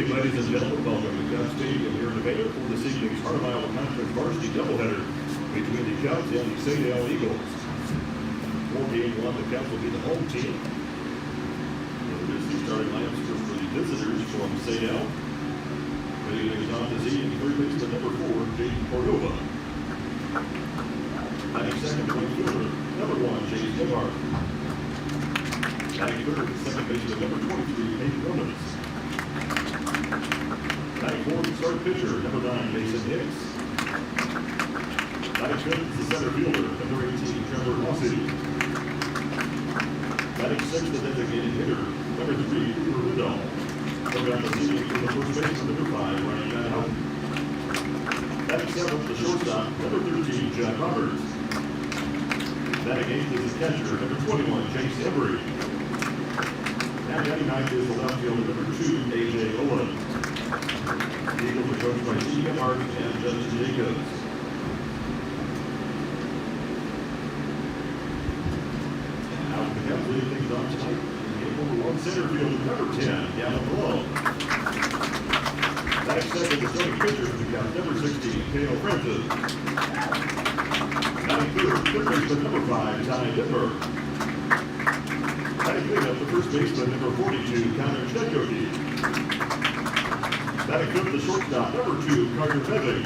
evening, ladies and gentlemen. Welcome to Cubs Stadium here in Nevada for this evening's Heart of Iowa Conference varsity doubleheader between the Cubs and the Saydel Eagles. 4-game one, the Cubs will be the home team. Here's the starting lineups for the visitors from Saydel. Ready to on to Z in third base, the number 4, Jaden Cordova. 92nd, right fielder, number 1, Jase Gebhardt. 93rd, second base, the number 23, Payton Romans. 94th, start pitcher, number 9, Mason Hicks. 95th is the center fielder, number 18, Trevor Rossi. 96th, the designated hitter, number 3, Cooper Woodall. Coming on the scene for the first baseman, number 5, Ryan Van 97th, the shortstop, number 13, Judd Roberts. 98th is the catcher, number 21, Jase Embry. And 99th is the left fielder, number 2, A.J. Owen. The Eagles are coached by Gebhardt and Justin Jacobs. Now the Cubs lead things off tonight. Game number 1, center fielder, number 10, Gavin Malone. 92nd, the starting pitcher for the Cubs, number 16, Payton Romans. 93rd, third baseman, number 5, Ty Gebhardt. 93rd, the first baseman, number 42, Connor Chedkoke. 95th, the shortstop, number 2, Carter Beving.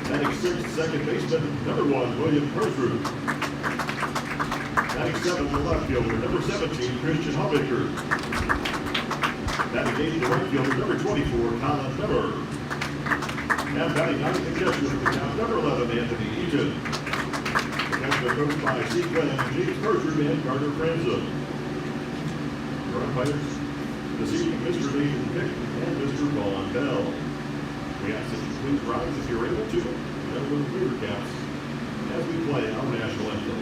96th, second baseman, number 1, William Persrud. 97th, the left fielder, number 17, Christian Hallbaker. 98th, the right fielder, number 24, Colin Miller. And 99th, the catcher for the Cubs, number 11, Anthony Eaton. The Cubs are coached by C. Glenn, James Persrud, and Carter Franzen. Your umpires this evening, Mr. Nathan Pick and Mr. Vaughn Bell. We ask that you please rise if you're able to, and with the finger caps as we play our national anthem.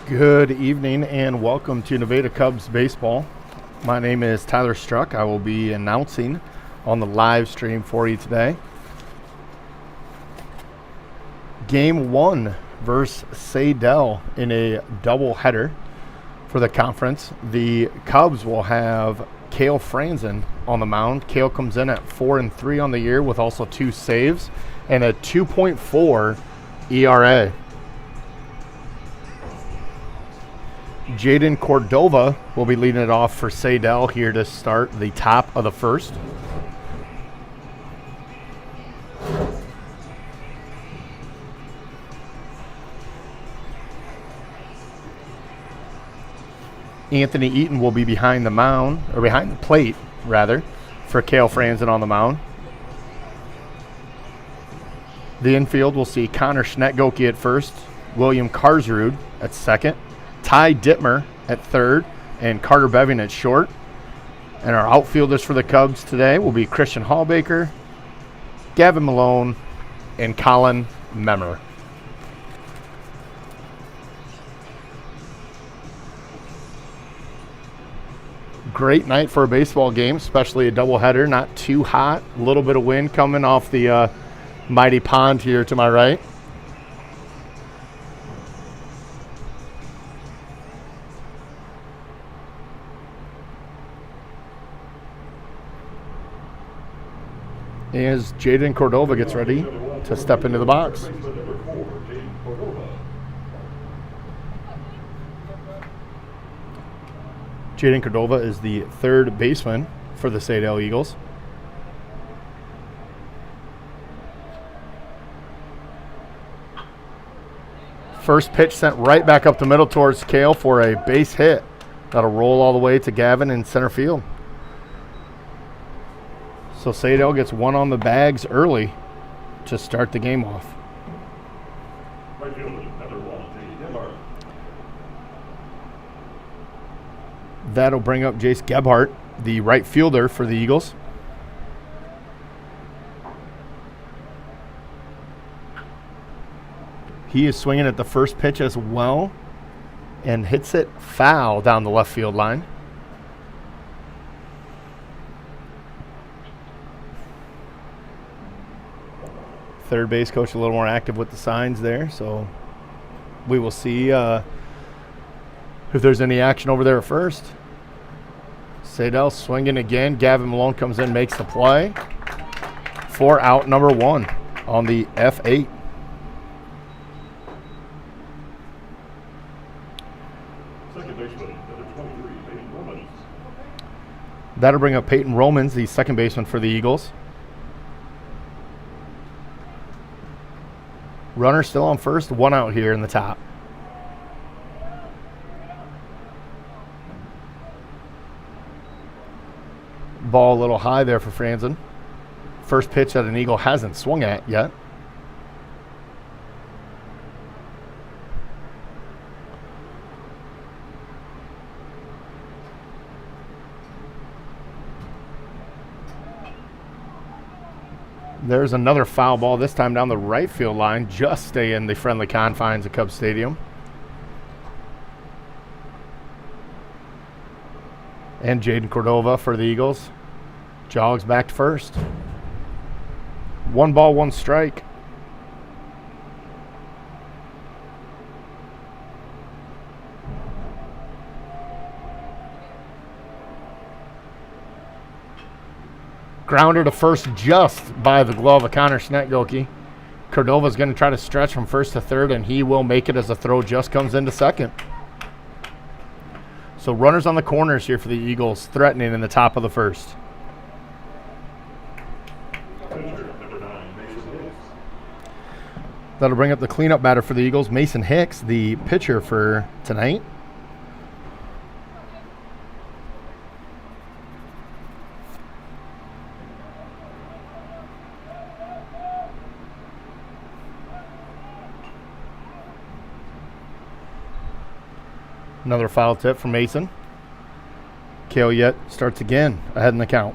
Good evening and welcome to Nevada Cubs Baseball. My name is Tyler Struck. I will be announcing on the live stream for you today. Game 1 versus Saydel in a doubleheader for the conference. The Cubs will have Kale Franzen on the mound. Kale comes in at 4-3 on the year with also 2 saves and a 2.4 ERA. Jaden Cordova will be leading it off for Saydel here to start the top of the first. Anthony Eaton will be behind the mound, or behind the plate, rather, for Kale Franzen on the mound. The infield will see Connor Schnetgoke at first, William Karsrud at second, Ty Dittmer at third, and Carter Beving at short. And our outfielders for the Cubs today will be Christian Hallbaker, Gavin Malone, and Colin Memmer. great night for a baseball game, especially a doubleheader. Not too hot. A little bit of wind coming off the mighty pond here to my right. As Jaden Cordova gets ready to step into the box. Jaden Cordova is the third baseman for the Saydel Eagles. First pitch sent right back up the middle towards Kale for a base hit. That'll roll all the way to Gavin in center field. So Saydel gets one on the bags early to start the game off. Right fielder, number 1, Gebhardt. That'll bring up Jase Gebhardt, the right fielder for the Eagles. He is swinging at the first pitch as well and hits it foul down the left field line. Third base coach a little more active with the signs there, so we will see if there's any action over there at first. Saydel swinging again. Gavin Malone comes in, makes the play for out number 1 on the F8. Second baseman, number 23, Payton Romans. That'll bring up Payton Romans, the second baseman for the Eagles. Runner still on first, one out here in the top. Ball a little high there for Franzen. First pitch that an Eagle hasn't swung at yet. There's another foul ball, this time down the right field line. Just stay in the friendly confines of Cubs Stadium. And Jaden Cordova for the Eagles jogs back to first. 1 ball, 1 strike. Grounder to first just by the glove of Connor Snetgilke. Cordova's going to try to stretch from first to third, and he will make it as the throw just comes into second. So runners on the corners here for the Eagles, threatening in the top of the first. That'll bring up the cleanup batter for the Eagles, Mason Hicks, the pitcher for tonight. Another foul tip from Mason. Kale Yet starts again, ahead in the count.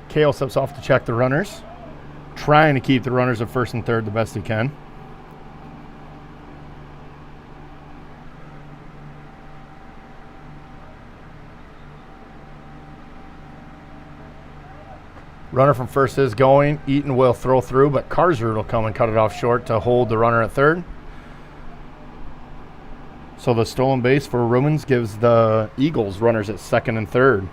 Kale steps off to check the runners, trying to keep the runners at first and third the best he can. Runner from first is going. Eaton will throw through, but Karsrud will come and cut it off short to hold the runner at third. So the stolen base for Romans gives the Eagles runners at second and third.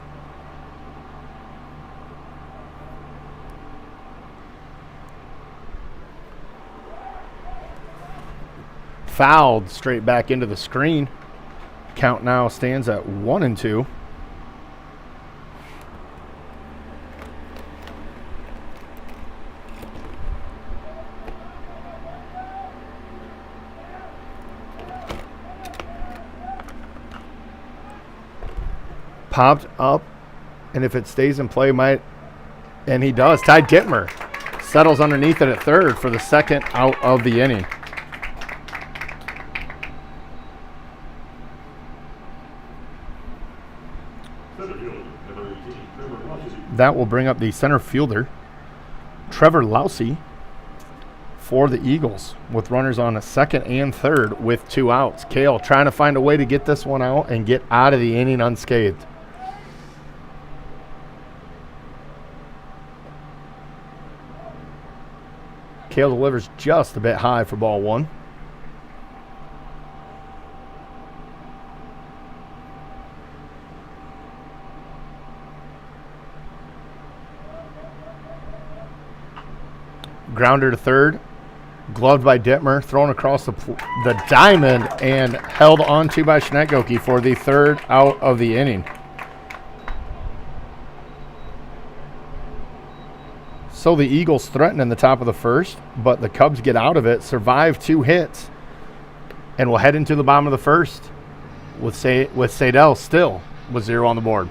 Fouled straight back into the screen. Count now stands at 1-2. Popped up, and if it stays in play, might, and he does. Ty Gitmer settles underneath it at third for the second out of the inning. Center fielder, That will bring up the center fielder, Trevor Lousy, for the Eagles, with runners on a second and third with 2 outs. Kale trying to find a way to get this one out and get out of the inning unscathed. Kale delivers just a bit high for ball 1. Grounder to third. Gloved by Dittmer, thrown across the diamond and held onto by Schnettgoke for the 3rd out of the inning. So the Eagles threaten in the top of the 1st, but the Cubs get out of it, survive 2 hits, and will head into the bottom of the 1st with Saydel still with 0 on the board.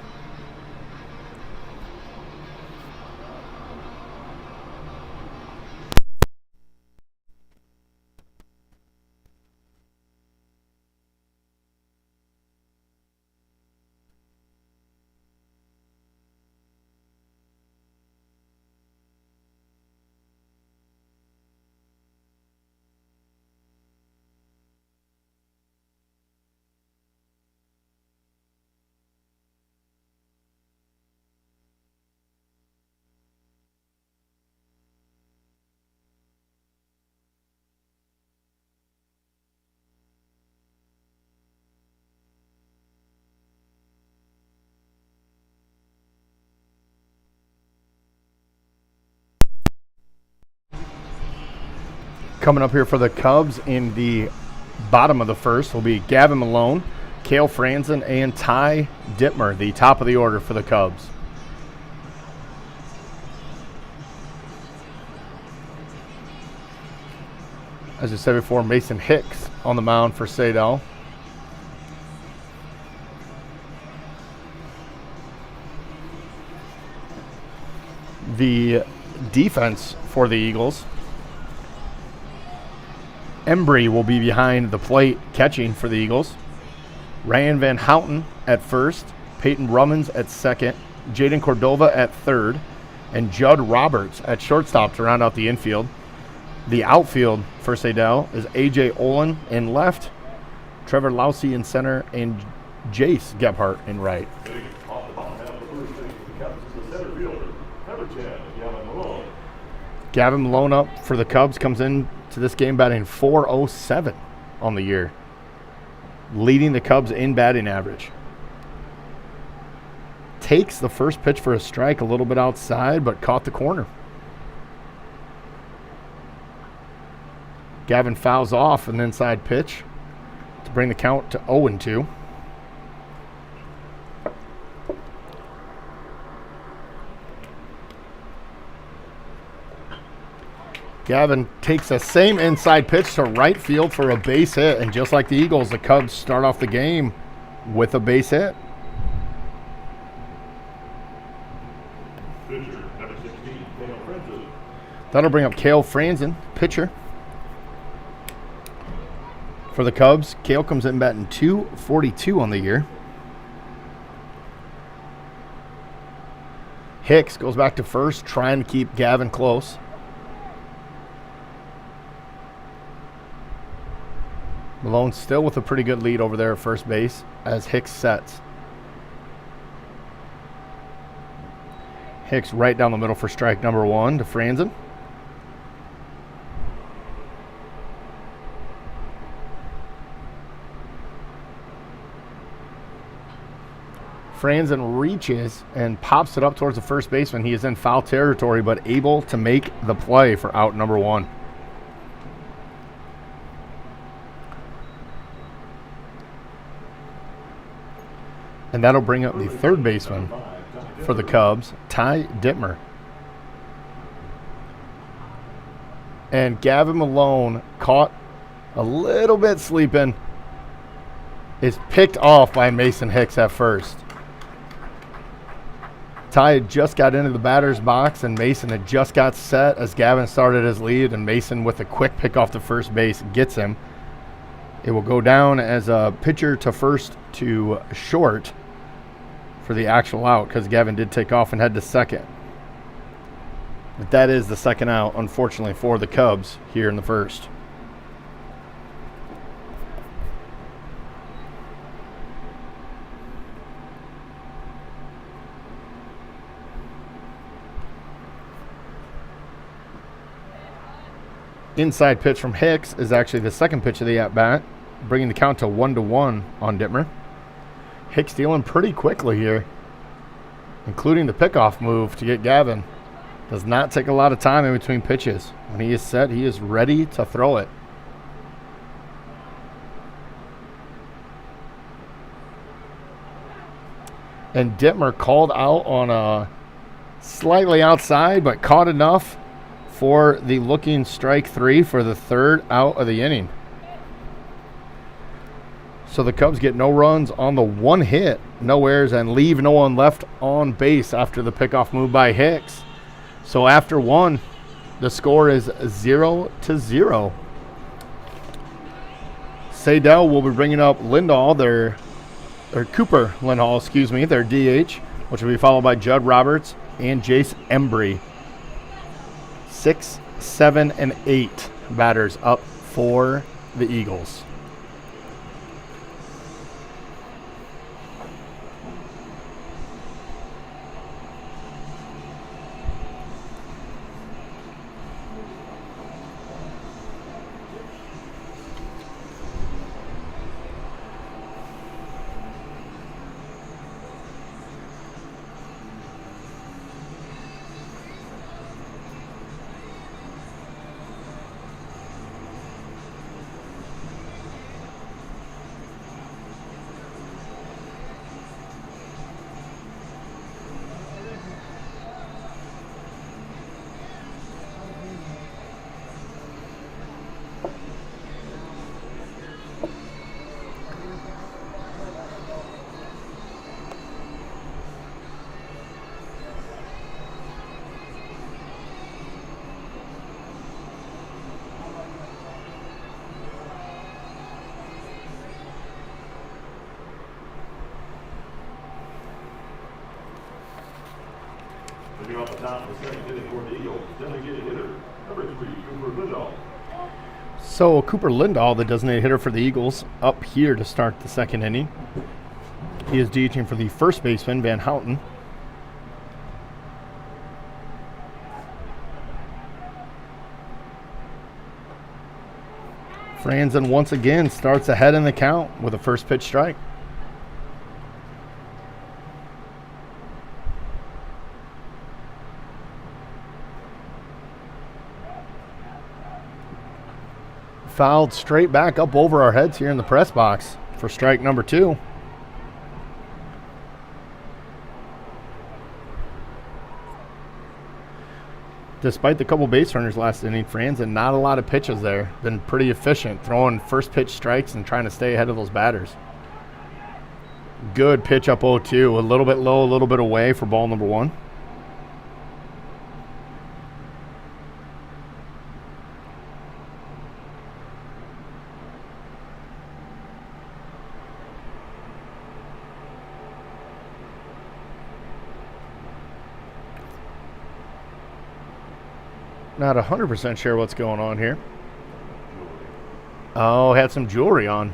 Coming up here for the Cubs in the bottom of the 1st will be Gavin Malone, Cale Franzen, and Ty Dittmer, the top of the order for the Cubs. As I said before, Mason Hicks on the mound for Saydel. The defense for the Eagles: Embry will be behind the plate catching for the Eagles. Ryan Van Houten at first, Payton Romans at second, Jaden Cordova at third, and Judd Roberts at shortstop to round out the infield. The outfield for Saydel is A.J. Olin in left, Trevor Lousy in center, and Jase Gebhardt in right. Gavin Malone up for the Cubs comes in to this game batting .407 on the year, leading the Cubs in batting average. Takes the first pitch for a strike a little bit outside, but caught the corner. Gavin fouls off an inside pitch to bring the count to 0-2. Gavin takes the same inside pitch to right field for a base hit, and just like the Eagles, the Cubs start off the game with a base hit. That'll bring up Cale Franzen, pitcher for the Cubs. Cale comes in batting .242 on the year. Hicks goes back to first, trying to keep Gavin close. Malone still with a pretty good lead over there at first base as Hicks sets. Hicks right down the middle for strike number 1 to Franzen. Franzen reaches and pops it up towards the first baseman. He is in foul territory, but able to make the play for out number 1. And that'll bring up the third baseman for the Cubs, Ty Dittmer. And Gavin Malone, caught a little bit sleeping, is picked off by Mason Hicks at first. Ty had just got into the batter's box, and Mason had just got set as Gavin started his lead, and Mason, with a quick pick off the first base, gets him. It will go down as a pitcher to first to short. for the actual out because Gavin did take off and head to second. But that is the second out, unfortunately, for the Cubs here in the first. Inside pitch from Hicks is actually the second pitch of the at-bat, bringing the count to 1-1 on Dittmer. Hicks dealing pretty quickly here, including the pickoff move to get Gavin. Does not take a lot of time in between pitches. When he is set, he is ready to throw it. And Dittmer called out on a slightly outside, but caught enough for the looking strike 3 for the third out of the inning. So the Cubs get no runs on the one hit, no errors, and leave no one left on base after the pickoff move by Hicks. So after one, the score is 0-0. Saydel will be bringing up Cooper Lindall, their DH, which will be followed by Judd Roberts and Jase Embry. 6, 7, and 8 batters up for the Eagles. Looking off the top of the second inning for the Eagles, designated hitter, number 3, Cooper Lindall. So Cooper Lindall, the designated hitter for the Eagles, up here to start the second inning. He is DHing for the first baseman, Van Houten. Franzen once again starts ahead in the count with a first pitch strike. Fouled straight back up over our heads here in the press box for strike number 2. Despite the couple base runners last inning, Franzen, not a lot of pitches there. Been pretty efficient, throwing first pitch strikes and trying to stay ahead of those batters. Good pitch up 0-2, a little bit low, a little bit away for ball number 1. Not 100% sure what's going on here. Oh, had some jewelry on.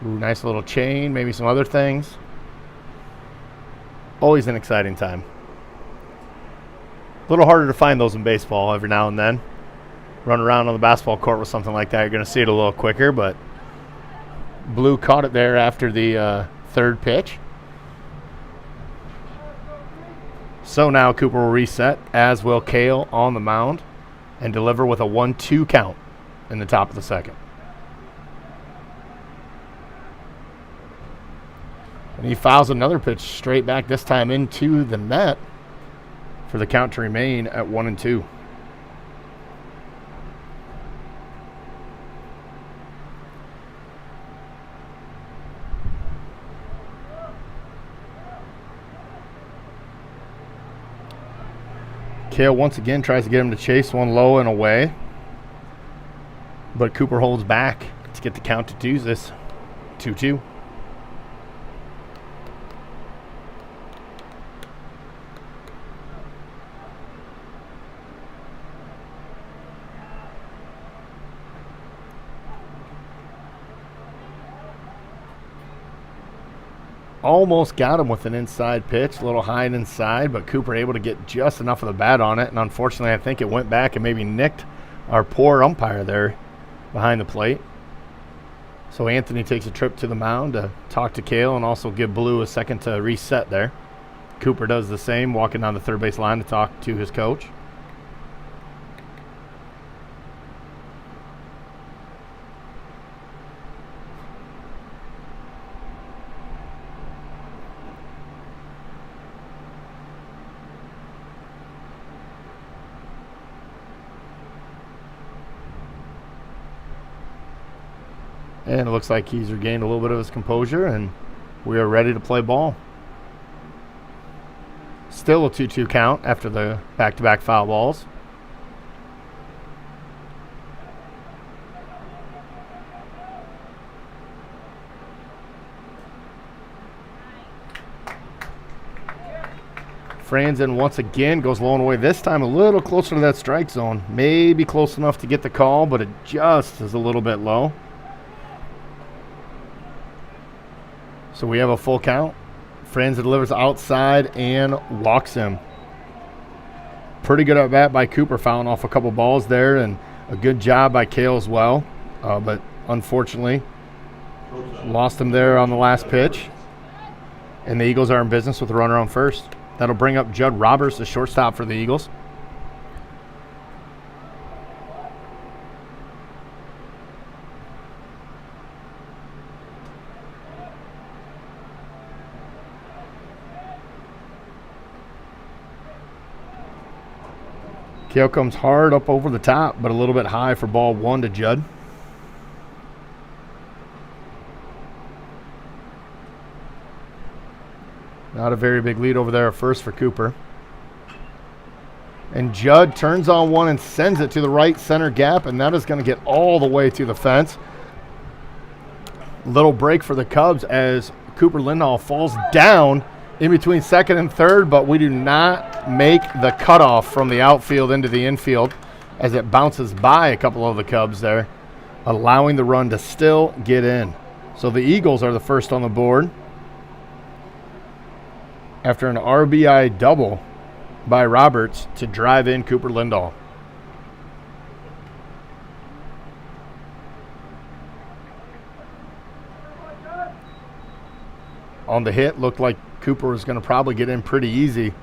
Ooh, nice little chain, maybe some other things. Always an exciting time. A little harder to find those in baseball every now and then. Run around on the basketball court with something like that, you're going to see it a little quicker, but Blue caught it there after the third pitch. So now Cooper will reset, as will Kale on the mound, and deliver with a 1-2 count in the top of the second. And he fouls another pitch straight back, this time into the net, for the count to remain at 1-2. Kale once again tries to get him to chase one low and away. But Cooper holds back to get the count to do this. 2-2. Almost got him with an inside pitch, a little high and inside, but Cooper able to get just enough of the bat on it, and unfortunately I think it went back and maybe nicked our poor umpire there behind the plate. So Anthony takes a trip to the mound to talk to Cale and also give Blue a second to reset there. Cooper does the same, walking down the third base line to talk to his coach. And it looks like he's regained a little bit of his composure, and we are ready to play ball. Still a 2-2 count after the back-to-back foul balls. Franzen once again goes low and away. This time a little closer to that strike zone. Maybe close enough to get the call, but it just is a little bit low. So we have a full count. Franzen delivers outside and walks him. Pretty good at bat by Cooper, fouling off a couple balls there, and a good job by Cale as well. But unfortunately, lost him there on the last pitch. And the Eagles are in business with a runner on first. That'll bring up Judd Roberts, the shortstop for the Eagles. Cale comes hard up over the top, but a little bit high for ball one to Judd. Not a very big lead over there at first for Cooper. And Judd turns on one and sends it to the right center gap, and that is going to get all the way to the fence. Little break for the Cubs as Cooper Lindahl falls down in between second and third, but we do not make the cutoff from the outfield into the infield as it bounces by a couple of the Cubs there, allowing the run to still get in. So the Eagles are the first on the board after an RBI double by Roberts to drive in Cooper Lindahl. On the hit, looked like Cooper was going to probably get in pretty easy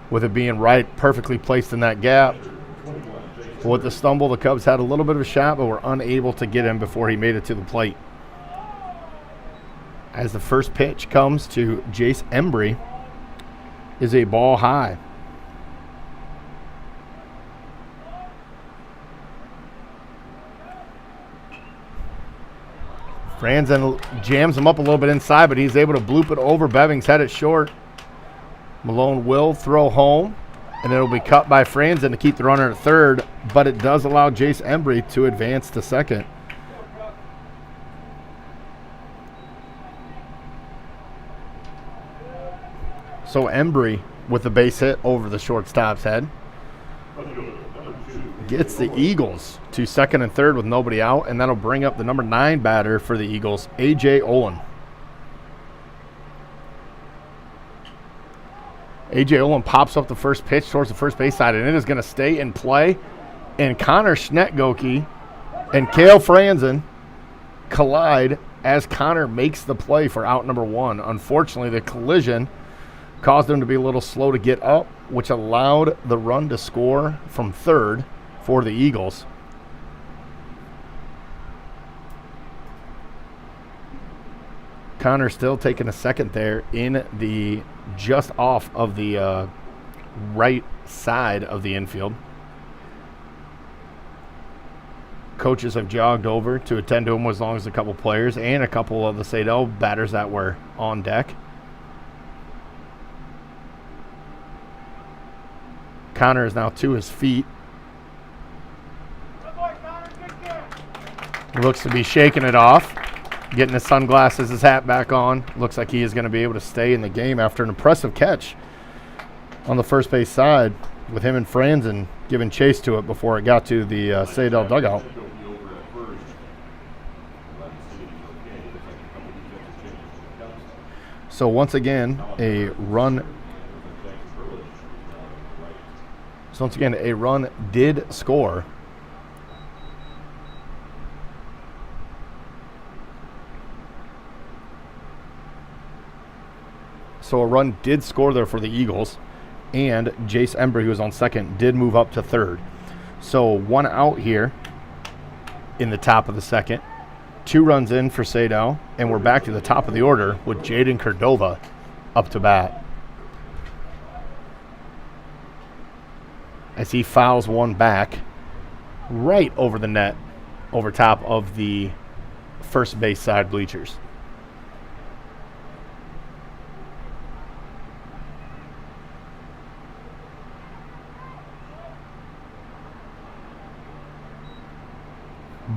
with it being right, perfectly placed in that gap. With the stumble, the Cubs had a little bit of a shot, but were unable to get him before he made it to the plate. As the first pitch comes to Jase Embry, is a ball high. Franzen jams him up a little bit inside, but he's able to bloop it over. Beving's headed short. Malone will throw home, and it'll be cut by Franzen to keep the runner at third, but it does allow Jase Embry to advance to second. So Embry with the base hit over the shortstop's head gets the Eagles to second and third with nobody out, and that'll bring up the number 9 batter for the Eagles, A.J. Olin. A.J. Olin pops up the first pitch towards the first base side, and it is going to stay in play. And Connor Schnetgoke and Cale Franzen collide as Connor makes the play for out number 1. Unfortunately, the collision caused them to be a little slow to get up, which allowed the run to score from third for the Eagles. Connor still taking a second there in the just off of the right side of the infield. Coaches have jogged over to attend to him as long as a couple players and a couple of the Saydel batters that were on deck. Connor is now to his feet. Looks to be shaking it off, getting his sunglasses, his hat back on. Looks like he is going to be able to stay in the game after an impressive catch on the first base side with him and Franzen giving chase to it before it got to the Saydel dugout. So once again, a run did score. So a run did score there for the Eagles, and Jase Embry, who was on second, did move up to third. So 1 out here in the top of the second. 2 runs in for Saydel, and we're back to the top of the order with Jaden Cordova up to bat, as he fouls one back right over the net, over top of the first base side bleachers.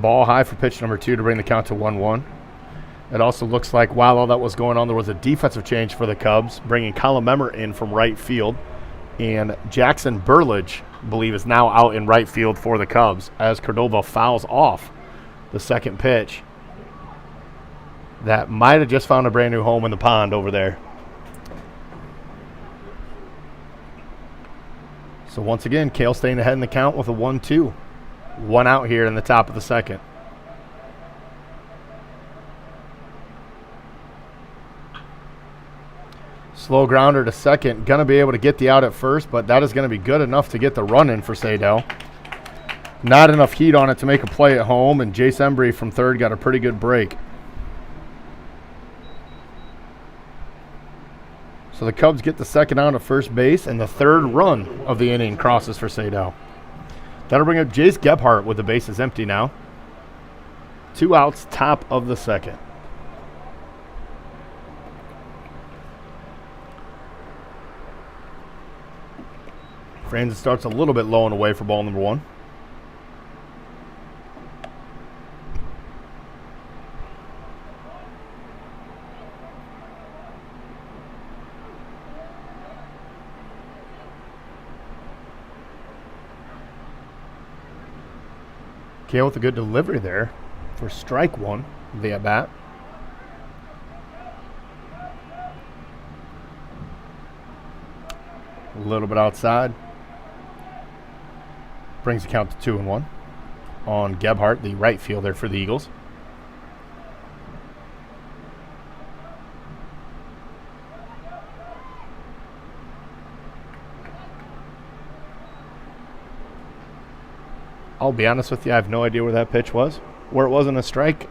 Ball high for pitch number 2 to bring the count to 1-1. It also looks like while all that was going on, there was a defensive change for the Cubs, bringing Colin Memmer in from right field. And Jackson Burlage, I believe, is now out in right field for the Cubs as Cordova fouls off the second pitch. That might have just found a brand new home in the pond over there. So once again, Cale staying ahead in the count with a 1-2. 1 out here in the top of the second. Slow grounder to second. Going to be able to get the out at first, but that is going to be good enough to get the run in for Saydel. Not enough heat on it to make a play at home, and Jase Embry from third got a pretty good break. So the Cubs get the second out at first base, and the third run of the inning crosses for Saydel. That'll bring up Jace Gebhardt with the bases empty now. 2 outs, top of the second. Franzen starts a little bit low and away for ball number 1. Cale with a good delivery there for strike 1 of the at-bat. A little bit outside. Brings the count to 2-1 on Gebhardt, the right fielder for the Eagles. I'll be honest with you, I have no idea where that pitch was. Where it wasn't a strike,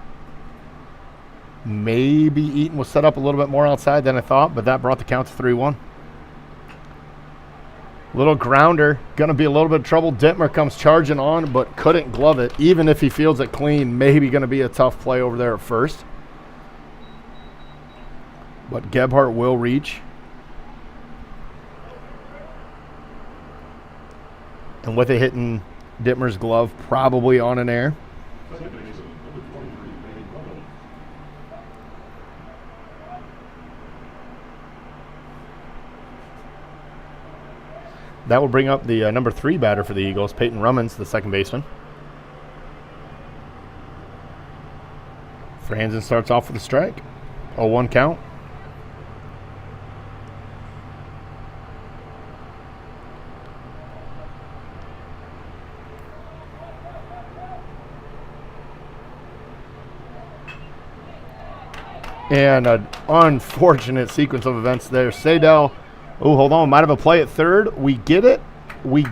maybe Eaton was set up a little bit more outside than I thought, but that brought the count to 3-1. Little grounder, going to be a little bit of trouble. Dittmer comes charging on, but couldn't glove it. Even if he fields it clean, maybe going to be a tough play over there at first. But Gebhardt will reach. And with it hitting Dittmer's glove, probably on an air. That will bring up the number 3 batter for the Eagles, Payton Romans, the second baseman. Franzen starts off with a strike. 0-1 count. And an unfortunate sequence of events there. Saydel, oh, hold on, might have a play at third. We get it. We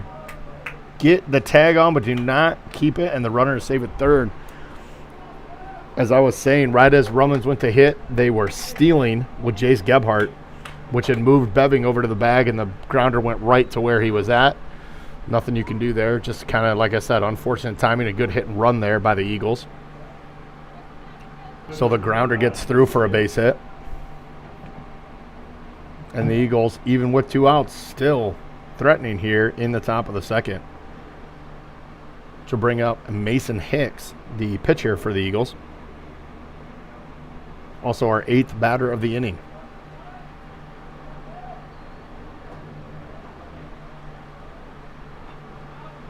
get the tag on, but do not keep it, and the runner is safe at third. As I was saying, right as Romans went to hit, they were stealing with Jase Gebhardt, which had moved Beving over to the bag, and the grounder went right to where he was at. Nothing you can do there. Just kind of, like I said, unfortunate timing, a good hit and run there by the Eagles. So the grounder gets through for a base hit. And the Eagles, even with 2 outs, still threatening here in the top of the second. to bring up Mason Hicks, the pitcher for the Eagles. Also our 8th batter of the inning.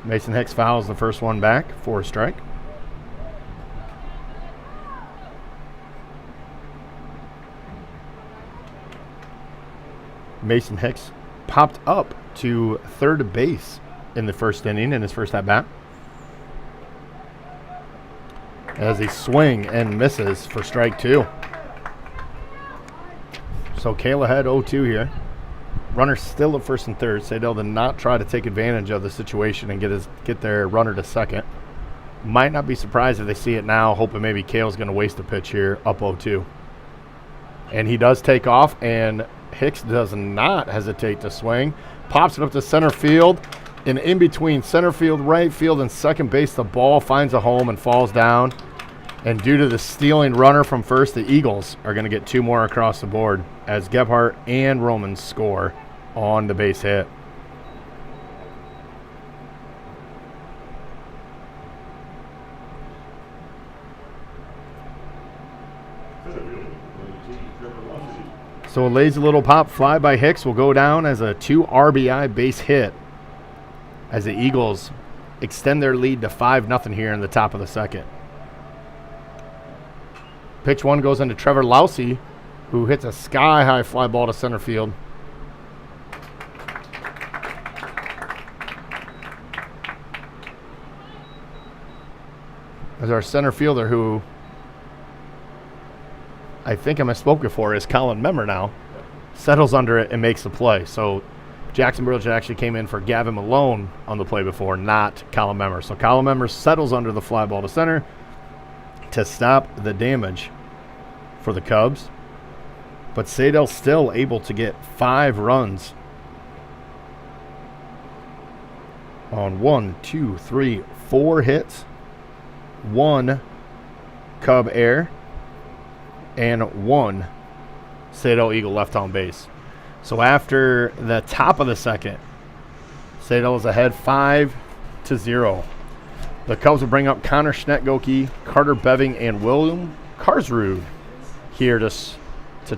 Mason Hicks fouls the first one back for a strike. Mason Hicks popped up to third base in the first inning in his first at-bat, as he swing and misses for strike 2. So Kale ahead 0-2 here. Runner still at first and third. Saydel did not try to take advantage of the situation and get their runner to second. Might not be surprised if they see it now, hoping maybe Kale's going to waste a pitch here, up 0-2. And he does take off, and Hicks does not hesitate to swing. Pops it up to center field. And in between center field, right field, and second base, the ball finds a home and falls down. And due to the stealing runner from first, the Eagles are going to get 2 more across the board as Gebhardt and Romans score on the base hit. So a lazy little pop fly by Hicks will go down as a 2 RBI base hit as the Eagles extend their lead to 5-0 here in the top of the second. Pitch 1 goes into Trevor Lousy, who hits a sky-high fly ball to center field. As our center fielder, who I think I misspoke before, is Colin Memmer now, settles under it and makes the play. So Jackson Burlage actually came in for Gavin Malone on the play before, not Colin Memmer. So Colin Memmer settles under the fly ball to center to stop the damage for the Cubs. But Saydel still able to get 5 runs on 4 hits, 1 Cub error, and 1 Saydel Eagle left on base. So after the top of the second, Saydel is ahead 5-0. The Cubs will bring up Connor Schnetgoke, Carter Beving, and William Karsrud here to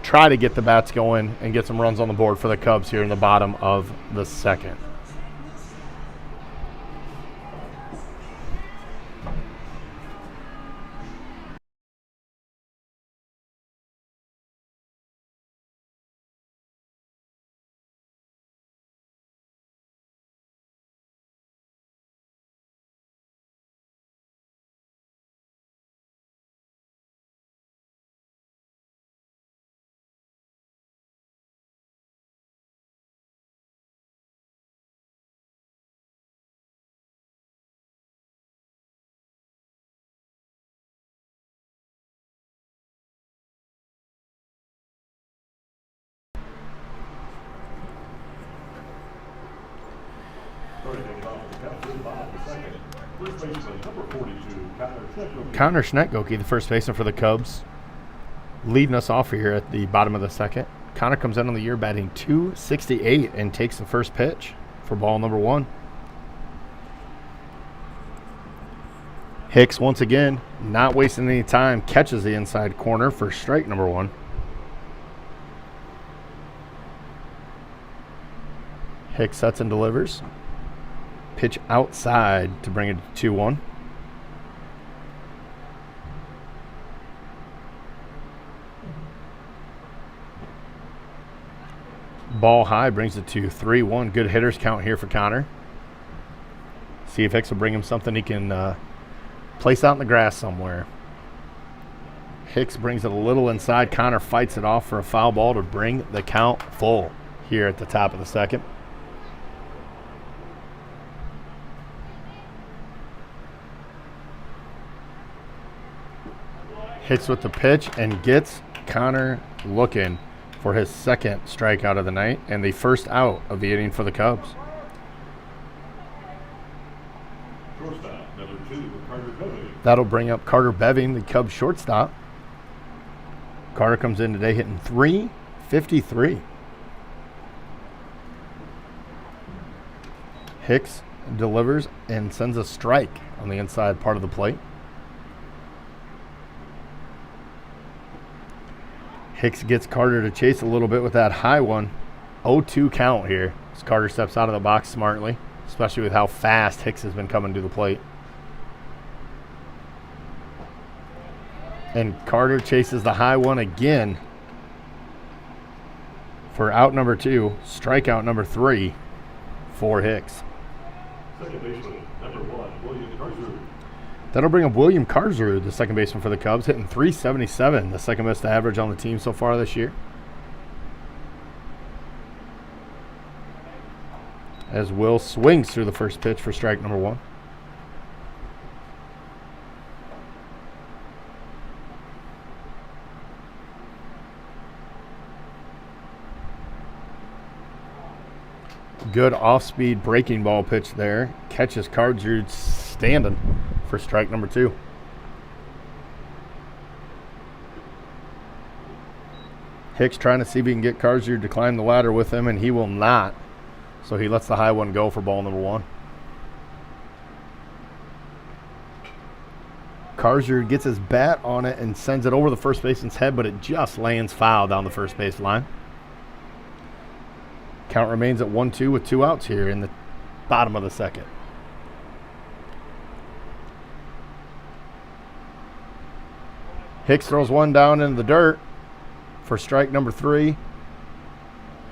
try to get the bats going and get some runs on the board for the Cubs here in the bottom of the second. Connor Schnetgoke, the first baseman for the Cubs, leading us off here at the bottom of the second. Connor comes in on the year batting .268 and takes the first pitch for ball number 1. Hicks, once again, not wasting any time, catches the inside corner for strike number 1. Hicks sets and delivers. Pitch outside to bring it to 2-1. Ball high brings it to 3-1. Good hitters count here for Connor. See if Hicks will bring him something he can place out in the grass somewhere. Hicks brings it a little inside. Connor fights it off for a foul ball to bring the count full here at the top of the second. Hits with the pitch and gets Connor looking for his second strikeout of the night and the first out of the inning for the Cubs. Shortstop, number 2, Carter Beving. That'll bring up Carter Beving, the Cubs shortstop. Carter comes in today hitting .353. Hicks delivers and sends a strike on the inside part of the plate. Hicks gets Carter to chase a little bit with that high one. 0-2 count here as Carter steps out of the box smartly, especially with how fast Hicks has been coming to the plate. And Carter chases the high one again for out number 2, strikeout number 3 for Hicks. Second baseman, number 1, William Carter. That'll bring up William Carter, the second baseman for the Cubs, hitting .377, the second best average on the team so far this year. As Will swings through the first pitch for strike number 1. Good off-speed breaking ball pitch there. Catches Carter standing for strike number 2. Hicks trying to see if he can get Carter to climb the ladder with him, and he will not. So he lets the high one go for ball number 1. Carter gets his bat on it and sends it over the first baseman's head, but it just lands foul down the first base line. Count remains at 1-2 with 2 outs here in the bottom of the second. Hicks throws one down into the dirt for strike number 3.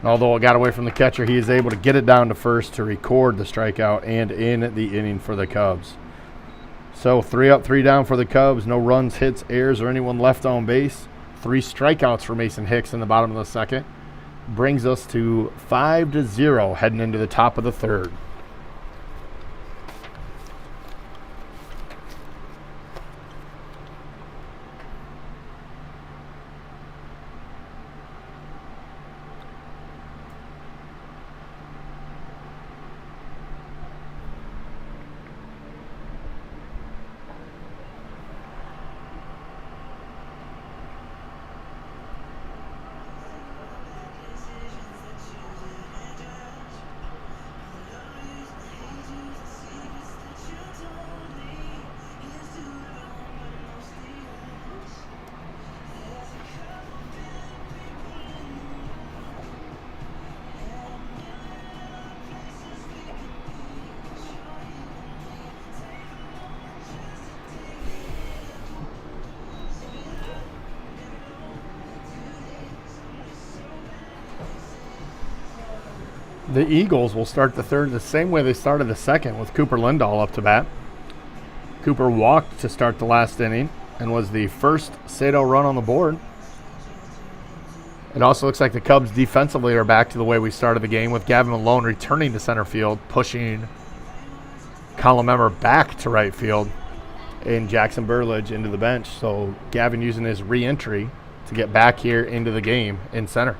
And although it got away from the catcher, he is able to get it down to first to record the strikeout and in the inning for the Cubs. So 3 up, 3 down for the Cubs. No runs, hits, errors, or anyone left on base. 3 strikeouts for Mason Hicks in the bottom of the second. Brings us to 5-0 heading into the top of the third. The Eagles will start the third the same way they started the second, with Cooper Lindahl up to bat. Cooper walked to start the last inning and was the first Saydel run on the board. It also looks like the Cubs defensively are back to the way we started the game, with Gavin Malone returning to center field, pushing column member back to right field, and Jackson Burledge into the bench. So Gavin using his re-entry to get back here into the game in center.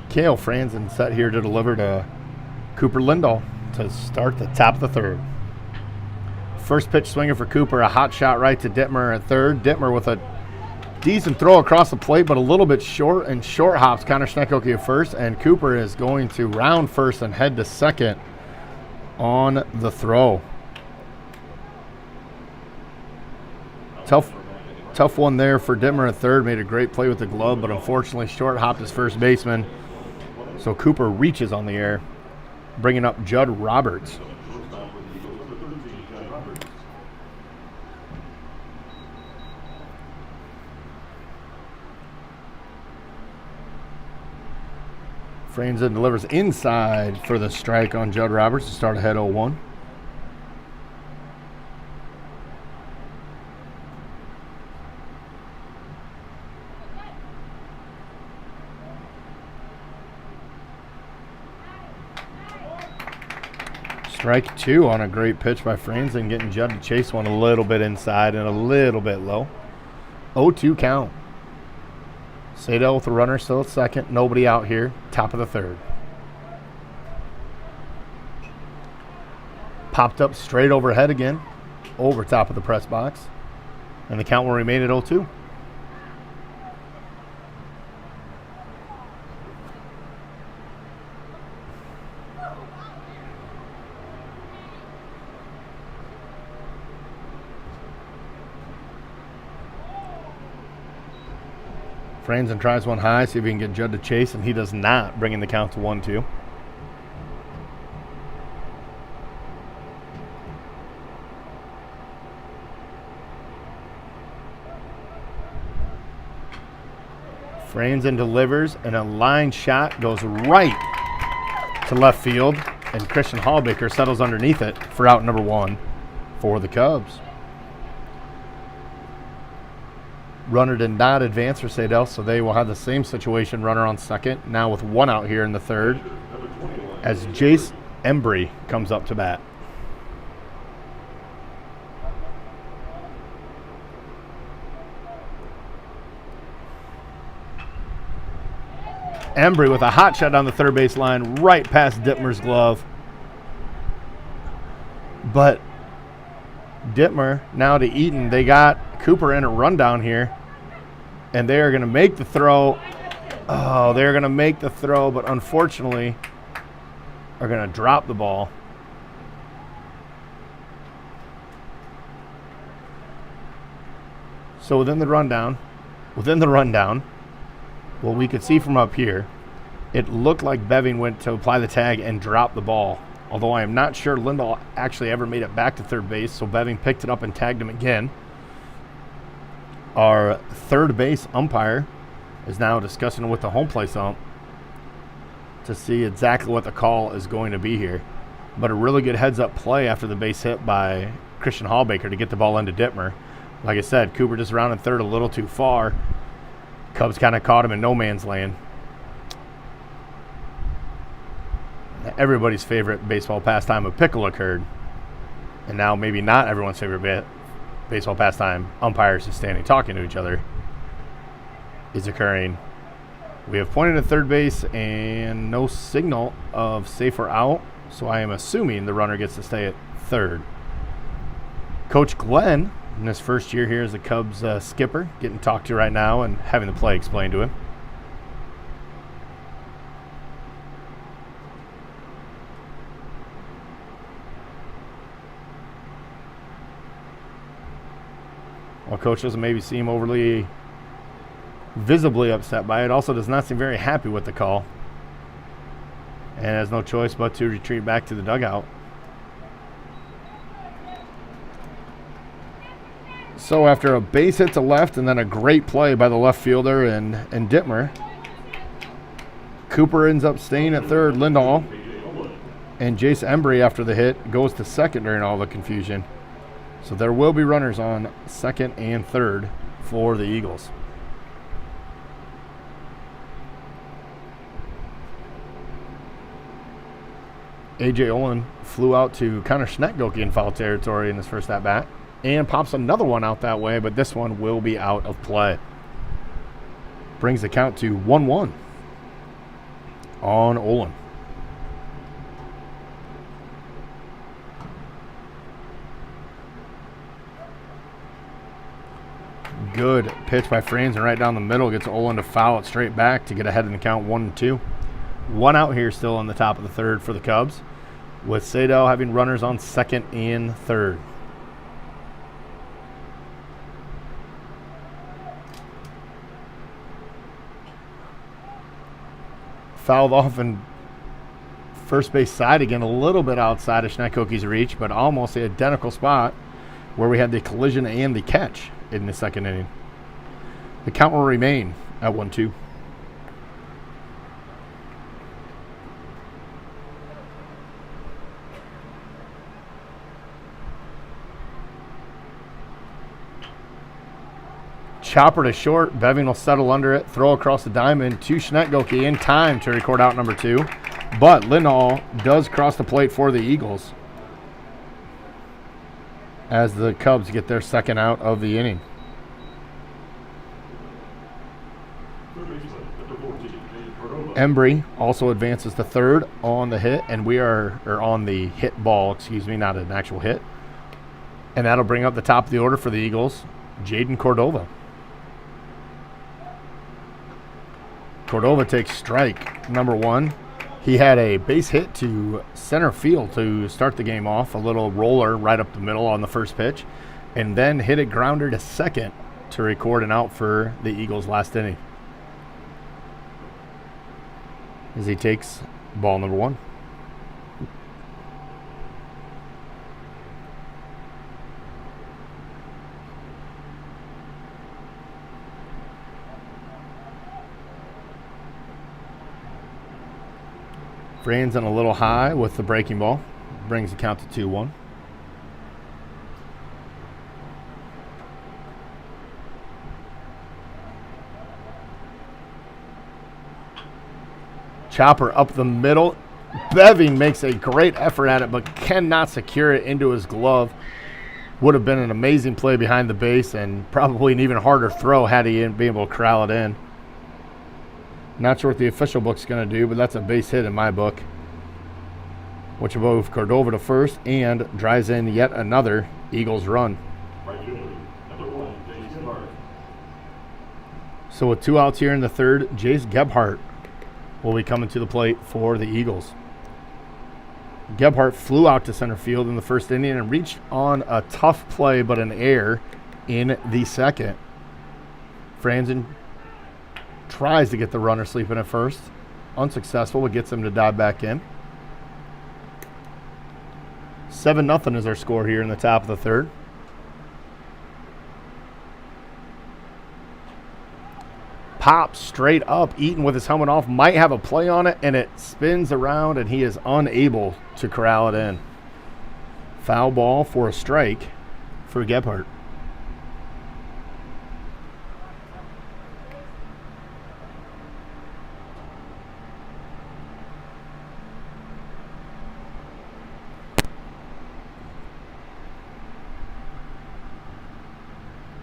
Kale Franzen set here to deliver to Cooper Lindahl to start the top of the third. First pitch swinger for Cooper, a hot shot right to Dittmer at third. Dittmer with a decent throw across the plate, but a little bit short, and short hops Connor Schnekoke at first, and Cooper is going to round first and head to second on the throw. Tough one there for Dittmer at third. Made a great play with the glove, but unfortunately short hopped his first baseman. So Cooper reaches on the air, bringing up Judd Roberts. Franzen delivers inside for the strike on Judd Roberts to start ahead 0-1. Strike 2 on a great pitch by Franzen, getting Judd to chase one a little bit inside and a little bit low. 0-2 count. Saydel with a runner still at second. Nobody out here. Top of the third. Popped up straight overhead again. Over top of the press box. And the count will remain at 0-2. Franzen tries one high, see if he can get Judd to chase, and he does not, bringing the count to 1-2. Franzen delivers, and a line shot goes right to left field, and Christian Hallbaker settles underneath it for out number 1 for the Cubs. Runner did not advance for Saydel, so they will have the same situation, runner on second, now with 1 out here in the third, as Jase Embry comes up to bat. Embry with a hot shot down the third base line, right past Dittmer's glove. But Dittmer now to Eaton. They got Cooper in a rundown here, and they are going to make the throw. Oh, they're going to make the throw, but unfortunately are going to drop the ball. So within the rundown, what we could see from up here, it looked like Beving went to apply the tag and dropped the ball. Although I am not sure Lindahl actually ever made it back to third base, so Beving picked it up and tagged him again. Our third base umpire is now discussing with the home plate ump to see exactly what the call is going to be here. But a really good heads-up play after the base hit by Christian Hallbaker to get the ball into Dittmer. Like I said, Cooper just rounded third a little too far. Cubs kind of caught him in no man's land. Everybody's favorite baseball pastime of pickle occurred. And now maybe not everyone's favorite baseball pastime, umpires just standing talking to each other, is occurring. We have pointed at third base and no signal of safe or out, so I am assuming the runner gets to stay at third. Coach Glenn, in his first year here as the Cubs skipper, getting talked to right now and having the play explained to him. While Coach doesn't maybe seem overly visibly upset by it, also does not seem very happy with the call, and has no choice but to retreat back to the dugout. So after a base hit to left and then a great play by the left fielder and Dittmer, Cooper ends up staying at third, Lindahl, and Jase Embry after the hit goes to second during all the confusion. So there will be runners on second and third for the Eagles. A.J. Olin flew out to Connor Schnetgoke in foul territory in his first at-bat and pops another one out that way, but this one will be out of play. Brings the count to 1-1 on Olin. Good pitch by Franzen right down the middle. Gets Olin to foul it straight back to get ahead in the count 1-2. 1 out here still on the top of the third for the Cubs, with Saydel having runners on second and third. Fouled off in first base side again, a little bit outside of Schnetkoke's reach, but almost the identical spot where we had the collision and the catch in the second inning. The count will remain at 1-2. Chopper to short. Beving will settle under it. Throw across the diamond to Schnetgoke in time to record out number 2. But Lindahl does cross the plate for the Eagles as the Cubs get their second out of the inning. Embry also advances to third on the hit, and we are on the hit ball, excuse me, not an actual hit. And that'll bring up the top of the order for the Eagles, Jaden Cordova. Cordova takes strike number 1. He had a base hit to center field to start the game off, a little roller right up the middle on the first pitch, and then hit a grounder to second to record an out for the Eagles last inning. as he takes ball number 1. Franzen a little high with the breaking ball. Brings the count to 2-1. Chopper up the middle. Beving makes a great effort at it, but cannot secure it into his glove. Would have been an amazing play behind the base and probably an even harder throw had he been able to corral it in. Not sure what the official book's going to do, but that's a base hit in my book, which will move Cordova to first and drives in yet another Eagles run. Right fielder, number 1, Jase Gebhardt. So with 2 outs here in the third, Jase Gebhardt will be coming to the plate for the Eagles. Gebhardt flew out to center field in the first inning and reached on a tough play but an error in the second. Franzen tries to get the runner sleeping at first. Unsuccessful, but gets him to dive back in. 7-0 is our score here in the top of the third. Pops straight up. Eaton with his helmet off might have a play on it, and it spins around, and he is unable to corral it in. Foul ball for a strike for Gebhardt.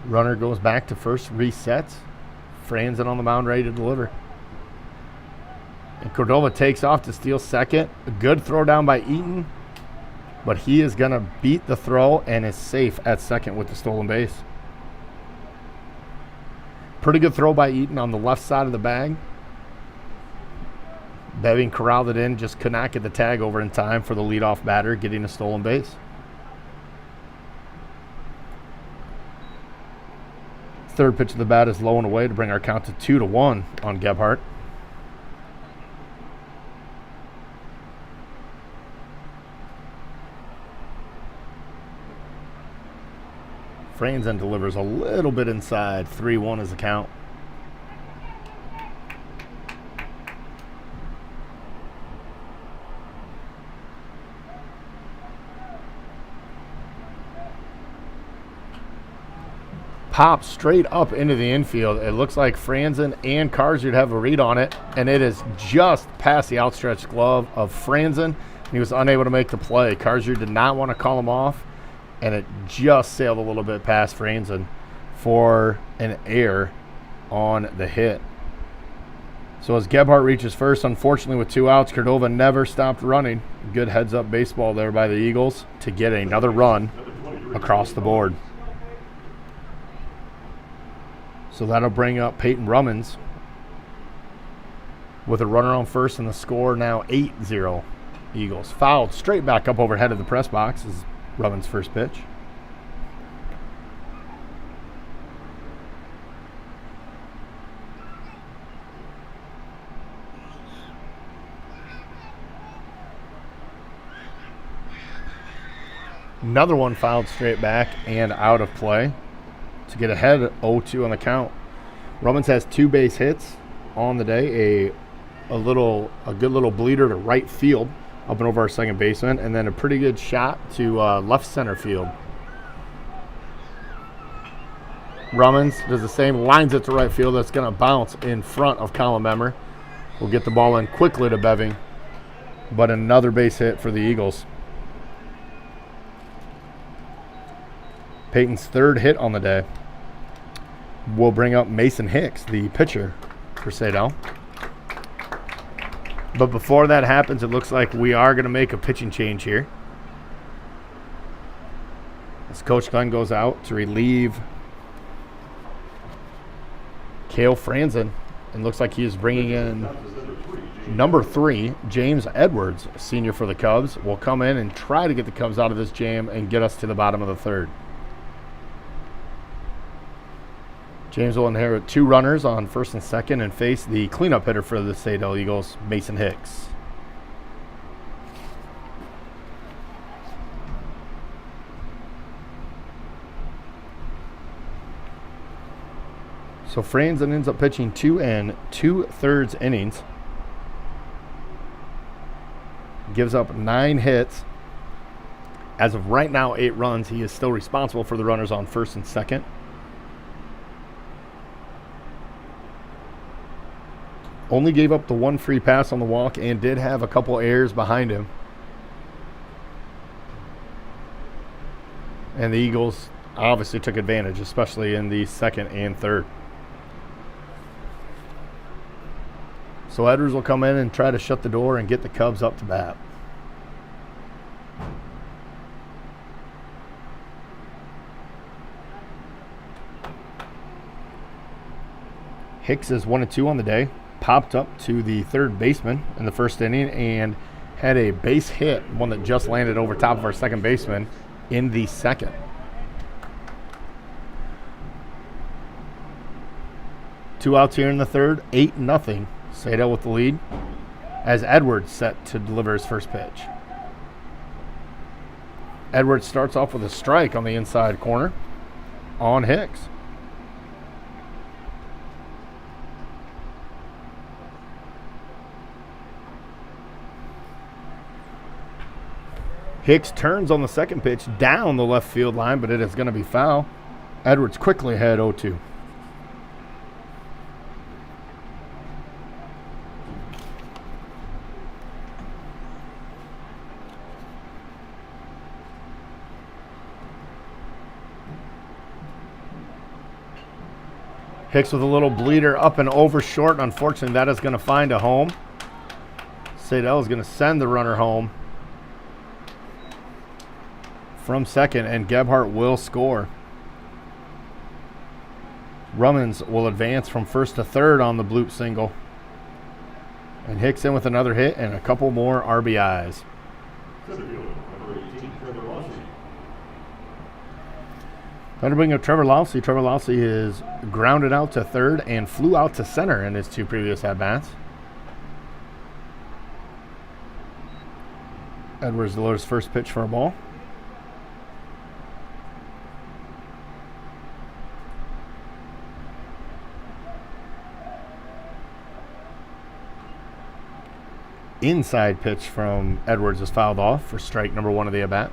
Runner goes back to first, resets. Franzen on the mound ready to deliver. And Cordova takes off to steal second. A good throw down by Eaton, but he is going to beat the throw and is safe at second with the stolen base. Pretty good throw by Eaton on the left side of the bag. Beving corralled it in, just could not get the tag over in time for the leadoff batter, getting a stolen base. Third pitch of the bat is low and away to bring our count to 2-1 on Gebhardt. Franzen delivers a little bit inside. 3-1 is the count. Pops straight up into the infield. It looks like Franzen and Karzud have a read on it, and it is just past the outstretched glove of Franzen. He was unable to make the play. Karzud did not want to call him off, and it just sailed a little bit past Franzen for an error on the hit. So as Gebhardt reaches first, unfortunately with 2 outs, Cordova never stopped running. Good heads-up baseball there by the Eagles to get another run across the board. So that'll bring up Payton Romans with a runner on first, and the score now 8-0 Eagles. Fouled straight back up overhead of the press box is Romans' first pitch. Another one fouled straight back and out of play to get ahead 0-2 on the count. Romans has 2 base hits on the day, a good little bleeder to right field up and over our second baseman, and then a pretty good shot to left center field. Romans does the same, lines it to right field. That's going to bounce in front of Colin Memmer. We'll get the ball in quickly to Beving, but another base hit for the Eagles. Payton's third hit on the day will bring up Mason Hicks, the pitcher for Saydel. But before that happens, it looks like we are going to make a pitching change here. As Coach Glenn goes out to relieve Cale Franzen, and looks like he is bringing in number 3, James Edwards, senior for the Cubs, will come in and try to get the Cubs out of this jam and get us to the bottom of the third. James will inherit 2 runners on first and second and face the cleanup hitter for the Saydel Eagles, Mason Hicks. So Franzen ends up pitching 2 2/3 innings. Gives up 9 hits. As of right now, 8 runs. He is still responsible for the runners on first and second. Only gave up the 1 free pass on the walk and did have a couple errors behind him. And the Eagles obviously took advantage, especially in the second and third. So Edwards will come in and try to shut the door and get the Cubs up to bat. Hicks is 1-2 on the day. Popped up to the third baseman in the first inning and had a base hit, one that just landed over top of our second baseman in the second. Two outs here in the third, 8-0. Saydel with the lead as Edwards set to deliver his first pitch. Edwards starts off with a strike on the inside corner on Hicks. Hicks turns on the second pitch down the left field line, but it is going to be foul. Edwards quickly ahead 0-2. Hicks with a little bleeder up and over short. Unfortunately, that is going to find a home. Saydel is going to send the runner home from second, and Gebhardt will score. Romans will advance from first to third on the bloop single. And Hicks in with another hit and a couple more RBIs. Time to bring up Trevor Lousy. Trevor Lousy is grounded out to third and flew out to center in his 2 previous at-bats. Edwards delivers first pitch for a ball. Inside pitch from Edwards is fouled off for strike number 1 of the at-bat.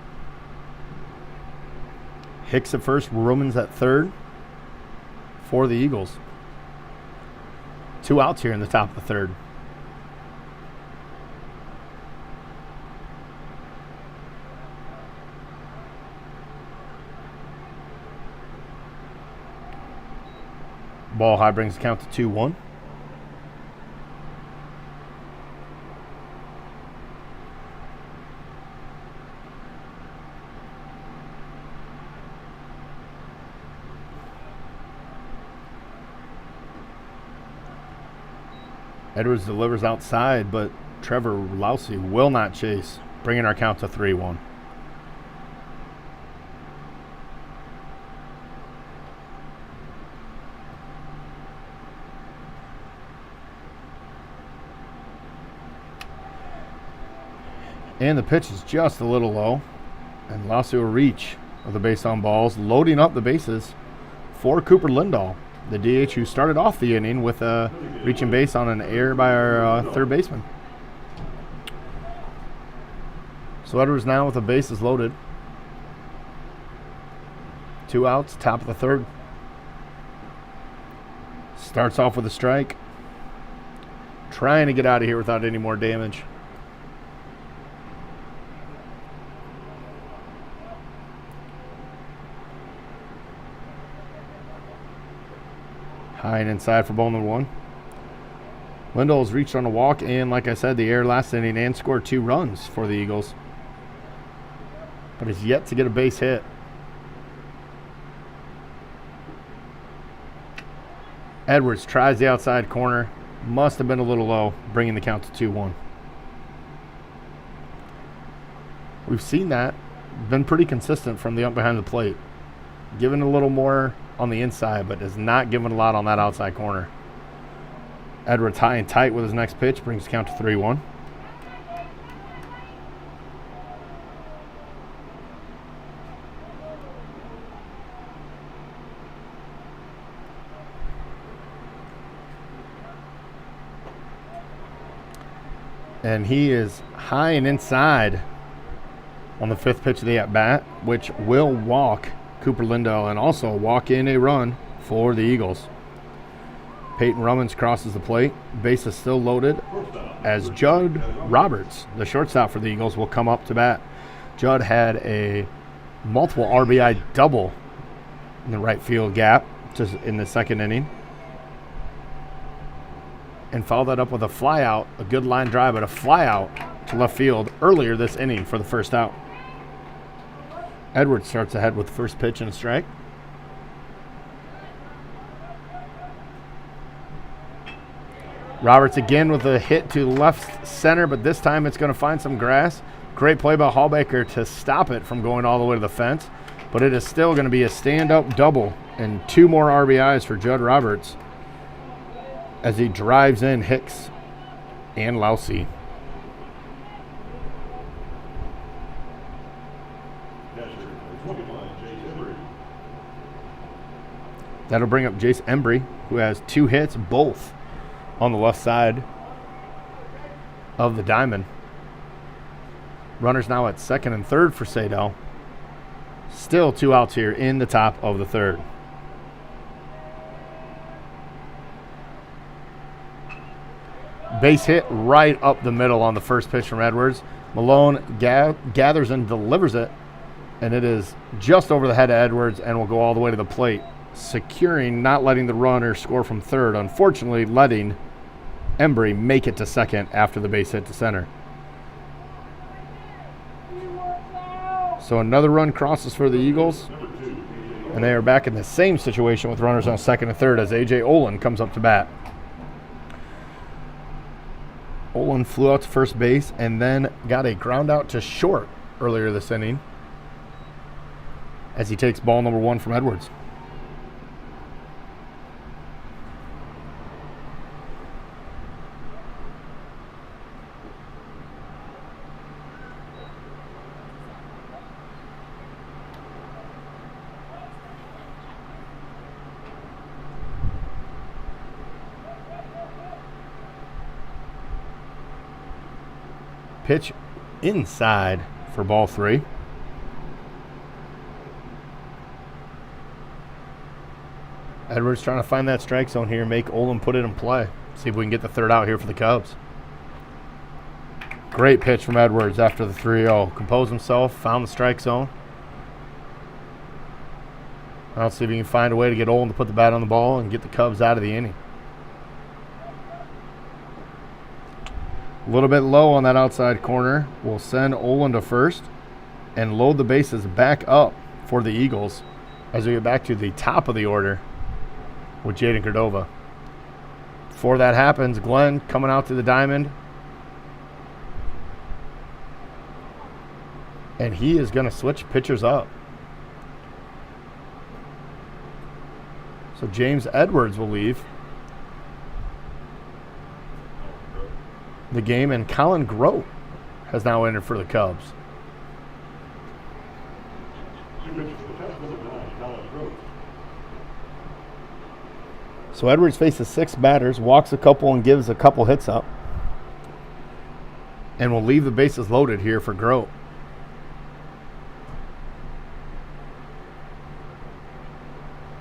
Hicks at first, Romans at third for the Eagles. 2 outs here in the top of the third. Ball high brings the count to 2-1. Edwards delivers outside, but Trevor Lousy will not chase, bringing our count to 3-1. And the pitch is just a little low, and Lousy will reach of the base on balls, loading up the bases for Cooper Lindahl, the DH who started off the inning with a reaching base on an error by our third baseman. So Edwards now with the bases loaded. 2 outs, top of the third. Starts off with a strike. Trying to get out of here without any more damage. High and inside for ball number 1. Lindahl has reached on a walk, and like I said, the error last inning, and scored 2 runs for the Eagles. But has yet to get a base hit. Edwards tries the outside corner. Must have been a little low, bringing the count to 2-1. We've seen that. Been pretty consistent from the ump behind the plate. Given a little more on the inside, but is not giving a lot on that outside corner. Edwards high and tight with his next pitch, brings the count to 3-1. And he is high and inside on the 5th pitch of the at-bat, which will walk Cooper Lindell and also walk in a run for the Eagles. Payton Romans crosses the plate. Base is still loaded as Judd Roberts, the shortstop for the Eagles, will come up to bat. Judd had a multiple RBI double in the right field gap just in the 2nd inning, and followed that up with a fly out, a good line drive, but a fly out to left field earlier this inning for the first out. Edwards starts ahead with the first pitch and a strike. Roberts again with a hit to left center, but this time it's going to find some grass. Great play by Hallbaker to stop it from going all the way to the fence, but it is still going to be a stand-up double and 2 more RBIs for Judd Roberts as he drives in Hicks and Lousy. That'll bring up Jase Embry, who has 2 hits, both on the left side of the diamond. Runners now at 2nd and 3rd for Saydel. Still 2 outs here in the top of the 3rd. Base hit right up the middle on the first pitch from Edwards. Malone gathers and delivers it, and it is just over the head of Edwards and will go all the way to the plate, securing, not letting the runner score from 3rd, unfortunately letting Embry make it to 2nd after the base hit to center. So another run crosses for the Eagles, and they are back in the same situation with runners on 2nd and 3rd as A.J. Olin comes up to bat. Olin flew out to first base and then got a ground out to short earlier this inning as he takes ball number 1 from Edwards. Pitch inside for ball 3. Edwards trying to find that strike zone here, make Olin put it in play. See if we can get the 3rd out here for the Cubs. Great pitch from Edwards after the 3-0. Composed himself, found the strike zone. Now let's see if he can find a way to get Olin to put the bat on the ball and get the Cubs out of the inning. A little bit low on that outside corner. We'll send Olin to first and load the bases back up for the Eagles as we get back to the top of the order with Jaden Cordova. Before that happens, Glenn coming out to the diamond. And he is going to switch pitchers up. So James Edwards will leave the game, and Colin Grote has now entered for the Cubs. So Edwards faces 6 batters, walks a couple and gives a couple hits up, and will leave the bases loaded here for Grote.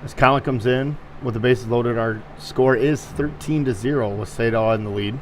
As Colin comes in with the bases loaded, our score is 13-0 with Saydel in the lead.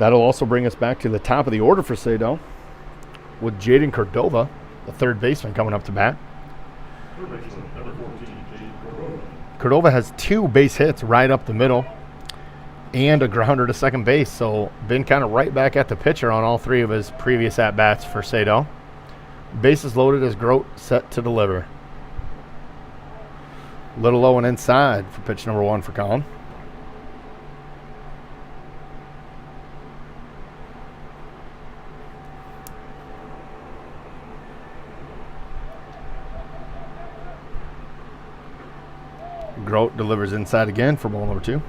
That'll also bring us back to the top of the order for Saydel, with Jaden Cordova, the third baseman, coming up to bat. Third baseman, number 14, Jaden Cordova. Cordova has 2 base hits right up the middle and a grounder to second base, so been kind of right back at the pitcher on all 3 of his previous at-bats for Saydel. Bases loaded as Grote set to deliver. Little low and inside for pitch number 1 for Colin. Grote delivers inside again for ball number 2.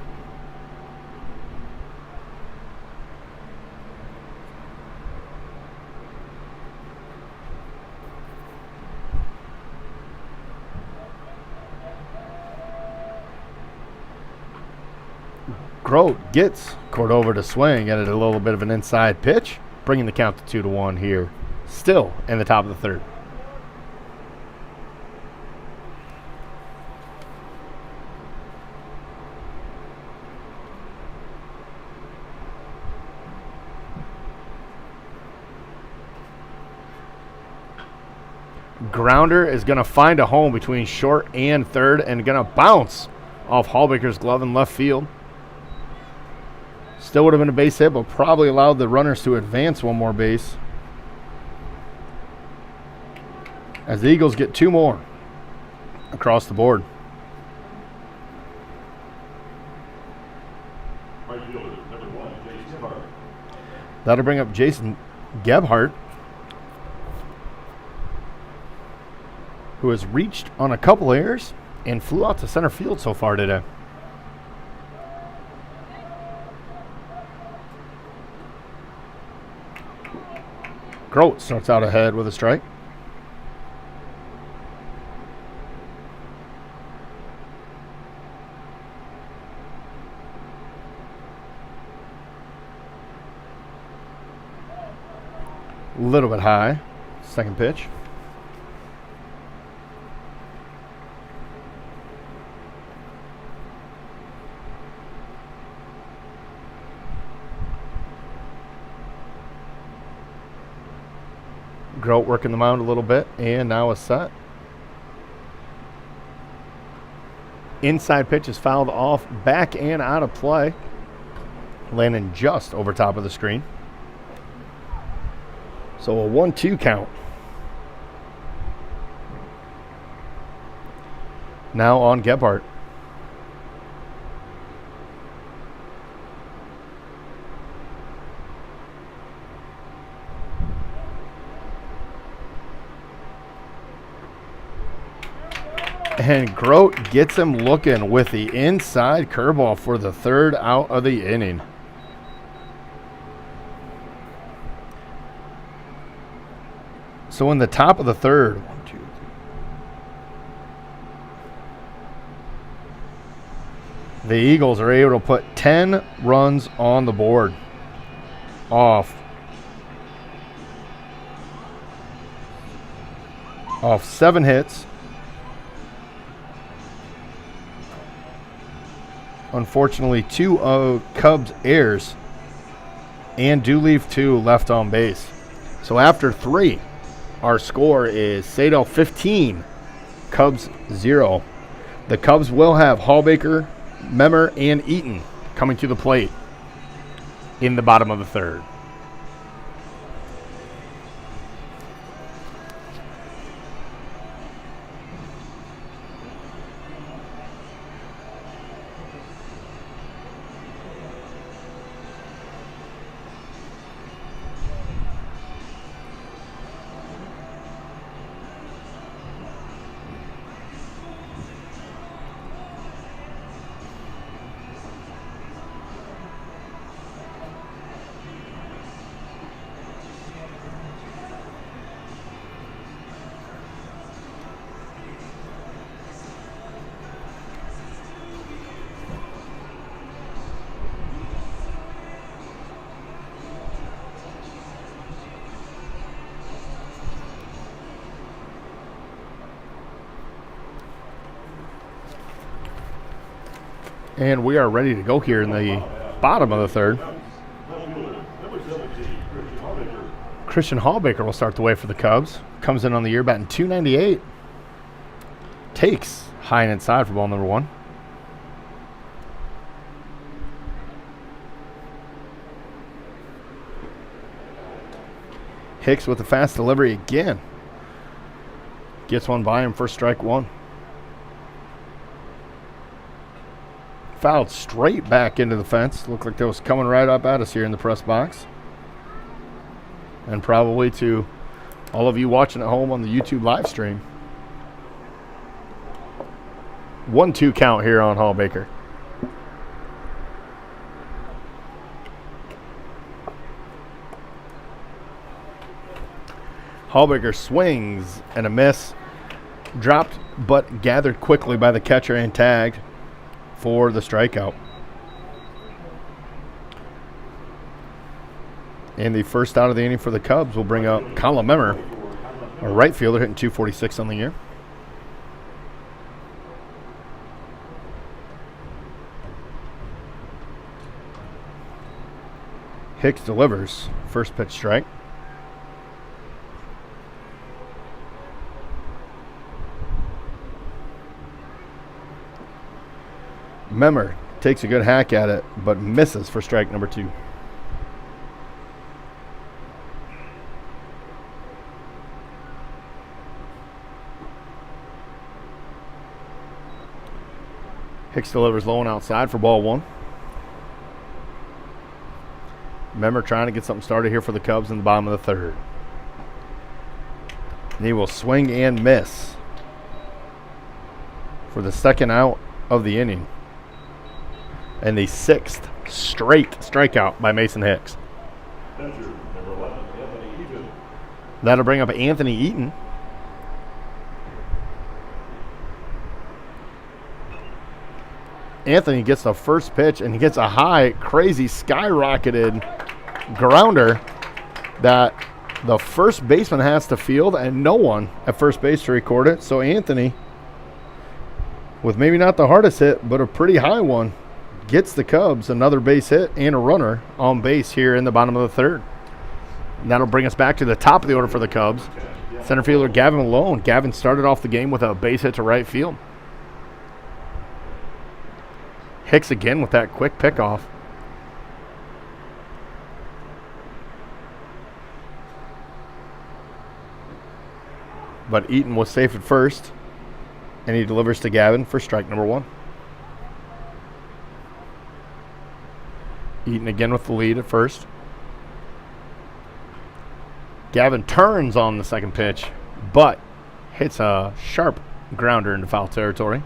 Grote gets Cordova to swing at a little bit of an inside pitch, bringing the count to 2-1 here, still in the top of the third. Grounder is going to find a home between short and third and going to bounce off Hallbaker's glove in left field. Still would have been a base hit, but probably allowed the runners to advance one more base, as the Eagles get 2 more across the board. Right fielder, number 1, Jase Gebhardt. That'll bring up Jason Gebhardt, who has reached on a couple errors and flew out to center field so far today. Grote starts out ahead with a strike. A little bit high. Second pitch. Grote working the mound a little bit, and now a set. Inside pitch is fouled off, back and out of play, landing just over top of the screen. So a 1-2 count. Now on Gebhardt. And Grote gets him looking with the inside curveball for the third out of the inning. So in the top of the third, 1, 2, 3. The Eagles are able to put 10 runs on the board off 7 hits. Unfortunately, 2 of Cubs errors, and do leave 2 left on base. So after 3, our score is Saydel 15, Cubs 0. The Cubs will have Hallbaker, Memmer, and Eaton coming to the plate in the bottom of the third. And we are ready to go here in the bottom of the third. Christian Hallbaker will start the way for the Cubs. Comes in on the year batting .298. Takes high and inside for ball number 1. Hicks with a fast delivery again. Gets one by him for strike 1. Fouled straight back into the fence. Looked like that was coming right up at us here in the press box. And probably to all of you watching at home on the YouTube live stream. 1-2 count here on Hallbaker. Hallbaker swings and a miss. Dropped but gathered quickly by the catcher and tagged for the strikeout. And the first out of the inning for the Cubs will bring up Colin Memmer, a right fielder hitting .246 on the year. Hicks delivers. First pitch strike. Memmer takes a good hack at it, but misses for strike number 2. Hicks delivers low and outside for ball 1. Memmer trying to get something started here for the Cubs in the bottom of the 3rd. And he will swing and miss for the second out of the inning. And the 6th straight strikeout by Mason Hicks. That'll bring up Anthony Eaton. Anthony gets the first pitch, and he gets a high, crazy, skyrocketed grounder that the first baseman has to field, and no one at first base to record it. So Anthony, with maybe not the hardest hit, but a pretty high one, gets the Cubs another base hit and a runner on base here in the bottom of the 3rd. And that'll bring us back to the top of the order for the Cubs. Center fielder Gavin Malone. Gavin started off the game with a base hit to right field. Hicks again with that quick pickoff. But Eaton was safe at first, and he delivers to Gavin for strike number 1. Eaton again with the lead at first. Gavin turns on the second pitch, but hits a sharp grounder into foul territory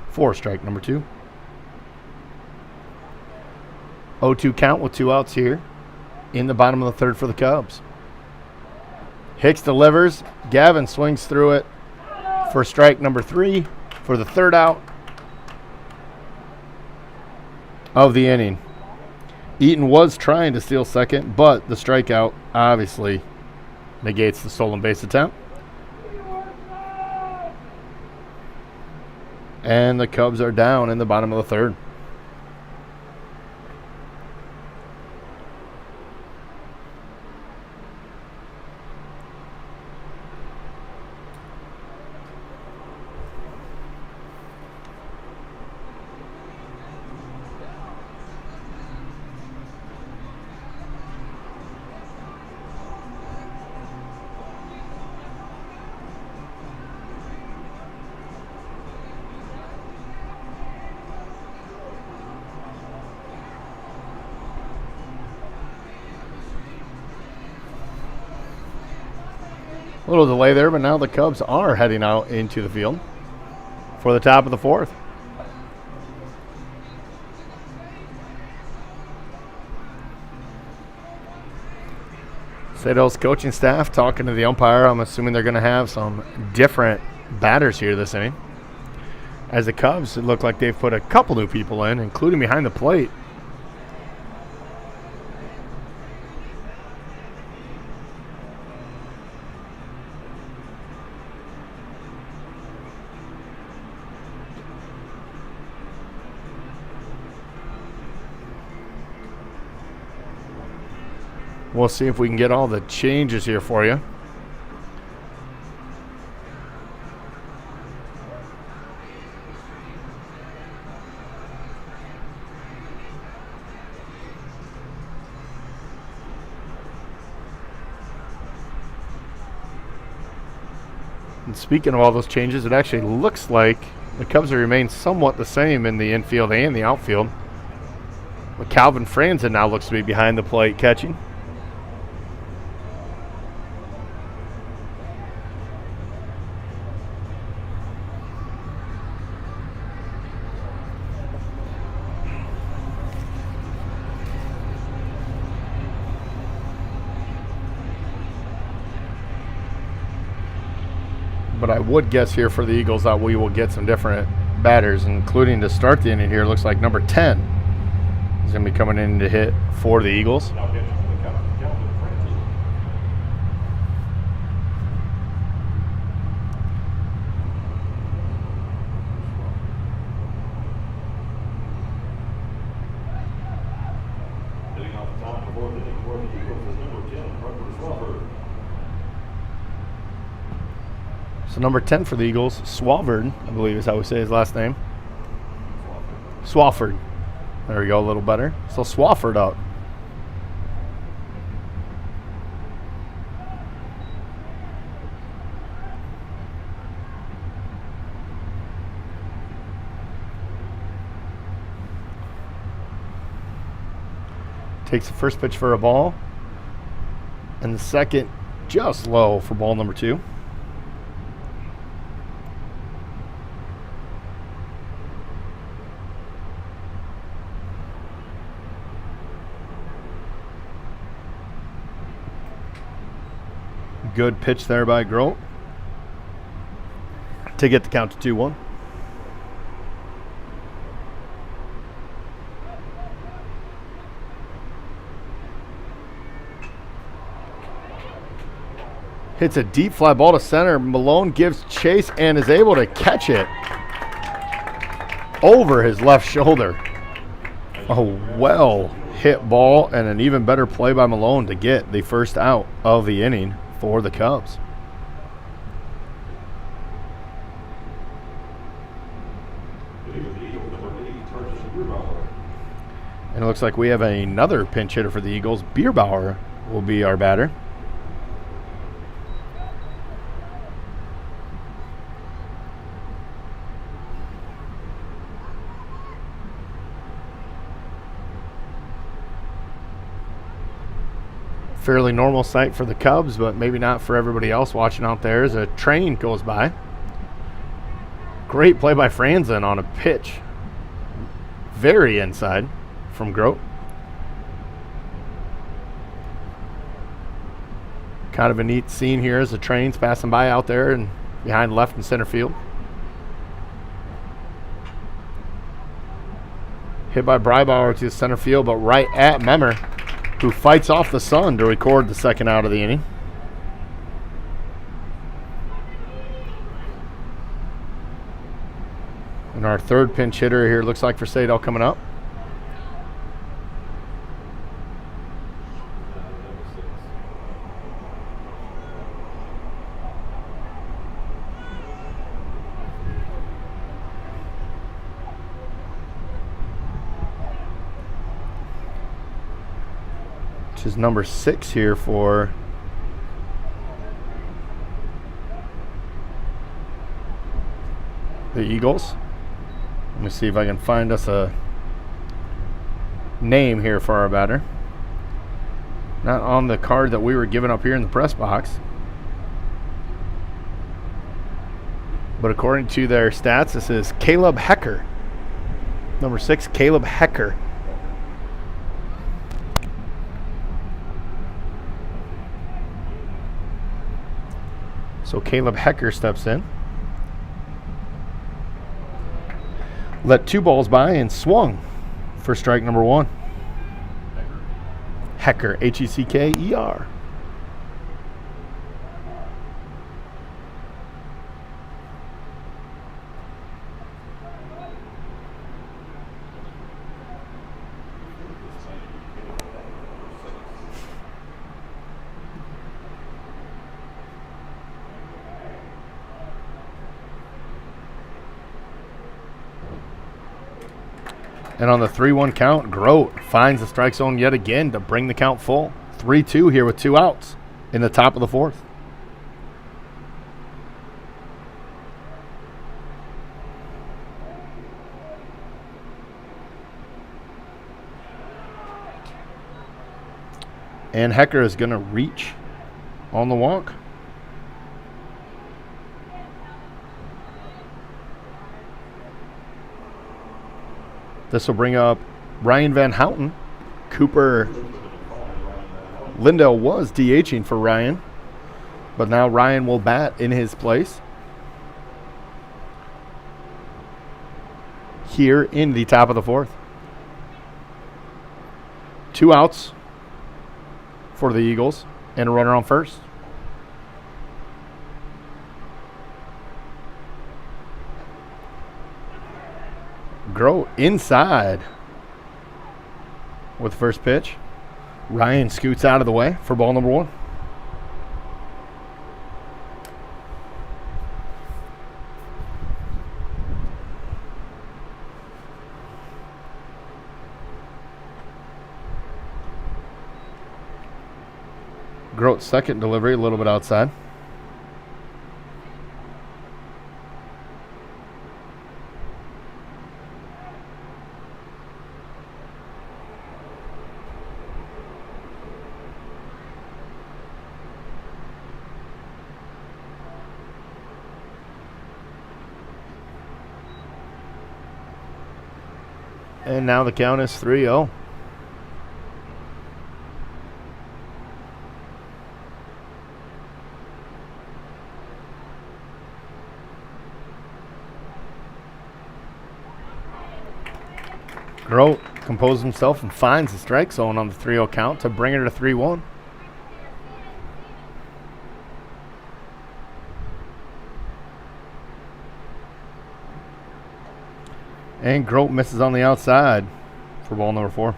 for strike number 2. 0-2 count with 2 outs here in the bottom of the 3rd for the Cubs. Hicks delivers. Gavin swings through it for strike number 3 for the 3rd out of the inning. Eaton was trying to steal second, but the strikeout obviously negates the stolen base attempt. And the Cubs are down in the bottom of the 3rd. A little delay there, but now the Cubs are heading out into the field for the top of the 4th. Saydel's coaching staff talking to the umpire. I'm assuming they're going to have some different batters here this inning. As the Cubs, it look like they've put a couple new people in, including behind the plate. We'll see if we can get all the changes here for you. And speaking of all those changes, it actually looks like the Cubs will remain somewhat the same in the infield and the outfield. But Calvin Franzen now looks to be behind the plate catching. But I would guess here for the Eagles that we will get some different batters, including to start the inning here. Looks like number 10 is going to be coming in to hit for the Eagles. Now pitching for the Cubs, Calvin Franzen. Hitting off the top of the fourth inning for the Eagles is number 10, Parker Swafford. So number 10 for the Eagles, Swafford, I believe is how we say his last name. Swafford. There we go, a little better. So Swafford up. Takes the first pitch for a ball. And the second just low for ball number 2. Good pitch there by Grote to get the count to 2-1. Hits a deep fly ball to center. Malone gives chase and is able to catch it over his left shoulder. A well hit ball and an even better play by Malone to get the first out of the inning for the Cubs. And it looks like we have another pinch hitter for the Eagles. Bierbauer will be our batter. Fairly normal sight for the Cubs, but maybe not for everybody else watching out there as a train goes by. Great play by Franzen on a pitch. Very inside from Grote. Kind of a neat scene here as the train's passing by out there and behind left and center field. Hit by Bierbauer to the center field, but right at Memmer, who fights off the sun to record the second out of the inning. And our third pinch hitter here looks like for Saydel coming up. Which is number 6 here for the Eagles. Let me see if I can find us a name here for our batter. Not on the card that we were given up here in the press box. But according to their stats, this is Caleb Hecker. Number 6, Caleb Hecker. So Caleb Hecker steps in. Let 2 balls by and swung for strike number 1. Hecker, H-E-C-K-E-R. And on the 3-1 count, Grote finds the strike zone yet again to bring the count full. 3-2 here with 2 outs in the top of the 4th. And Hecker is going to reach on the walk. This will bring up Ryan Van Houten. Cooper Lindell was DHing for Ryan, but now Ryan will bat in his place here in the top of the 4th. 2 outs for the Eagles and a runner on first. Grote inside with the first pitch. Ryan scoots out of the way for ball number 1. Grote's second delivery, a little bit outside. And now the count is 3-0. Grote composes himself and finds the strike zone on the 3-0 count to bring it to 3-1. And Grote misses on the outside for ball number 4.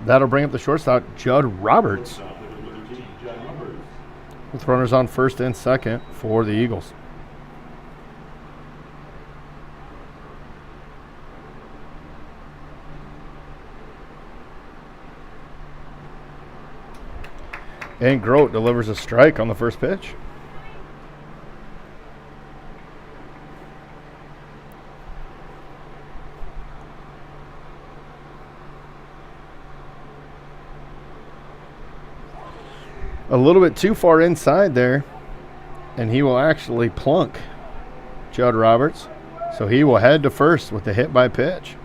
That'll bring up the shortstop, Judd Roberts, with runners on first and second for the Eagles. And Grote delivers a strike on the first pitch. A little bit too far inside there, and he will actually plunk Judd Roberts. So he will head to first with the hit by pitch.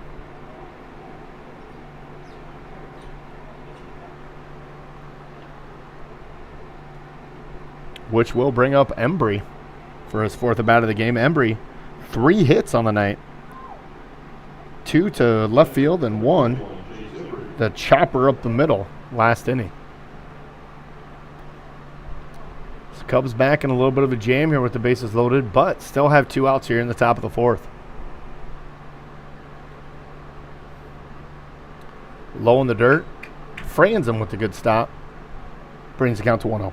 Which will bring up Embry for his 4th at bat of the game. Embry, 3 hits on the night. 2 to left field and 1 the chopper up the middle last inning. So Cubs back in a little bit of a jam here with the bases loaded, but still have 2 outs here in the top of the 4th. Low in the dirt. Franzen with the good stop. Brings the count to 1-0.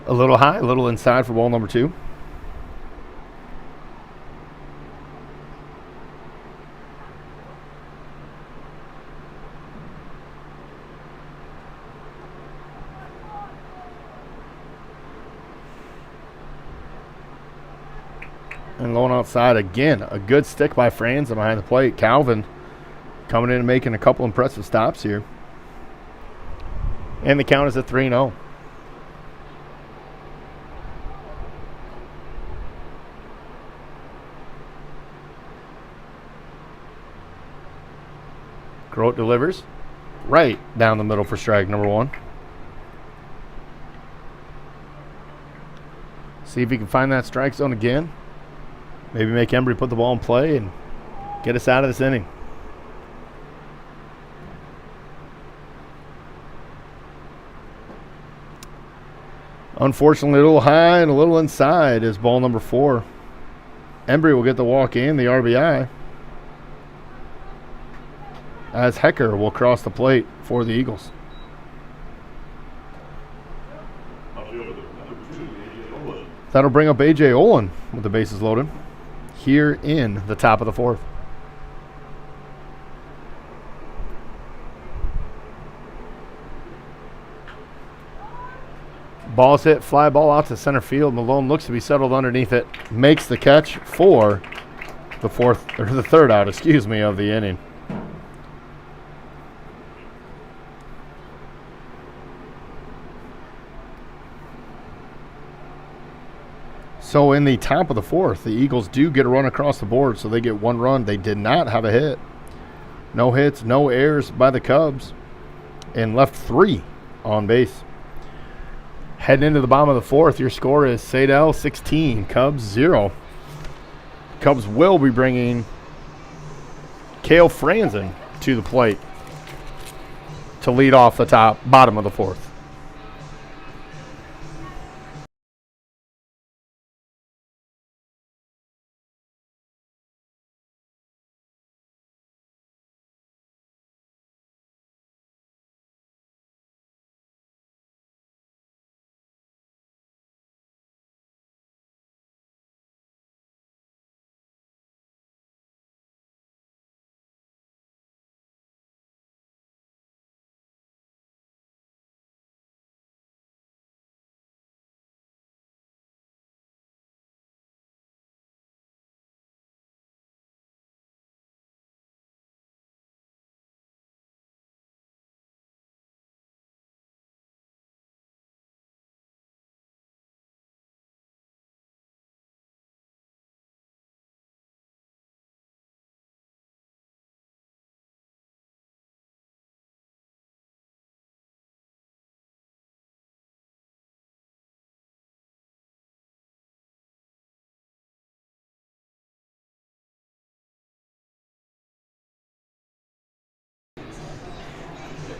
A little high, a little inside for ball number 2. And going outside again. A good stick by Franzen behind the plate. Calvin coming in and making a couple impressive stops here. And the count is at 3-0. Grote delivers right down the middle for strike number 1. See if he can find that strike zone again. Maybe make Embry put the ball in play and get us out of this inning. Unfortunately, a little high and a little inside is ball number 4. Embry will get the walk and the RBI, as Hecker will cross the plate for the Eagles. That'll bring up A.J. Olin with the bases loaded here in the top of the fourth. Ball's hit, fly ball out to center field. Malone looks to be settled underneath it, makes the catch for the third out, of the inning. So in the top of the fourth, the Eagles do get a run across the board, so they get one run. They did not have a hit. No hits, no errors by the Cubs, and left 3 on base. Heading into the bottom of the fourth, your score is Saydel 16, Cubs 0. Cubs will be bringing Cale Franzen to the plate to lead off the bottom of the fourth.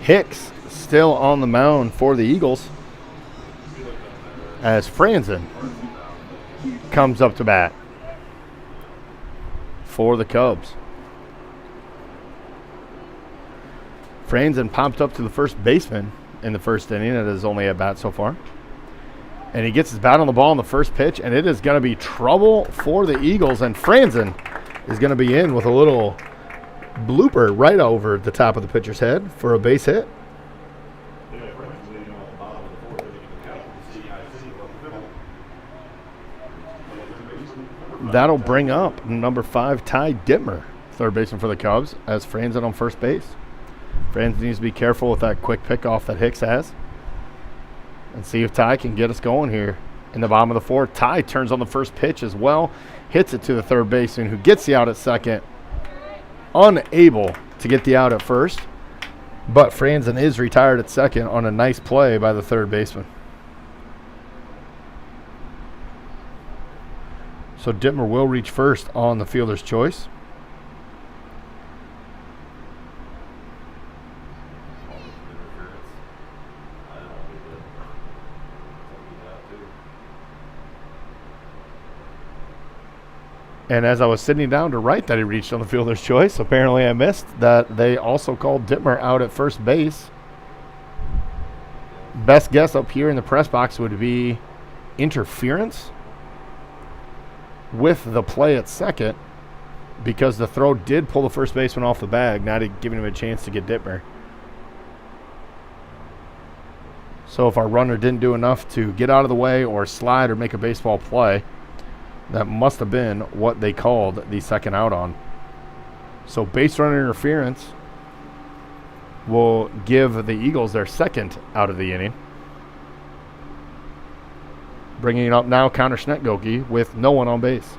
Hicks still on the mound for the Eagles as Franzen comes up to bat for the Cubs. Franzen popped up to the first baseman in the first inning. It is only a bat so far. And he gets his bat on the ball on the first pitch, and it is going to be trouble for the Eagles. And Franzen is going to be in with a little blooper right over the top of the pitcher's head for a base hit. That'll bring up number 5, Ty Dittmer, third baseman for the Cubs, as Franzen on first base. Franzen needs to be careful with that quick pickoff that Hicks has. And see if Ty can get us going here in the bottom of the fourth. Ty turns on the first pitch as well, hits it to the third baseman, who gets the out at second. Unable to get the out at first, but Franzen is retired at second on a nice play by the third baseman. So Dittmer will reach first on the fielder's choice. And as I was sitting down to write that he reached on the fielder's choice, apparently I missed that they also called Dittmer out at first base. Best guess up here in the press box would be interference with the play at second, because the throw did pull the first baseman off the bag, not giving him a chance to get Dittmer. So if our runner didn't do enough to get out of the way or slide or make a baseball play, that must have been what they called the second out on. So base runner interference will give the Eagles their second out of the inning. Bringing it up now, Connor Schnetgoke with no one on base.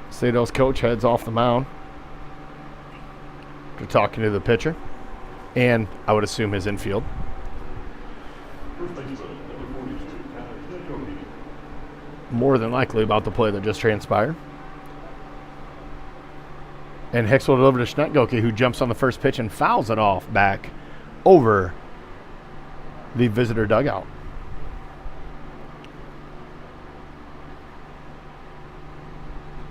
Saydel's coach heads off the mound after talking to the pitcher, and I would assume his infield. More than likely about the play that just transpired. And Hicks will deliver to Schnetgoke, who jumps on the first pitch and fouls it off back over the visitor dugout.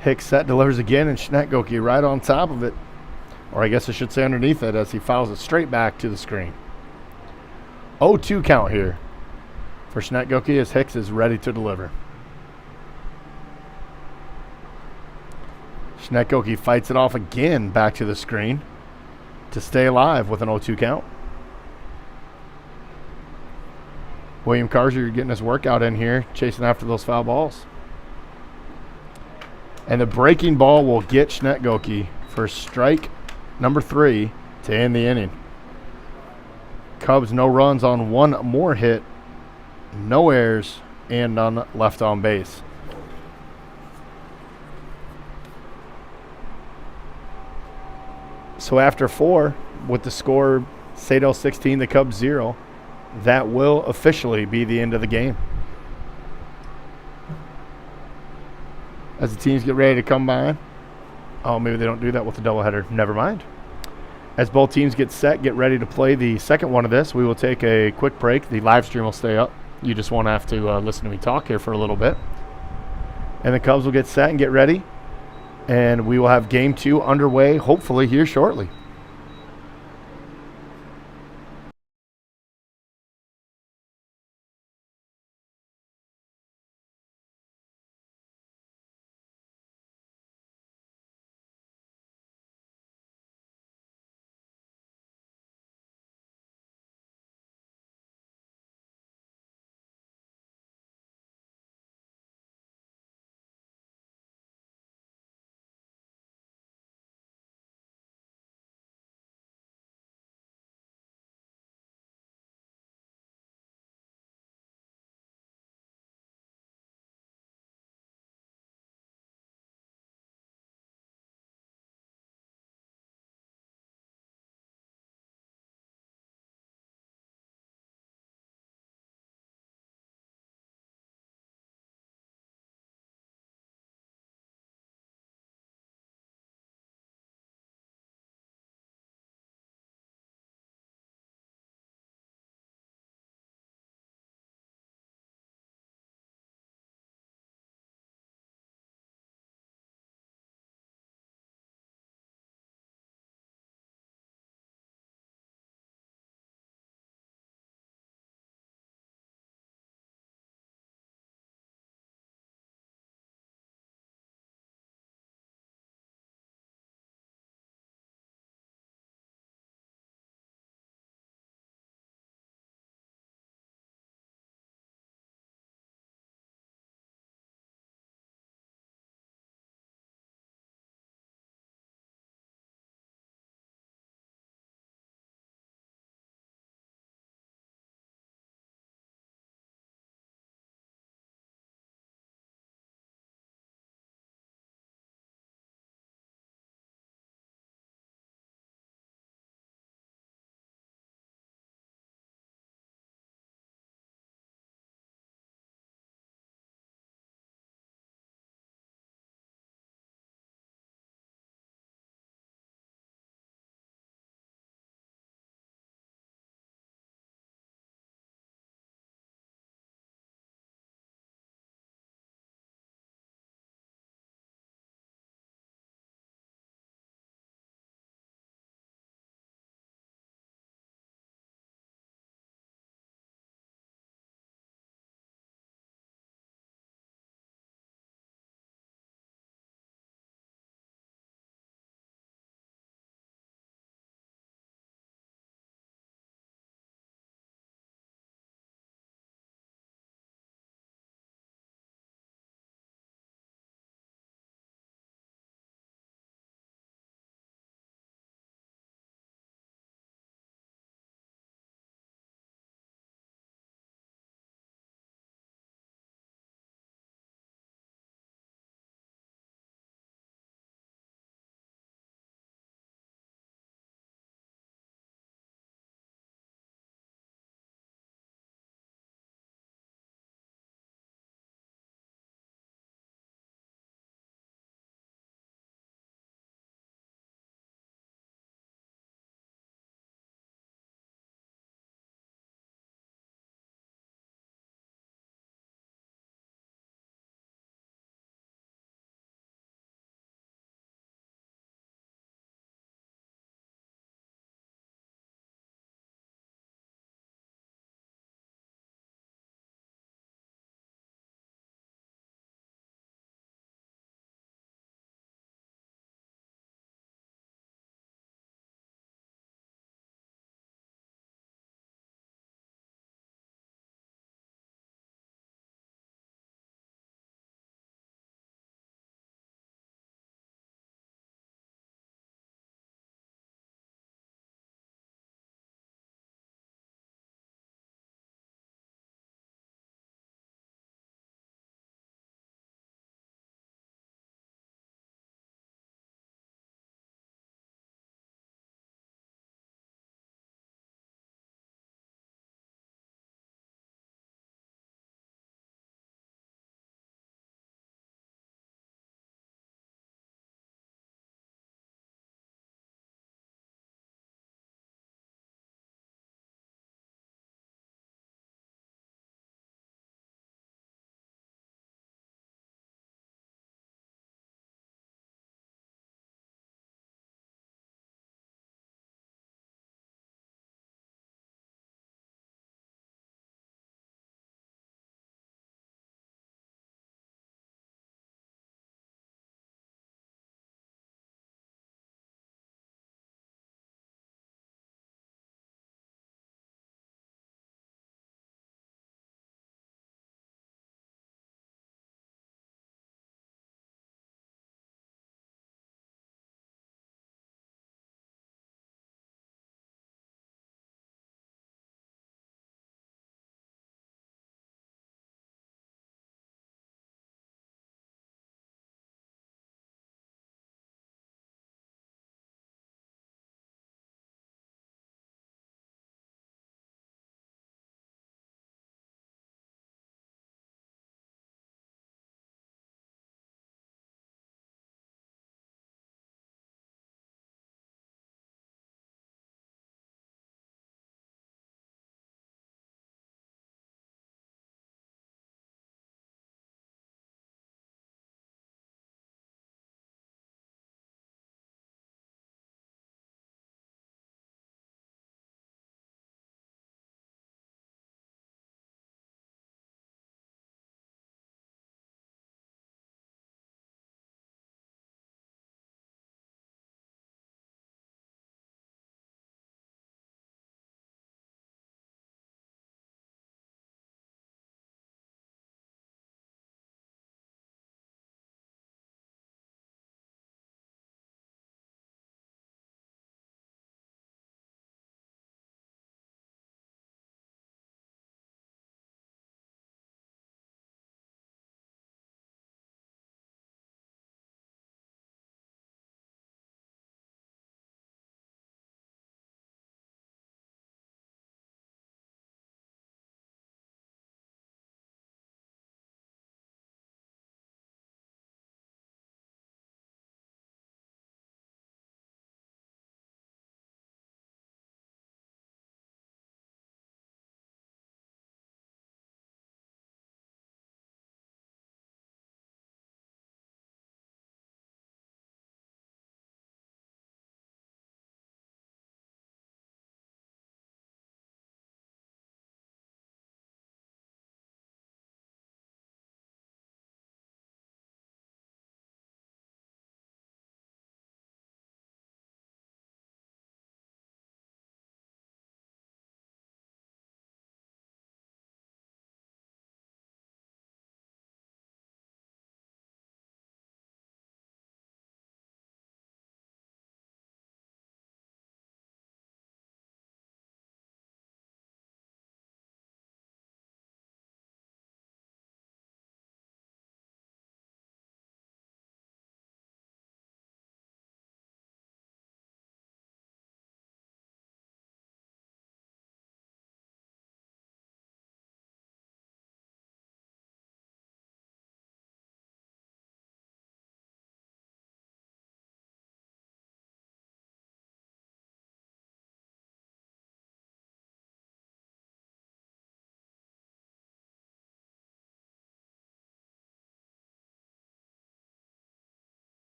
Hicks set, delivers again, and Schnetgoke right on top of it. Or I guess I should say underneath it, as he fouls it straight back to the screen. 0-2 count here for Schnetgoke as Hicks is ready to deliver. Schnetgoke fights it off again back to the screen to stay alive with an 0-2 count. William Carter getting his workout in here, chasing after those foul balls. And the breaking ball will get Schnetgoke for strike number 3 to end the inning. Cubs no runs on one more hit, no errors, and none left on base. So after 4, with the score Saydel 16, the Cubs 0, that will officially be the end of the game. As the teams get ready to come by. Oh, maybe they don't do that with the doubleheader. Never mind. As both teams get set, get ready to play the second one of this, we will take a quick break. The live stream will stay up. You just won't have to listen to me talk here for a little bit. And the Cubs will get set and get ready. And we will have game 2 underway, hopefully here shortly.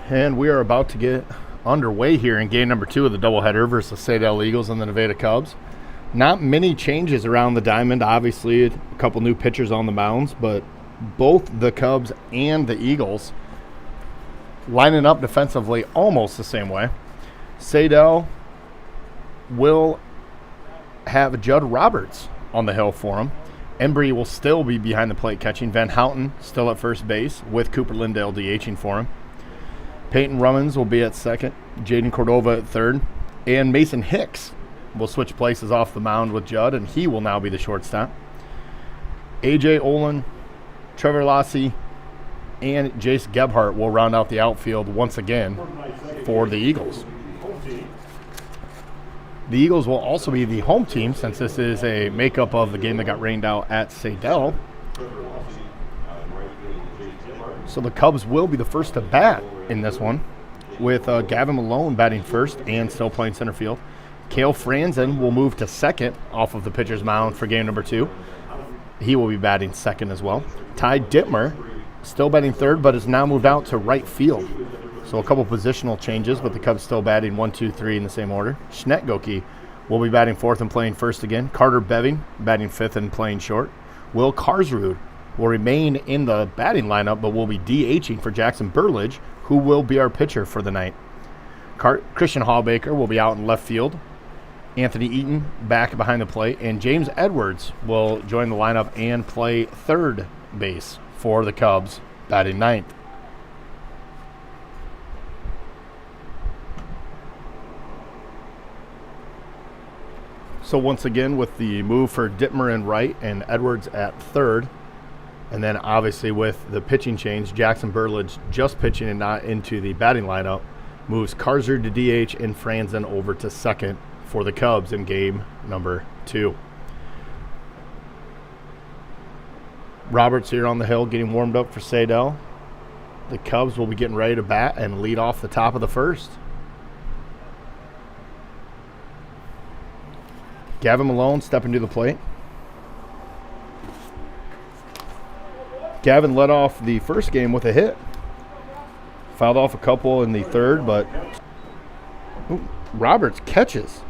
And we are about to get underway here in game number 2 of the doubleheader versus Saydel Eagles and the Nevada Cubs. Not many changes around the diamond. Obviously, a couple new pitchers on the mounds, but both the Cubs and the Eagles lining up defensively almost the same way. Saydel will have Judd Roberts on the hill for him. Embry will still be behind the plate catching. Van Houten still at first base with Cooper Lindale DHing for him. Payton Romans will be at second. Jaden Cordova at third. And Mason Hicks will switch places off the mound with Judd, and he will now be the shortstop. A.J. Olin, Trevor Lassie, and Jase Gebhardt will round out the outfield once again for the Eagles. The Eagles will also be the home team since this is a makeup of the game that got rained out at Saydel. So the Cubs will be the first to bat in this one, with Gavin Malone batting first and still playing center field. Kale Franzen will move to second off of the pitcher's mound for game number 2. He will be batting second as well. Ty Dittmer still batting third, but has now moved out to right field. So a couple positional changes, but the Cubs still batting 1, 2, 3 in the same order. Schnetgoki will be batting fourth and playing first again. Carter Beving batting fifth and playing short. Will Karsrud will remain in the batting lineup, but will be DHing for Jackson Burlage, who will be our pitcher for the night. Christian Hallbaker will be out in left field. Anthony Eaton back behind the plate, and James Edwards will join the lineup and play third base for the Cubs, batting ninth. So once again, with the move for Dittmer in right and Edwards at third, and then obviously with the pitching change, Jackson Burlage just pitching and not into the batting lineup, moves Karsrud to DH and Franzen over to second for the Cubs in game number 2. Roberts here on the hill getting warmed up for Saydel. The Cubs will be getting ready to bat and lead off the top of the first. Gavin Malone stepping to the plate. Gavin led off the first game with a hit. Fouled off a couple in the third, but Roberts catches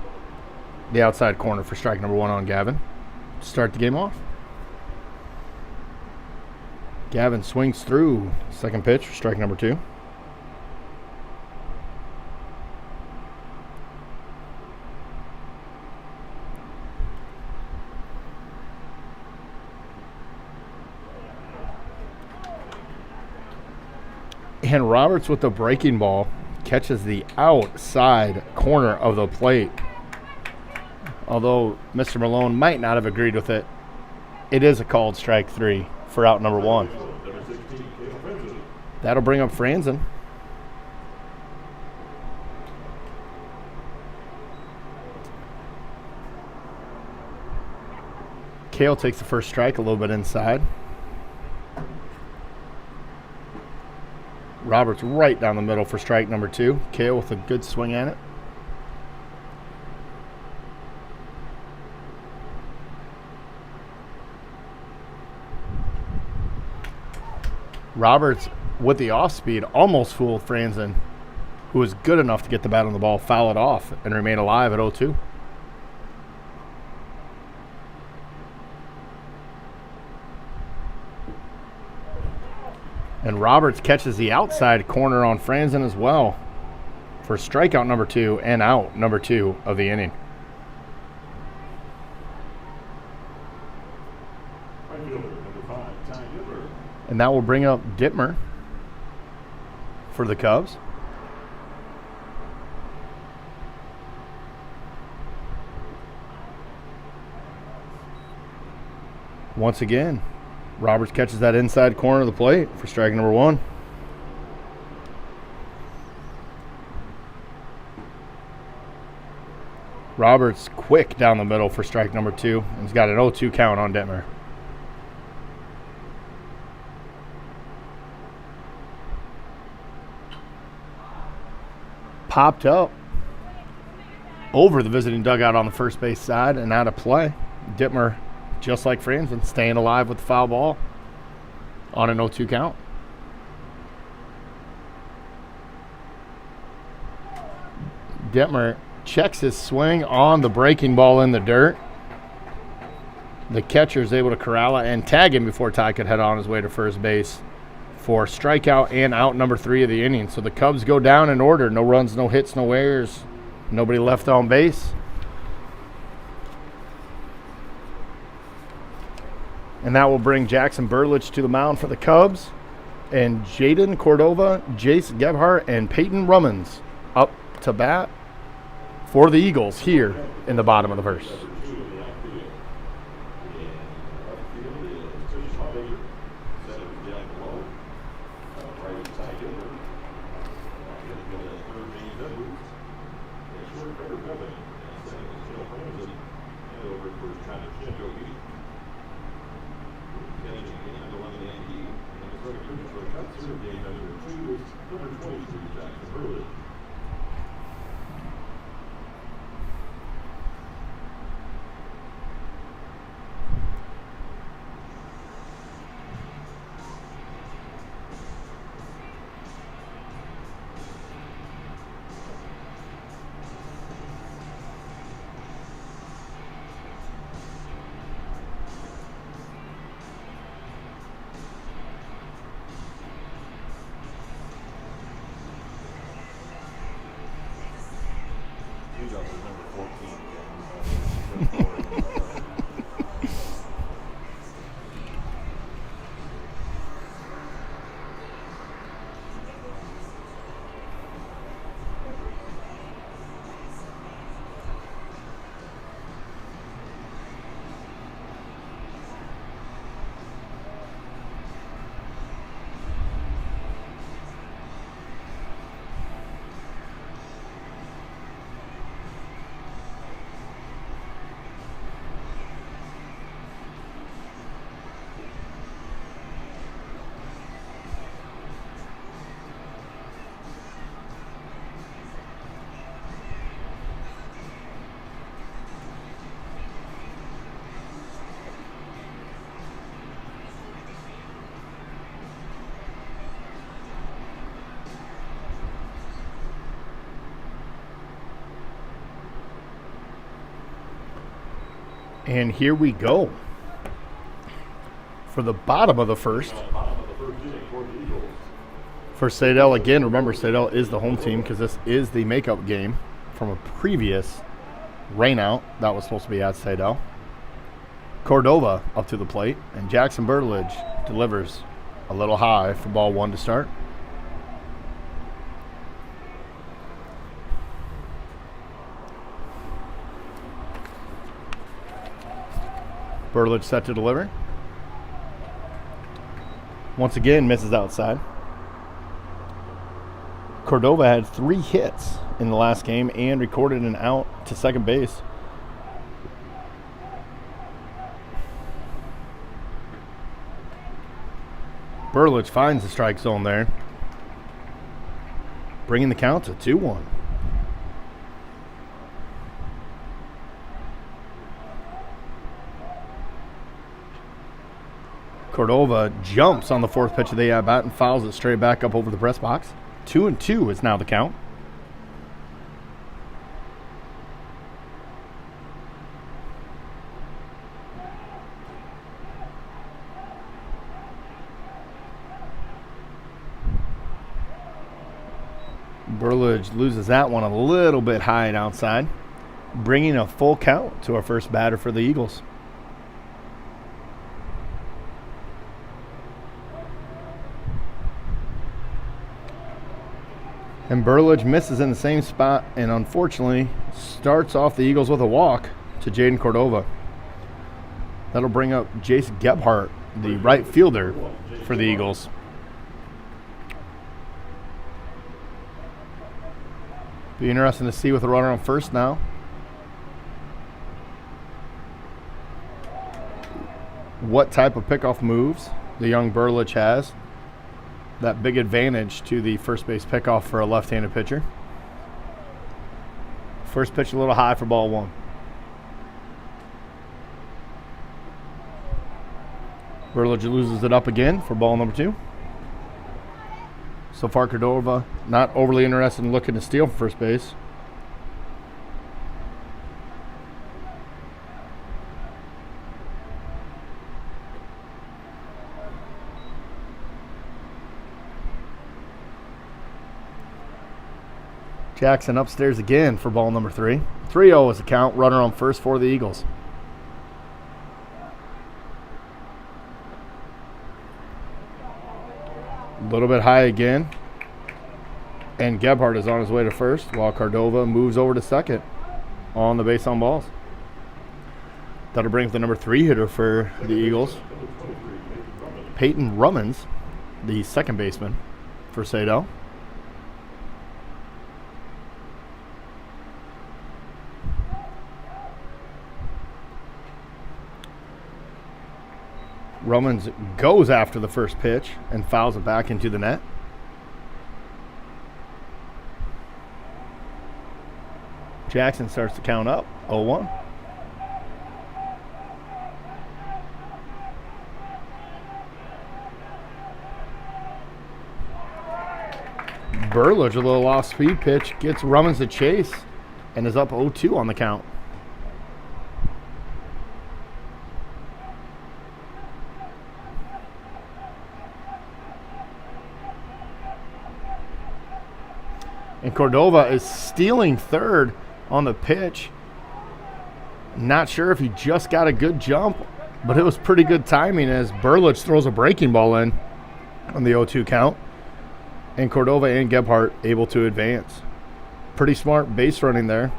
the outside corner for strike number 1 on Gavin. Start the game off. Gavin swings through second pitch for strike number 2. And Roberts with the breaking ball catches the outside corner of the plate. Although Mr. Malone might not have agreed with it, it is a called strike 3 for out number 1. That'll bring up Franzen. Kale takes the first strike a little bit inside. Roberts right down the middle for strike number 2. Kale with a good swing at it. Roberts with the off speed almost fooled Franzen, who was good enough to get the bat on the ball, foul it off, and remain alive at 0-2. And Roberts catches the outside corner on Franzen as well for strikeout number 2 and out number 2 of the inning. And that will bring up Dittmer for the Cubs. Once again, Roberts catches that inside corner of the plate for strike number 1. Roberts quick down the middle for strike number 2. And he's got an 0-2 count on Dittmer. Popped up over the visiting dugout on the first base side and out of play. Dittmer, just like Franzen, staying alive with the foul ball on an 0-2 count. Detmer checks his swing on the breaking ball in the dirt. The catcher is able to corral it and tag him before Ty could head on his way to first base for strikeout and out number 3 of the inning. So the Cubs go down in order. No runs, no hits, no errors. Nobody left on base. And that will bring Jackson Burlage to the mound for the Cubs. And Jaden Cordova, Jase Gebhardt, and Payton Romans up to bat for the Eagles here in the bottom of the first. And here we go. For the bottom of the first. For Saydel, again, remember Saydel is the home team because this is the makeup game from a previous rainout that was supposed to be at Saydel. Cordova up to the plate, and Jackson Burlage delivers a little high for ball 1 to start. Burlage set to deliver. Once again, misses outside. Cordova had 3 hits in the last game and recorded an out to second base. Burlage finds the strike zone there, bringing the count to 2-1. Cordova jumps on the 4th pitch of the at-bat and fouls it straight back up over the press box. 2-2 is now the count. Burlage loses that one a little bit high and outside, bringing a full count to our first batter for the Eagles. And Burlage misses in the same spot and unfortunately starts off the Eagles with a walk to Jaden Cordova. That'll bring up Jase Gebhardt, the right fielder for the Eagles. Be interesting to see with the runner on first now. What type of pickoff moves the young Burlage has. That big advantage to the first base pickoff for a left-handed pitcher. First pitch a little high for ball 1. Burlage loses it up again for ball number 2. So far, Cordova not overly interested in looking to steal from first base. Jackson upstairs again for ball number 3. 3-0 is the count. Runner on first for the Eagles. A little bit high again. And Gebhardt is on his way to first, while Cordova moves over to second on the base on balls. That'll bring up the number 3 hitter for the Eagles, Payton Romans, the second baseman for Saydel. Romans goes after the first pitch and fouls it back into the net. Jackson starts to count up, 0-1. Burlage, a little off-speed pitch, gets Romans to chase and is up 0-2 on the count. And Cordova is stealing third on the pitch. Not sure if he just got a good jump, but it was pretty good timing as Burlage throws a breaking ball in on the 0-2 count. And Cordova and Gebhardt able to advance. Pretty smart base running there,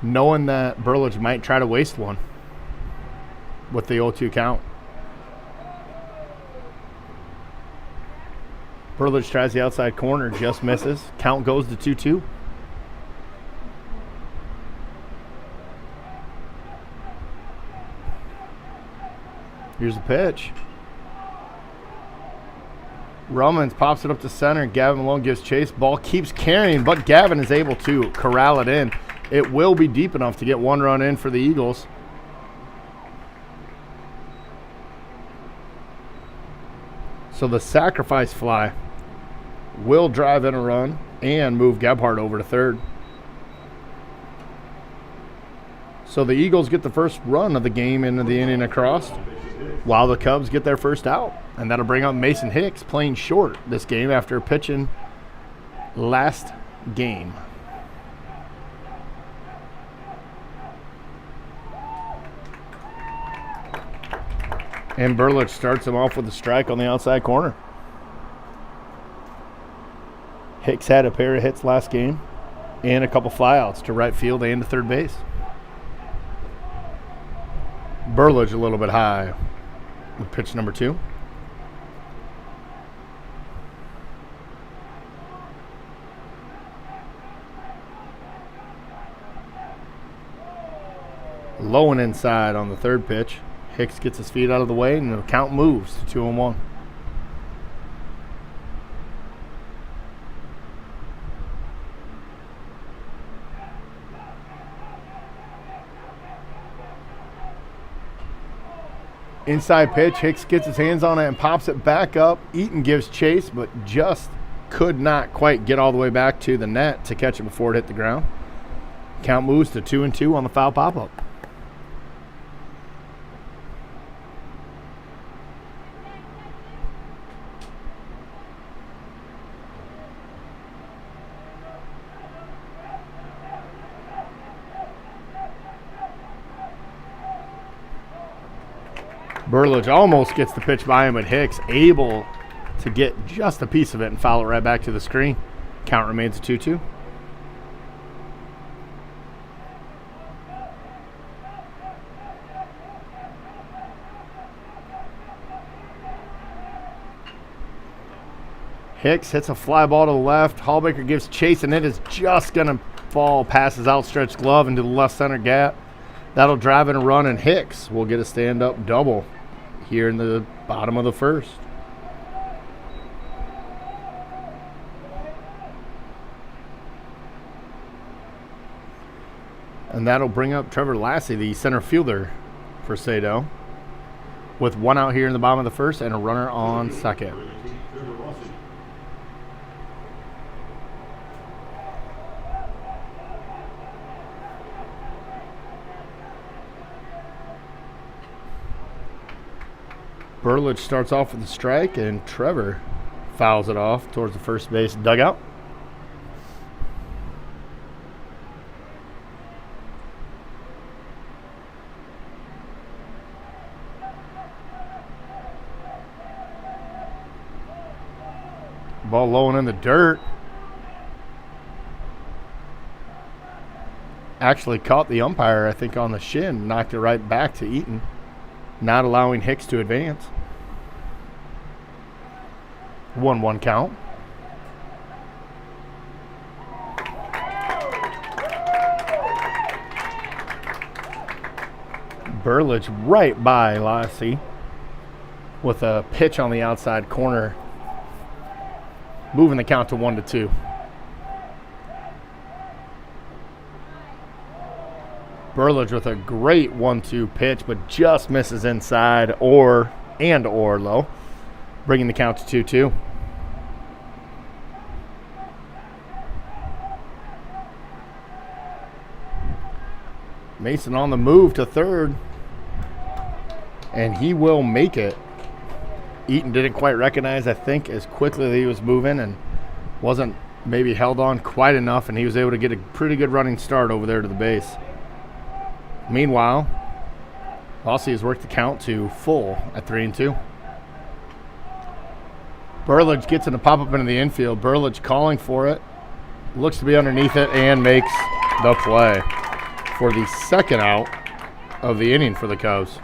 knowing that Burlage might try to waste one with the 0-2 count. Burlage tries the outside corner, just misses. Count goes to 2-2. Here's the pitch. Romans pops it up to center. Gavin Malone gives chase. Ball keeps carrying, but Gavin is able to corral it in. It will be deep enough to get one run in for the Eagles. So the sacrifice fly will drive in a run and move Gebhardt over to third. So the Eagles get the first run of the game into the inning across, while the Cubs get their first out. And that'll bring up Mason Hicks, playing short this game after pitching last game. And Burlage starts him off with a strike on the outside corner. Hicks had a pair of hits last game and a couple flyouts to right field and to third base. Burlage a little bit high with pitch number 2. Low and inside on the third pitch. Hicks gets his feet out of the way and the count moves to 2-1. Inside pitch, Hicks gets his hands on it and pops it back up. Eaton gives chase, but just could not quite get all the way back to the net to catch it before it hit the ground. Count moves to 2-2 on the foul pop-up. Burlage almost gets the pitch by him, but Hicks able to get just a piece of it and foul it right back to the screen. Count remains at 2-2. Hicks hits a fly ball to the left. Hallbaker gives chase, and it is just going to fall past his outstretched glove into the left center gap. That'll drive in a run, and Hicks will get a stand-up double here in the bottom of the first. And that'll bring up Trevor Lassie, the center fielder for Saydel, with one out here in the bottom of the first and a runner on second. Burlage starts off with a strike, and Trevor fouls it off towards the first base dugout. Ball low and in the dirt. Actually caught the umpire, I think, on the shin. Knocked it right back to Eaton, not allowing Hicks to advance. 1-1 count. Burlage right by Lassie with a pitch on the outside corner, moving the count to 1-2. Burlage with a great 1-2 pitch, but just misses inside or low, bringing the count to 2-2. Mason on the move to third, and he will make it. Eaton didn't quite recognize, I think, as quickly as he was moving and wasn't maybe held on quite enough, and he was able to get a pretty good running start over there to the base. Meanwhile, Lassie has worked the count to full at 3-2. Burlage gets in a pop-up into the infield. Burlage calling for it. Looks to be underneath it and makes the play for the second out of the inning for the Cubs.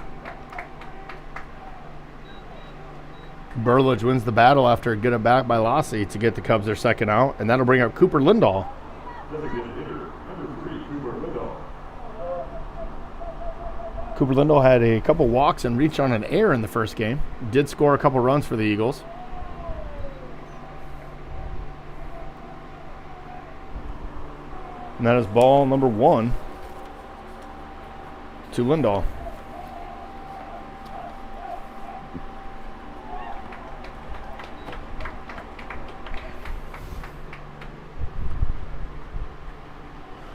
Burlage wins the battle after a good at bat by Lassie to get the Cubs their second out, and that'll bring up Cooper Lindahl. Cooper Lindahl had a couple walks and reached on an error in the first game. Did score a couple runs for the Eagles. And that is ball number 1 to Lindahl.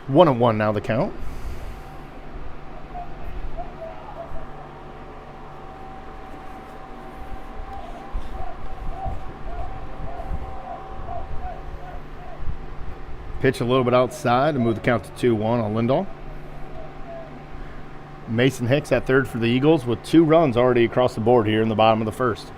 One and one now the count. Pitch a little bit outside to move the count to 2-1 on Lindahl. Mason Hicks at third for the Eagles with 2 runs already across the board here in the bottom of the first.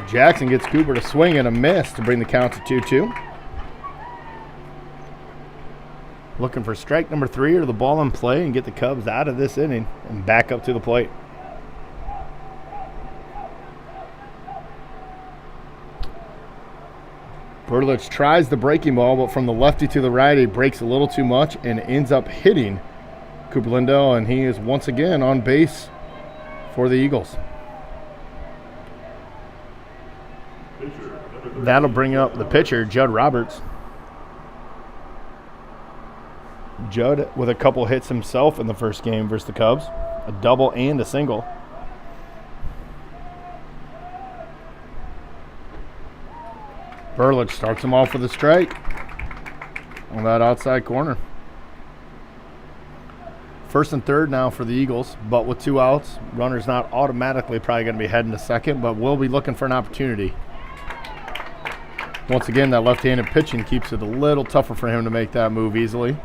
Jackson gets Cooper to swing and a miss to bring the count to 2-2. Looking for strike number 3 or the ball in play and get the Cubs out of this inning and back up to the plate. Burlage tries the breaking ball, but from the lefty to the righty, breaks a little too much and ends up hitting Cooper Lindahl, and he is once again on base for the Eagles. That'll bring up the pitcher, Judd Roberts. Judd with a couple hits himself in the first game versus the Cubs, a double and a single. Burlage starts him off with a strike on that outside corner. First and third now for the Eagles, but with 2 outs. Runner's not automatically probably going to be heading to second, but will be looking for an opportunity. Once again, that left-handed pitching keeps it a little tougher for him to make that move easily.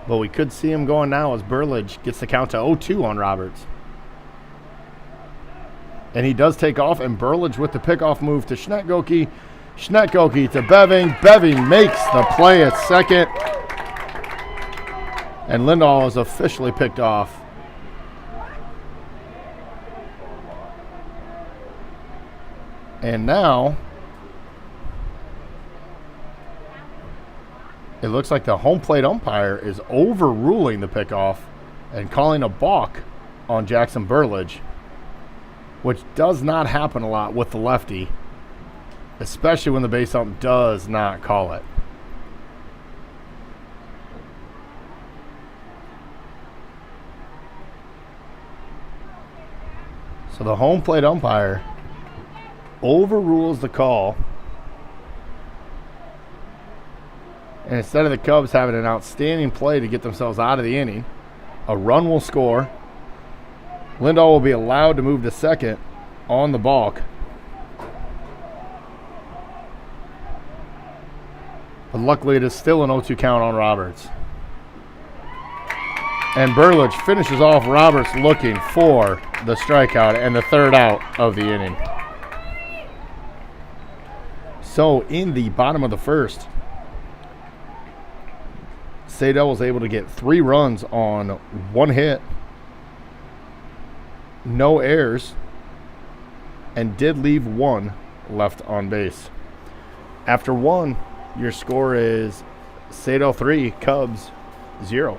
But we could see him going now as Burlage gets the count to 0-2 on Roberts. And he does take off, and Burlage with the pickoff move to Schnetgoke. Schnetgoke to Beving. Beving makes the play at second. And Lindahl is officially picked off. And now it looks like the home plate umpire is overruling the pickoff and calling a balk on Jackson Burlage, which does not happen a lot with the lefty, especially when the base ump does not call it. So the home plate umpire overrules the call. And instead of the Cubs having an outstanding play to get themselves out of the inning, a run will score. Lindahl will be allowed to move to second on the balk. But luckily it is still an 0-2 count on Roberts. And Burlich finishes off Roberts looking for the strikeout and the third out of the inning. So in the bottom of the first, Saydel was able to get 3 runs on 1 hit, no errors, and did leave 1 left on base. After 1, your score is Saydel 3, Cubs 0.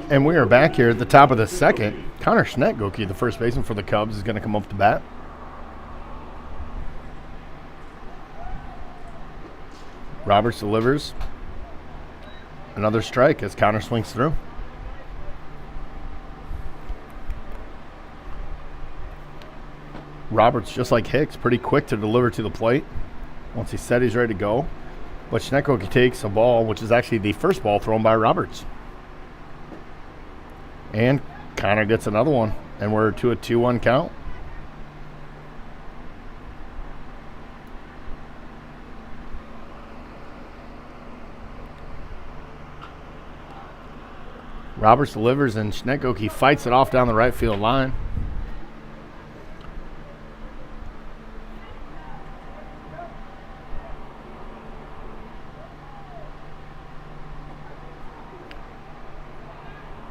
And we are back here at the top of the second. Connor Schnetgoke, the first baseman for the Cubs, is going to come up to bat. Roberts delivers. Another strike as Connor swings through. Roberts, just like Hicks, pretty quick to deliver to the plate once he said he's ready to go. But Schnetgoke takes a ball, which is actually the first ball thrown by Roberts. And Connor gets another one, and we're to a 2-1 count. Roberts delivers, and Schnetgoke fights it off down the right field line.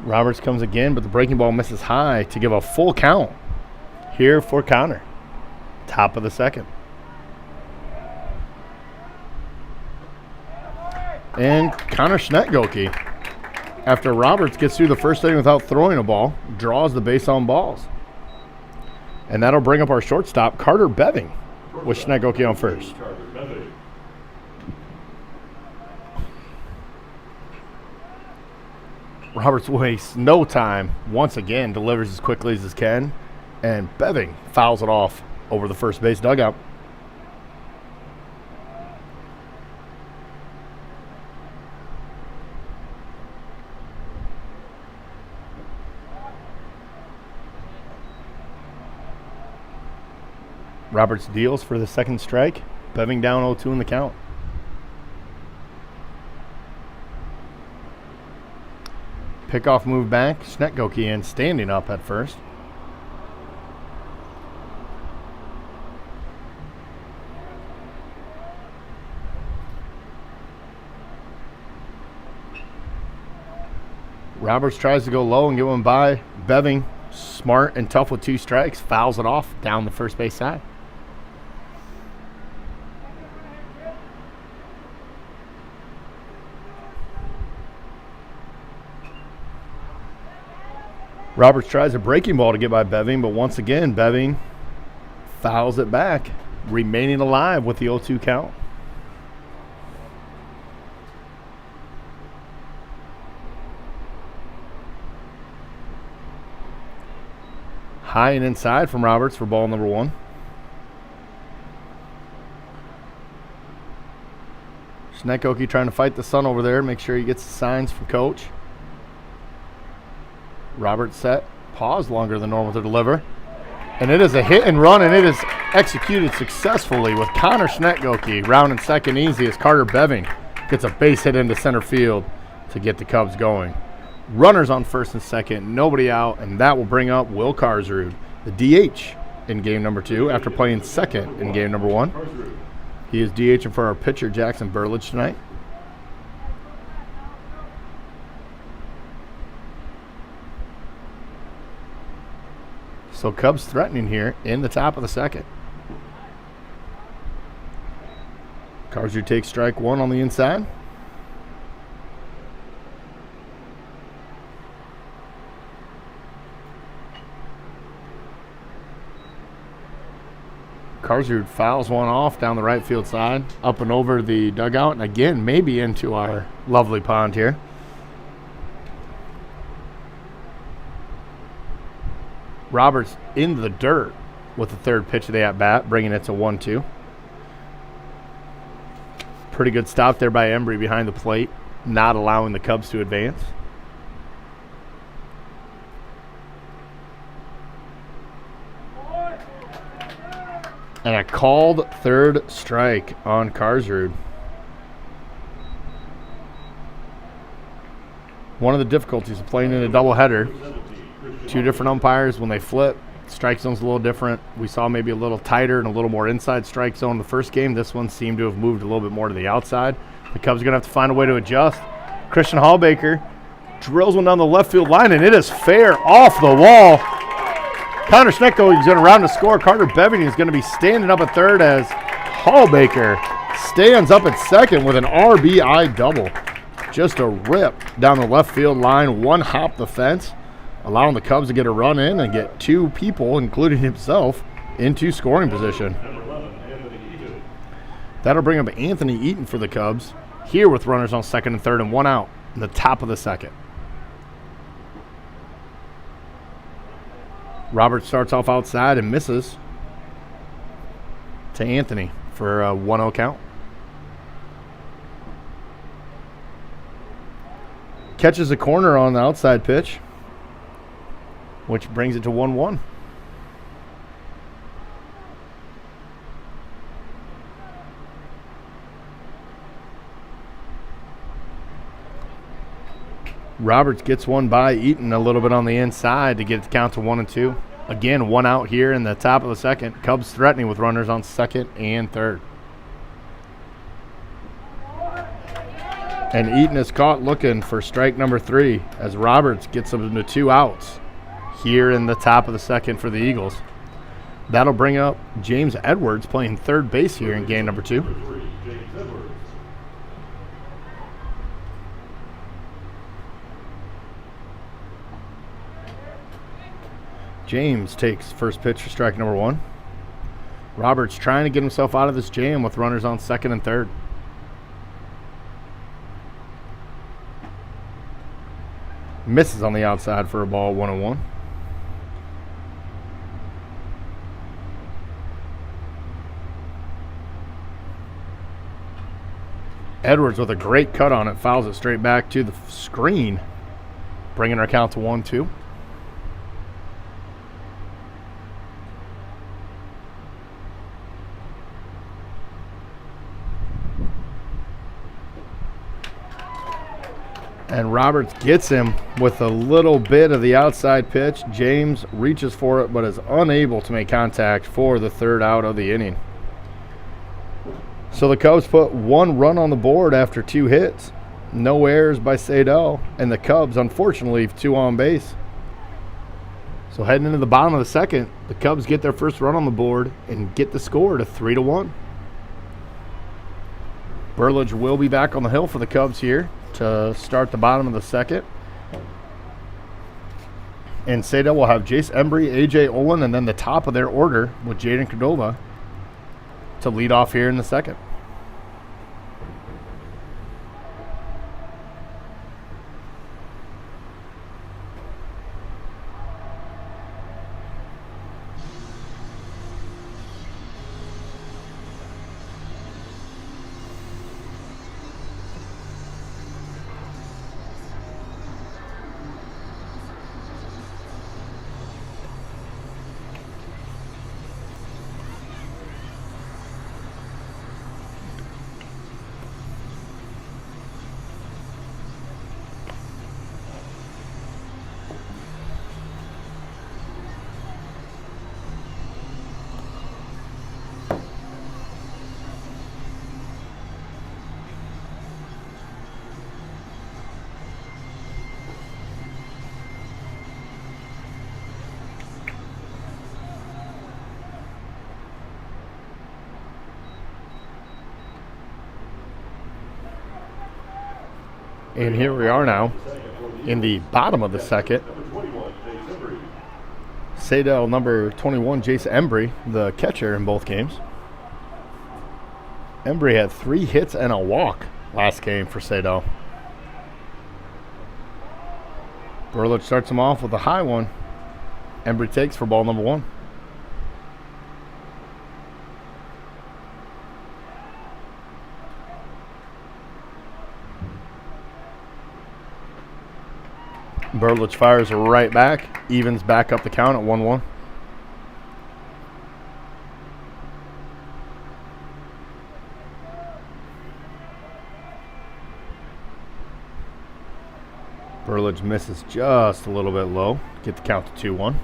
Roberts comes again, but the breaking ball misses high to give a full count here for Connor. Top of the second. And Connor Schnetgoke, after Roberts gets through the first inning without throwing a ball, draws the base on balls. And that'll bring up our shortstop, Carter Beving, with Schnetgoke on first. Roberts wastes no time, once again delivers as quickly as he can, and Beving fouls it off over the first base dugout. Roberts deals for the second strike, Beving down 0-2 in the count. Pickoff move back, Schnetgoke in, standing up at first. Roberts tries to go low and get one by. Beving, smart and tough with 2 strikes, fouls it off down the first base side. Roberts tries a breaking ball to get by Beving, but once again, Beving fouls it back, remaining alive with the 0-2 count. High and inside from Roberts for ball number 1. Schnetgoke trying to fight the sun over there, make sure he gets the signs from coach. Roberts set, pause longer than normal to deliver. And it is a hit and run, and it is executed successfully with Connor Snetgoki rounding second easy as Carter Beving gets a base hit into center field to get the Cubs going. Runners on first and second, nobody out, and that will bring up Will Karsrud, the DH in game number 2 after playing second in game number 1. He is DHing for our pitcher Jackson Burlage tonight. So Cubs threatening here in the top of the second. Karsrud takes strike 1 on the inside. Karsrud fouls one off down the right field side, up and over the dugout, and again, maybe into our lovely pond here. Roberts in the dirt with the third pitch of the at-bat, bringing it to 1-2. Pretty good stop there by Embry behind the plate, not allowing the Cubs to advance. And a called third strike on Karsrud. One of the difficulties of playing in a doubleheader, 2 different umpires, when they flip, strike zone's a little different. We saw maybe a little tighter and a little more inside strike zone in the first game. This one seemed to have moved a little bit more to the outside. The Cubs are going to have to find a way to adjust. Christian Hallbaker drills one down the left field line, and it is fair off the wall. Connor Snetko is going to round to score. Carter Beving is going to be standing up at third as Hallbaker stands up at second with an RBI double. Just a rip down the left field line, one hop the fence, allowing the Cubs to get a run in and get 2 people, including himself, into scoring position. That'll bring up Anthony Eaton for the Cubs, here with runners on second and third and 1 out in the top of the second. Roberts starts off outside and misses to Anthony for a 1-0 count. Catches a corner on the outside pitch, which brings it to 1-1. Roberts gets one by Eaton a little bit on the inside to get the count to 1-2. Again, 1 out here in the top of the second. Cubs threatening with runners on second and third. And Eaton is caught looking for strike number 3 as Roberts gets him to 2 outs here in the top of the second for the Eagles. That'll bring up James Edwards playing third base here in game number 2. James takes first pitch for strike number 1. Roberts trying to get himself out of this jam with runners on second and third. Misses on the outside for a ball, 1-1. Edwards with a great cut on it, fouls it straight back to the screen, bringing our count to 1-2. And Roberts gets him with a little bit of the outside pitch. James reaches for it but is unable to make contact for the third out of the inning. So the Cubs put 1 run on the board after 2 hits. No errors by Saydel. And the Cubs, unfortunately, 2 on base. So heading into the bottom of the second, the Cubs get their first run on the board and get the score to 3-1. Burlage will be back on the hill for the Cubs here to start the bottom of the second. And Saydel will have Jase Embry, A.J. Olin, and then the top of their order with Jaden Cordova to lead off here in the second. And here we are now in the bottom of the second. Number 21, Jase Embry. Saydel, number 21, Jase Embry, the catcher in both games. Embry had 3 hits and a walk last game for Saydel. Burlich starts him off with a high one. Embry takes for ball number 1. Burlich fires right back, evens back up the count at 1-1. Burlich misses just a little bit low. Get the count to 2-1.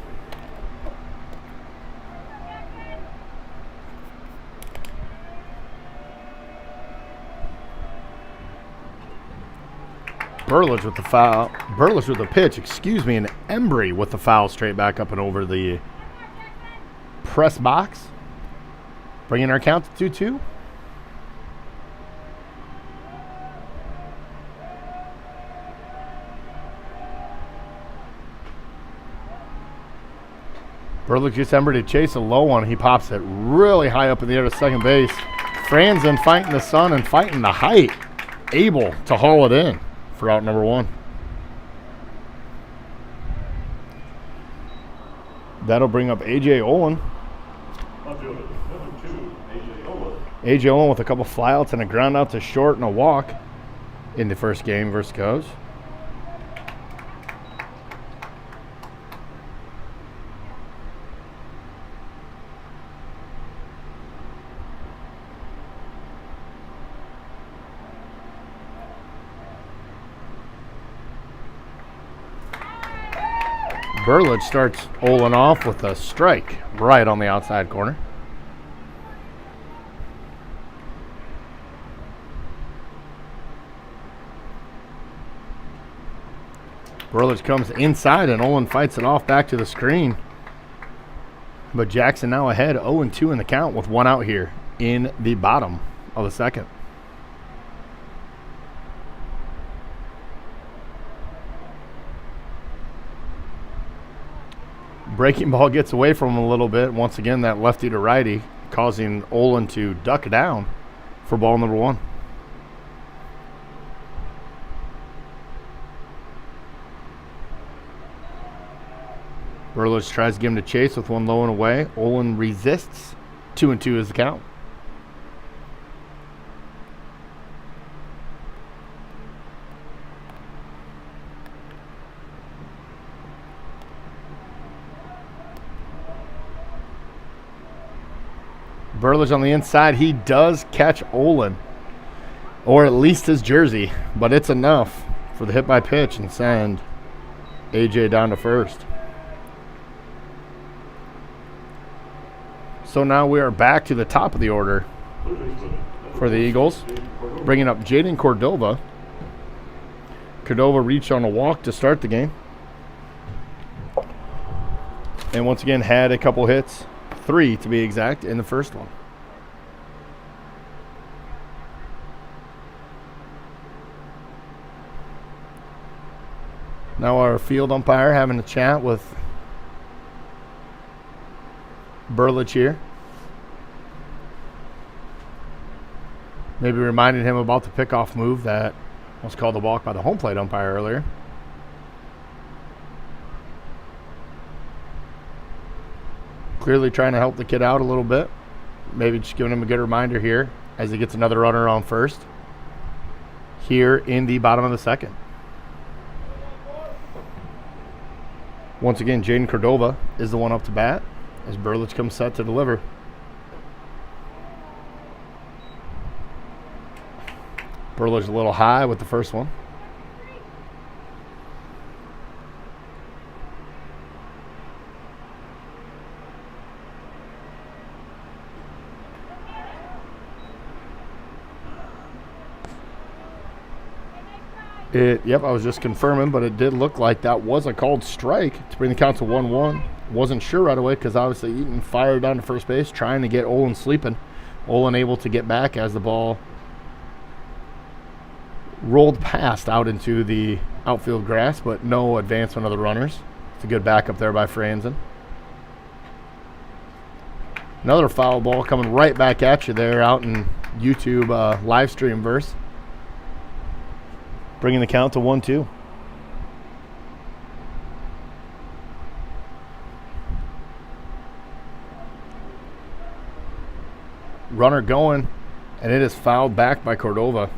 Burlich with the foul. Burlich with the pitch, excuse me, and Embry with the foul straight back up and over the press box. Bringing our count to 2-2. Burlich gets Embry to chase a low one. He pops it really high up in the air to second base. Franzen fighting the sun and fighting the height. Able to haul it in for out number 1. That'll bring up A.J. Olin. Number 2, A.J. Olin. A.J. Olin with a couple flyouts and a ground out to short and a walk in the first game versus Cubs. Burlich starts Olin off with a strike right on the outside corner. Burlich comes inside and Olin fights it off back to the screen. But Jackson now ahead 0-2 in the count with 1 out here in the bottom of the second. Breaking ball gets away from him a little bit. Once again, that lefty to righty, causing Olin to duck down for ball number 1. Burlich tries to give him to chase with 1 low and away. Olin resists. 2-2 is the count. Burlich on the inside. He does catch Olin, or at least his jersey, but it's enough for the hit by pitch and send AJ down to first. So now we are back to the top of the order for the Eagles, bringing up Jaden Cordova. Cordova reached on a walk to start the game, and once again had a couple hits. 3 to be exact in the first one. Now our field umpire having a chat with Burlich here. Maybe reminding him about the pickoff move that was called a walk by the home plate umpire earlier. Clearly trying to help the kid out a little bit. Maybe just giving him a good reminder here as he gets another runner on first. Here in the bottom of the second. Once again, Jaden Cordova is the one up to bat as Burlich comes set to deliver. Burlich a little high with the first one. Yep, I was just confirming, but it did look like that was a called strike to bring the count to 1-1. Wasn't sure right away because obviously Eaton fired down to first base trying to get Olin sleeping. Olin able to get back as the ball rolled past out into the outfield grass, but no advancement of the runners. It's a good backup there by Franzen. Another foul ball coming right back at you there out in YouTube live stream verse. Bringing the count to 1-2. Runner going, and it is fouled back by Cordova.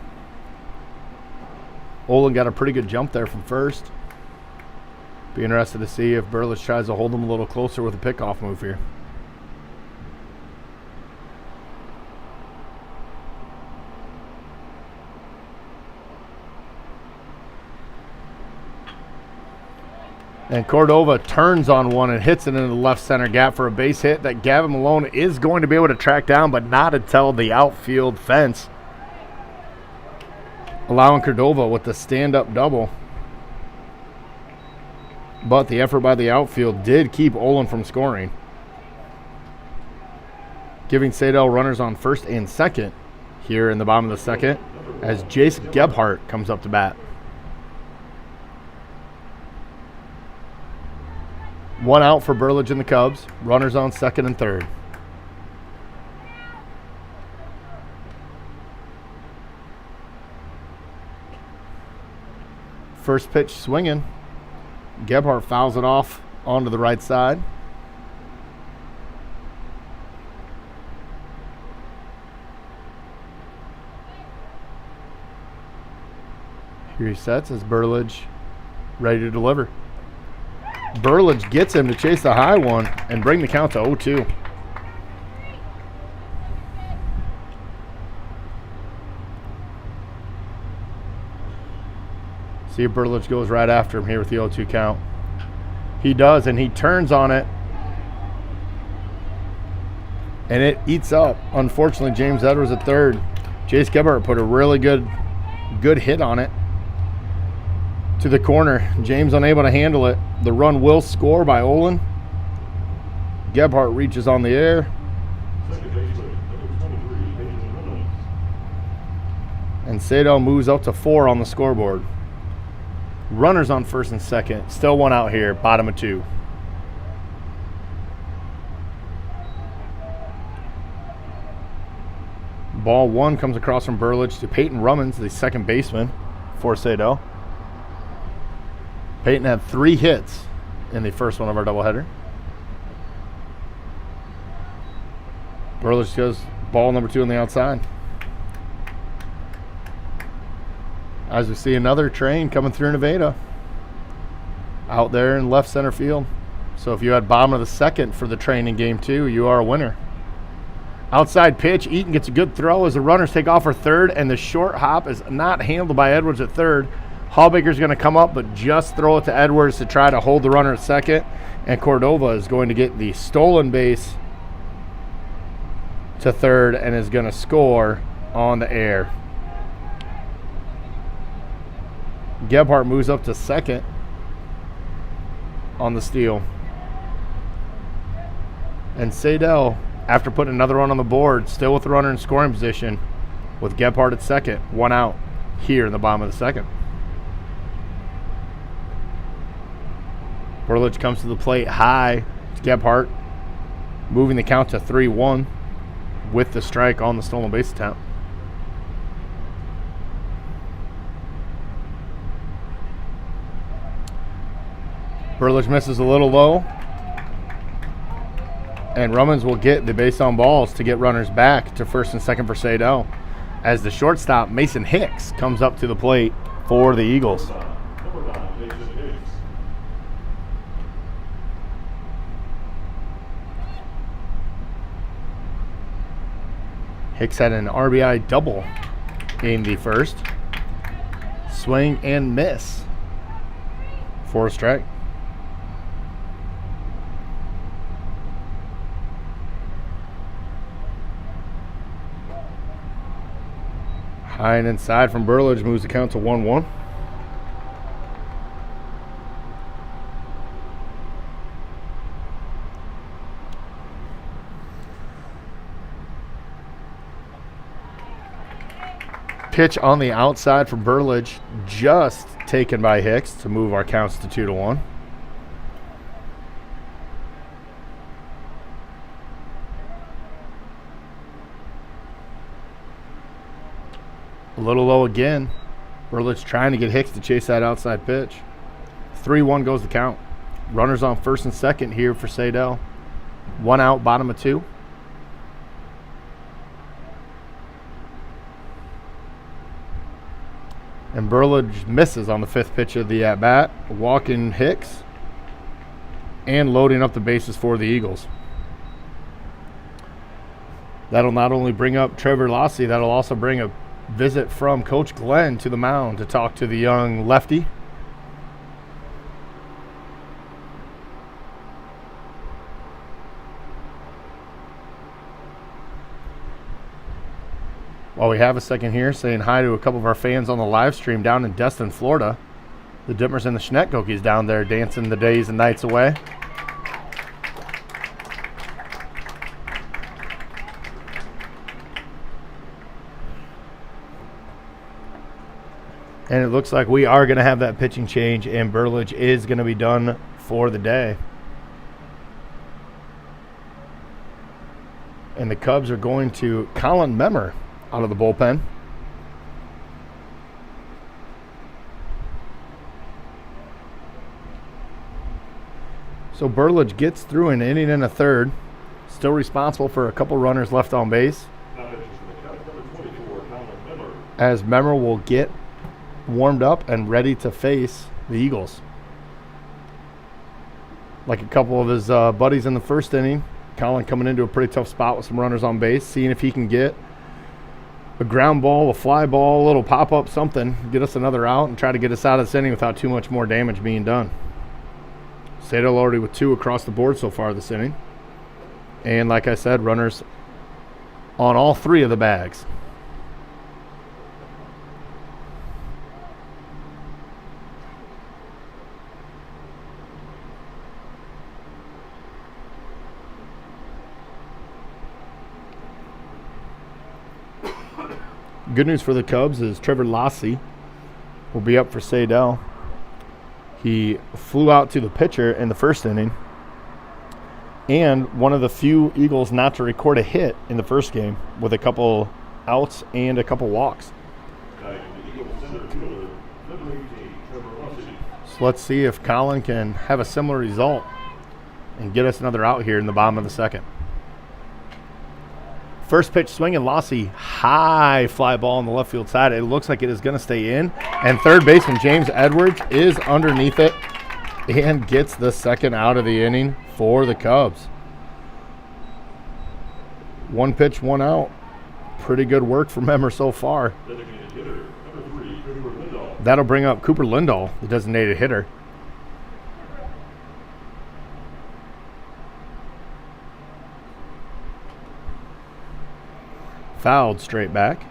Olin got a pretty good jump there from first. Be interested to see if Burlich tries to hold him a little closer with a pickoff move here. And Cordova turns on one and hits it into the left center gap for a base hit that Gavin Malone is going to be able to track down, but not until the outfield fence. Allowing Cordova with the stand-up double. But the effort by the outfield did keep Olin from scoring. Giving Saydel runners on first and second here in the bottom of the second as Jase Gebhardt comes up to bat. One out for Burlich and the Cubs. Runners on second and third. First pitch swinging. Gebhardt fouls it off onto the right side. Here he sets as Burlich ready to deliver. Burlich gets him to chase the high one and bring the count to 0-2. See if Burlich goes right after him here with the 0-2 count. He does, and he turns on it. And it eats up. Unfortunately, James Edwards at third. Jase Gebhardt put a really good hit on it. To the corner. James unable to handle it. The run will score by Olin. Gebhardt reaches on the air. And Saydel moves up to 4 on the scoreboard. Runners on first and second. Still one out here. Bottom of 2. Ball 1 comes across from Burlich to Payton Romans, the second baseman for Saydel. Payton had 3 hits in the first one of our doubleheader. Burlich goes ball number 2 on the outside. As we see another train coming through Nevada. Out there in left center field. So if you had bottom of the second for the train in game 2, you are a winner. Outside pitch, Eaton gets a good throw as the runners take off for third, and the short hop is not handled by Edwards at third. Hallbaker's going to come up, but just throw it to Edwards to try to hold the runner at second. And Cordova is going to get the stolen base to third and is going to score on the air. Gebhardt moves up to second on the steal. And Saydel, after putting another run on the board, still with the runner in scoring position with Gebhardt at second, one out here in the bottom of the second. Burlich comes to the plate high. It's Gebhardt moving the count to 3-1 with the strike on the stolen base attempt. Burlich misses a little low. And Romans will get the base on balls to get runners back to first and second for Saydel as the shortstop, Mason Hicks, comes up to the plate for the Eagles. Hicks had an RBI double in the first. Swing and miss for a strike. High and inside from Burlich moves the count to 1-1. Pitch on the outside from Burlage, just taken by Hicks to move our counts to 2-1. A little low again. Burlage trying to get Hicks to chase that outside pitch. 3-1 goes the count. Runners on first and second here for Saydel. 1 out, bottom of 2. And Burlage misses on the 5th pitch of the at-bat, walking Hicks and loading up the bases for the Eagles. That'll not only bring up Trevor Lossie, that'll also bring a visit from Coach Glenn to the mound to talk to the young lefty. While we have a second here, saying hi to a couple of our fans on the live stream down in Destin, Florida. The Dimmers and the Schneckgokies down there dancing the days and nights away. And it looks like we are going to have that pitching change, and Burlage is going to be done for the day. And the Cubs are going to Colin Memmer out of the bullpen. So Burlage gets through an inning and a third. Still responsible for a couple runners left on base. As Memmer will get warmed up and ready to face the Eagles. Like a couple of his buddies in the first inning, Colin coming into a pretty tough spot with some runners on base, seeing if he can get a ground ball, a fly ball, a little pop-up, something, get us another out and try to get us out of this inning without too much more damage being done. Saydel already with 2 across the board so far this inning. And like I said, runners on all 3 of the bags. Good news for the Cubs is Trevor Lossie will be up for Saydel. He flew out to the pitcher in the first inning, and one of the few Eagles not to record a hit in the first game with a couple outs and a couple walks. So let's see if Colin can have a similar result and get us another out here in the bottom of the second. First pitch swinging, Lossie, high fly ball on the left field side. It looks like it is going to stay in. And third baseman James Edwards is underneath it and gets the second out of the inning for the Cubs. 1 pitch, 1 out. Pretty good work from Memmer so far. That'll bring up Cooper Lindahl, the designated hitter. Fouled straight back.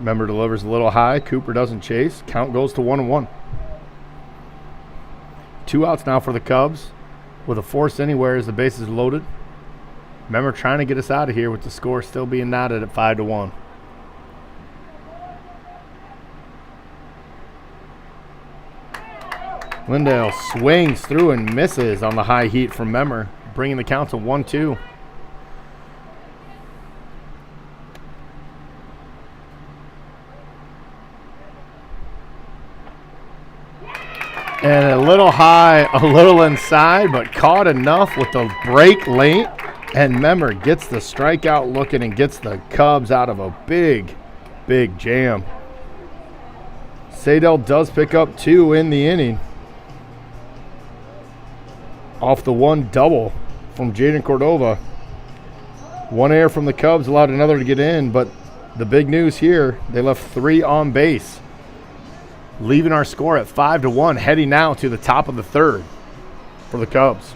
Memmer delivers a little high. Cooper doesn't chase. Count goes to 1-1. 2 outs now for the Cubs with a force anywhere as the bases are loaded. Memmer trying to get us out of here with the score still being knotted at 5-1. Lindahl swings through and misses on the high heat from Memmer, bringing the count to 1-2. And a little high, a little inside, but caught enough with the break late. And Memmer gets the strikeout looking and gets the Cubs out of a big, big jam. Saydel does pick up 2 in the inning. Off the 1 double from Jaden Cordova. 1 error from the Cubs allowed another to get in, but the big news here, they left 3 on base, leaving our score at 5-1, heading now to the top of the third for the Cubs.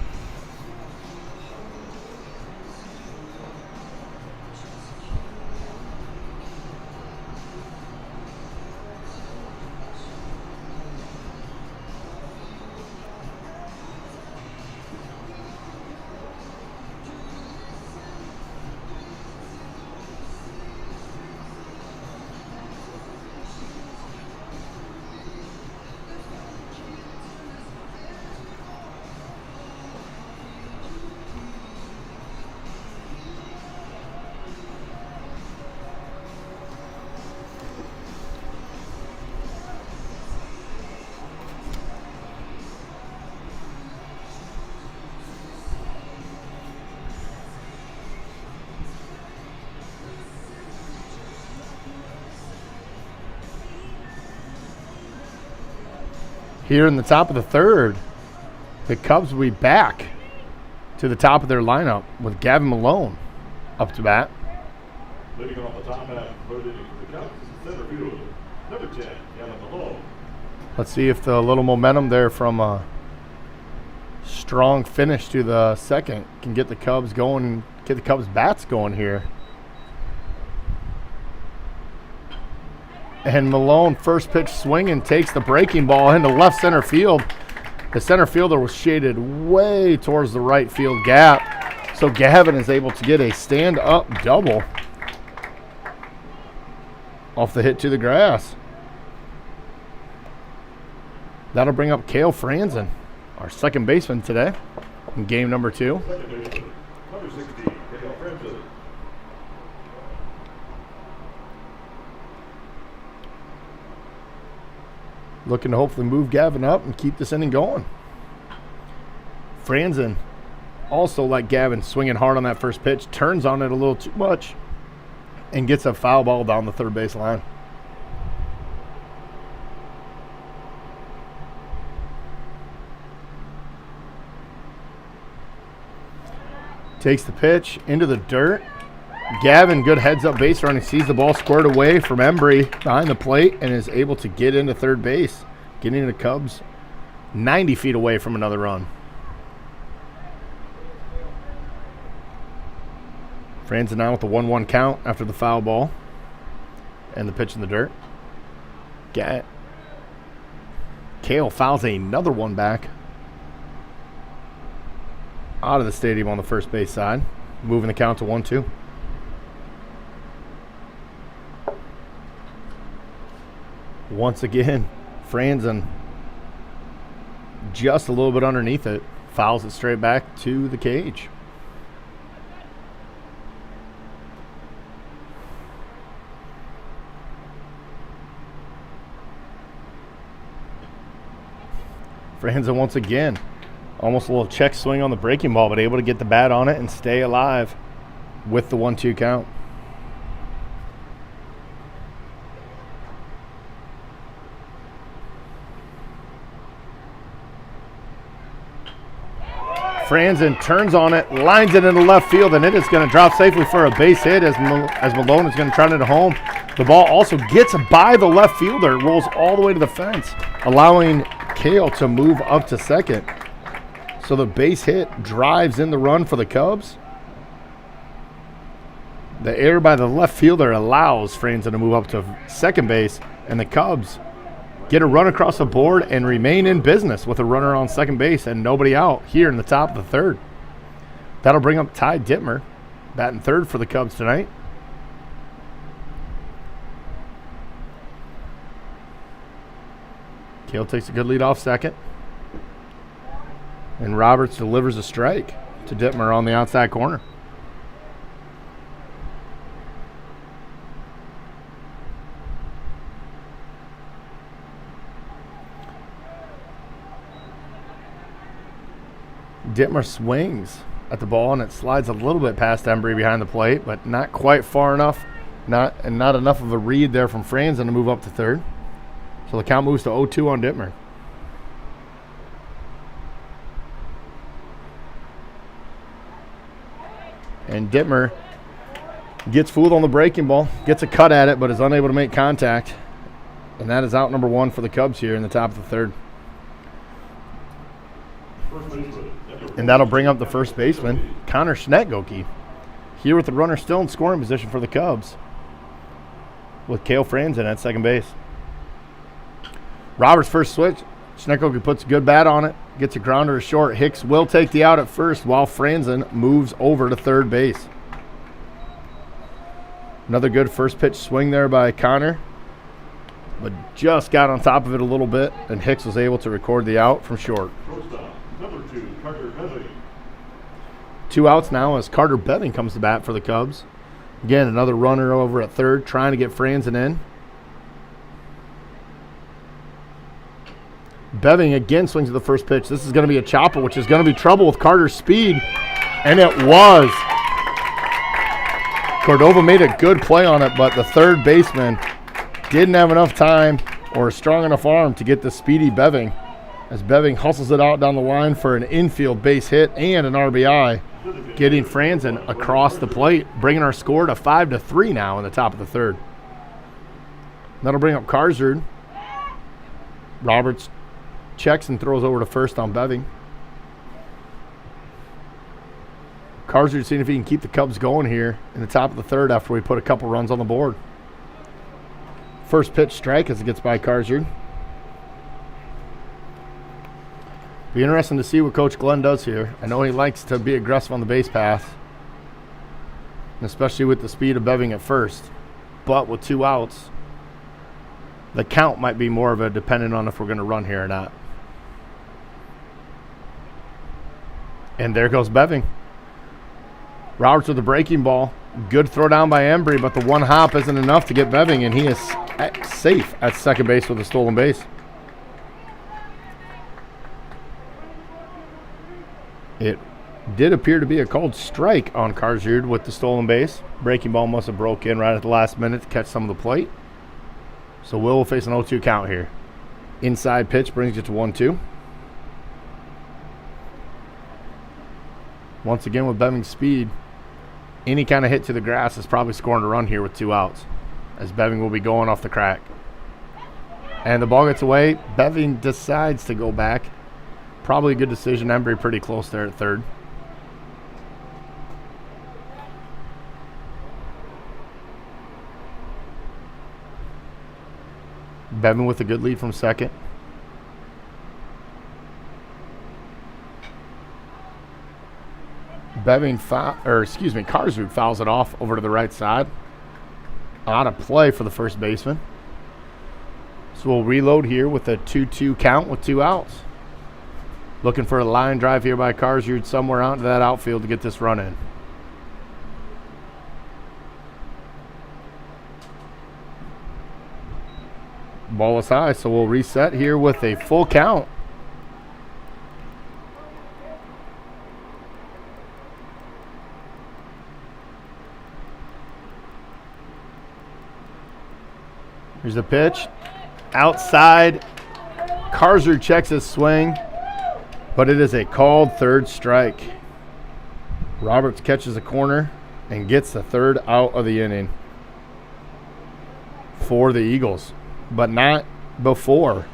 Here in the top of the third, the Cubs will be back to the top of their lineup with Gavin Malone up to bat. Leading off the top half, voted the Cubs center fielder, number 10, Gavin Malone. Let's see if the little momentum there from a strong finish to the second can get the Cubs going, get the Cubs bats going here. And Malone, first pitch swinging, takes the breaking ball into left center field. The center fielder was shaded way towards the right field gap, so Gavin is able to get a stand-up double off the hit to the grass. That'll bring up Cale Franzen, our second baseman today in game number 2. Second baseman, number 16, Cale Franzen. Looking to hopefully move Gavin up and keep this inning going. Franzen, also like Gavin, swinging hard on that first pitch, turns on it a little too much and gets a foul ball down the third base line. Takes the pitch into the dirt. Gavin, good heads-up base running, sees the ball squared away from Embry behind the plate and is able to get into third base, getting the Cubs 90 feet away from another run. Franzen now with the 1-1 count after the foul ball and the pitch in the dirt. Cale fouls another one back out of the stadium on the first base side, moving the count to 1-2. Once again, Franzen just a little bit underneath it, fouls it straight back to the cage. Franzen once again, almost a little check swing on the breaking ball, but able to get the bat on it and stay alive with the 1-2 count. Franzen turns on it, lines it into left field, and it is going to drop safely for a base hit as Malone is going to try it home. The ball also gets by the left fielder, rolls all the way to the fence, allowing Cale to move up to second. So the base hit drives in the run for the Cubs. The error by the left fielder allows Franzen to move up to second base, and the Cubs get a run across the board and remain in business with a runner on second base and nobody out here in the top of the third. That'll bring up Ty Dittmer, batting third for the Cubs tonight. Cale takes a good lead off second. And Roberts delivers a strike to Dittmer on the outside corner. Dittmer swings at the ball and it slides a little bit past Embry behind the plate, but not quite far enough. Not enough of a read there from Franzen to move up to third. So the count moves to 0-2 on Dittmer. And Dittmer gets fooled on the breaking ball, gets a cut at it, but is unable to make contact. And that is out number 1 for the Cubs here in the top of the third. And that'll bring up the first baseman, Connor Schnetgoke, here with the runner still in scoring position for the Cubs, with Cale Franzen at second base. Roberts first switch. Schnetgoke puts a good bat on it, gets a grounder to short. Hicks will take the out at first while Franzen moves over to third base. Another good first pitch swing there by Connor, but just got on top of it a little bit, and Hicks was able to record the out from short. Number 2, Carter Beving. 2 outs now as Carter Beving comes to bat for the Cubs. Again, another runner over at third, trying to get Franzen in. Beving again swings to the first pitch. This is going to be a chopper, which is going to be trouble with Carter's speed, and it was. Cordova made a good play on it, but the third baseman didn't have enough time or a strong enough arm to get the speedy Beving as Beving hustles it out down the line for an infield base hit and an RBI, getting Franzen across the plate, bringing our score to 5-3 now in the top of the third. That'll bring up Karzard. Roberts checks and throws over to first on Beving. Karzard seeing if he can keep the Cubs going here in the top of the third after we put a couple runs on the board. First pitch strike as it gets by Karzard. Be interesting to see what Coach Glenn does here. I know he likes to be aggressive on the base pass, especially with the speed of Beving at first. But with 2 outs, the count might be more of a dependent on if we're going to run here or not. And there goes Beving. Roberts with the breaking ball. Good throw down by Embry, but the one hop isn't enough to get Beving, and he is safe at second base with a stolen base. It did appear to be a called strike on Karzard with the stolen base. Breaking ball must have broke in right at the last minute to catch some of the plate. So Will face an 0-2 count here. Inside pitch brings it to 1-2. Once again with Beving's speed, any kind of hit to the grass is probably scoring a run here with 2 outs, as Beving will be going off the crack. And the ball gets away. Beving decides to go back. Probably a good decision. Embry pretty close there at third. Beving with a good lead from second. Karzard fouls it off over to the right side. Out of play for the first baseman. So we'll reload here with a 2-2 count with 2 outs. Looking for a line drive here by Karzard somewhere out into that outfield to get this run in. Ball is high, so we'll reset here with a full count. Here's the pitch. Outside. Karzard checks his swing, but it is a called third strike. Roberts catches a corner and gets the third out of the inning for the Eagles, but not before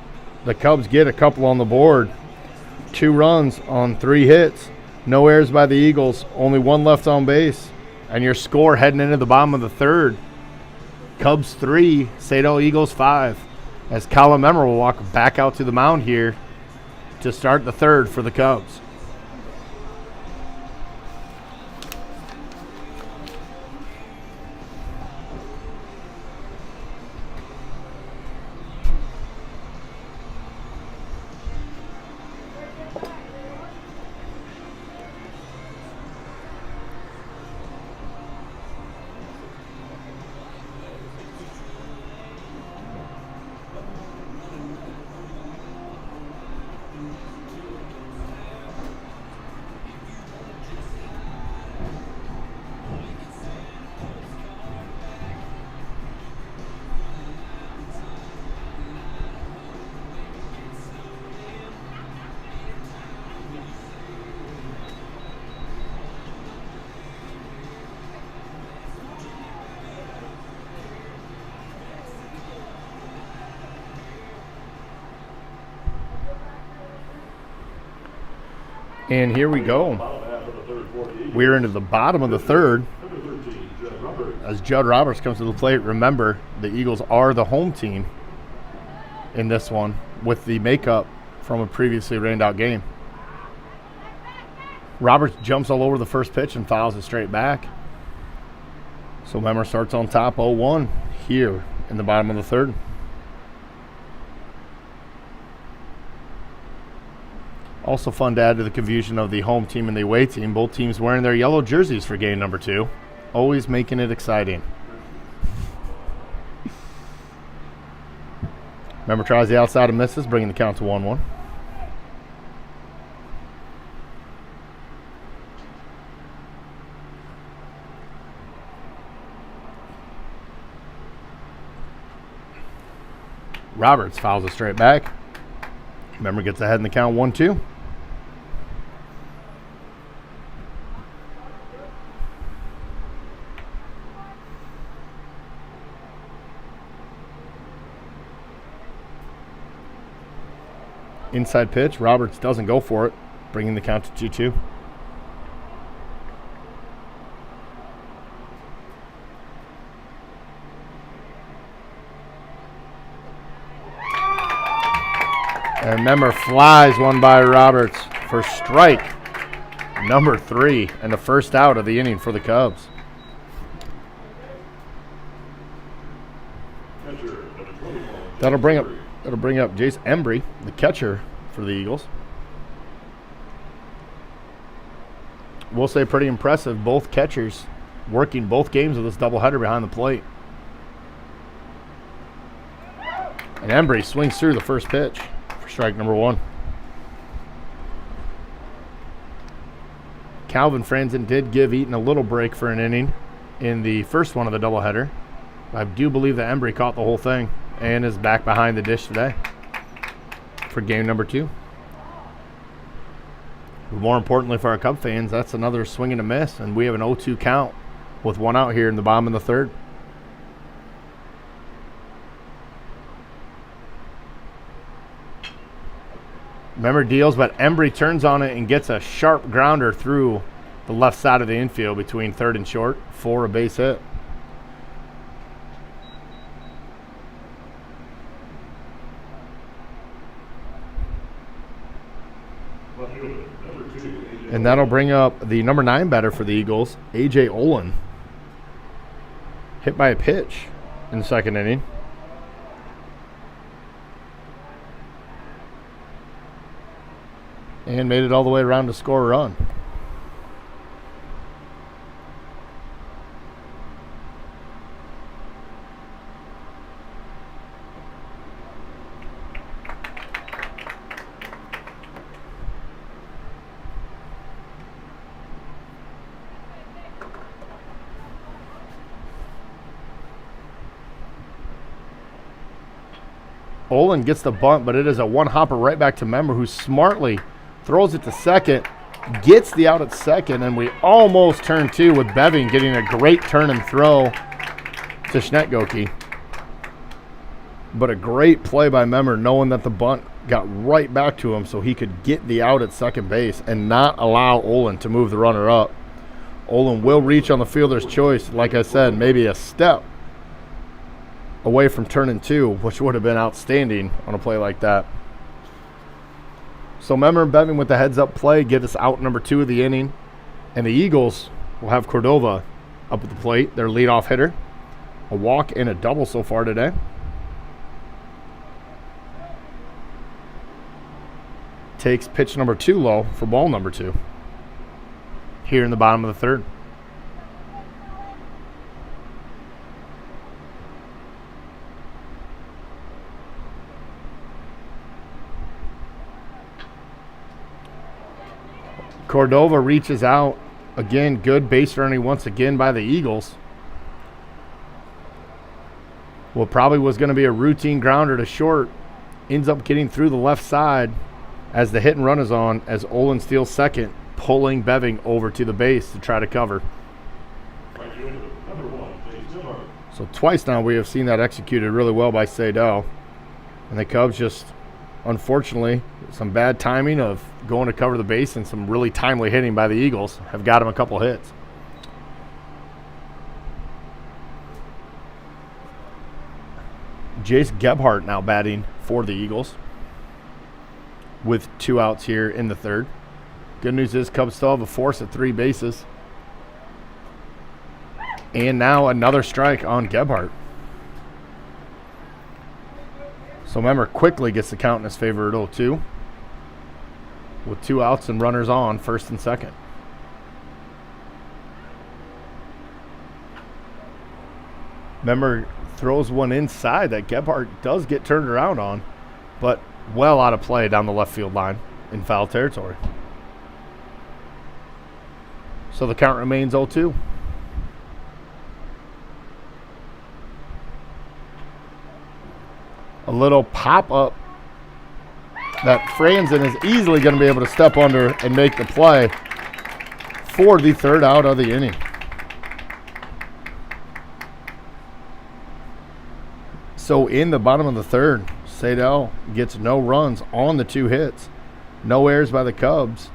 the Cubs get a couple on the board. 2 runs on 3 hits. No errors by the Eagles. Only 1 left on base. And your score heading into the bottom of the third. Cubs 3, Saydel Eagles 5. As Colin Memmer will walk back out to the mound here to start the third for the Cubs. And here we go. We're into the bottom of the third as Judd Roberts comes to the plate. Remember, the Eagles are the home team in this one with the makeup from a previously rained out game. Roberts jumps all over the first pitch and fouls it straight back. So Memmer starts on top 0-1 here in the bottom of the third. Also fun to add to the confusion of the home team and the away team. Both teams wearing their yellow jerseys for game number 2. Always making it exciting. Memmer tries the outside and misses, bringing the count to 1-1. Roberts fouls it straight back. Memmer gets ahead in the count 1-2. Inside pitch. Roberts doesn't go for it, bringing the count to 2-2. And Memmer flies one by Roberts for strike number 3 and the first out of the inning for the Cubs. That'll bring up Jase Embry, the catcher for the Eagles. We'll say pretty impressive. Both catchers working both games of this doubleheader behind the plate. And Embry swings through the first pitch for strike number 1. Calvin Franzen did give Eaton a little break for an inning in the first one of the doubleheader. I do believe that Embry caught the whole thing and is back behind the dish today for game number 2. But more importantly for our Cub fans, that's another swing and a miss, and we have an 0-2 count with one out here in the bottom of the third. Memmer deals, but Embry turns on it and gets a sharp grounder through the left side of the infield between third and short for a base hit. And that'll bring up the number 9 batter for the Eagles, A.J. Olin. Hit by a pitch in the second inning. And made it all the way around to score a run. Olin gets the bunt, but it is a one-hopper right back to Memmer, who smartly throws it to second, gets the out at second, and we almost turn 2 with Beving getting a great turn and throw to Schnetgoke. But a great play by Memmer, knowing that the bunt got right back to him so he could get the out at second base and not allow Olin to move the runner up. Olin will reach on the fielder's choice, like I said, maybe a step away from turning 2, which would have been outstanding on a play like that. So Memmer and Beving with the heads-up play get us out number 2 of the inning. And the Eagles will have Cordova up at the plate, their leadoff hitter. A walk and a double so far today. Takes pitch number 2 low for ball number 2 here in the bottom of the third. Cordova reaches out. Again, good base running once again by the Eagles. What probably was going to be a routine grounder to short ends up getting through the left side as the hit and run is on, as Olin steals second, pulling Beving over to the base to try to cover. So twice now we have seen that executed really well by Saydel. And the Cubs just, unfortunately, some bad timing of going to cover the base and some really timely hitting by the Eagles have got him a couple hits. Jase Gebhardt now batting for the Eagles with 2 outs here in the third. Good news is Cubs still have a force at 3 bases. And now another strike on Gebhardt. So Memmer quickly gets the count in his favor at 0-2 with 2 outs and runners on first and second. Memmer throws one inside that Gebhardt does get turned around on, but well out of play down the left field line in foul territory. So the count remains 0-2. A little pop-up that Franzen is easily going to be able to step under and make the play for the third out of the inning. So in the bottom of the third, Saydel gets no runs on the 2 hits. No errors by the Cubs.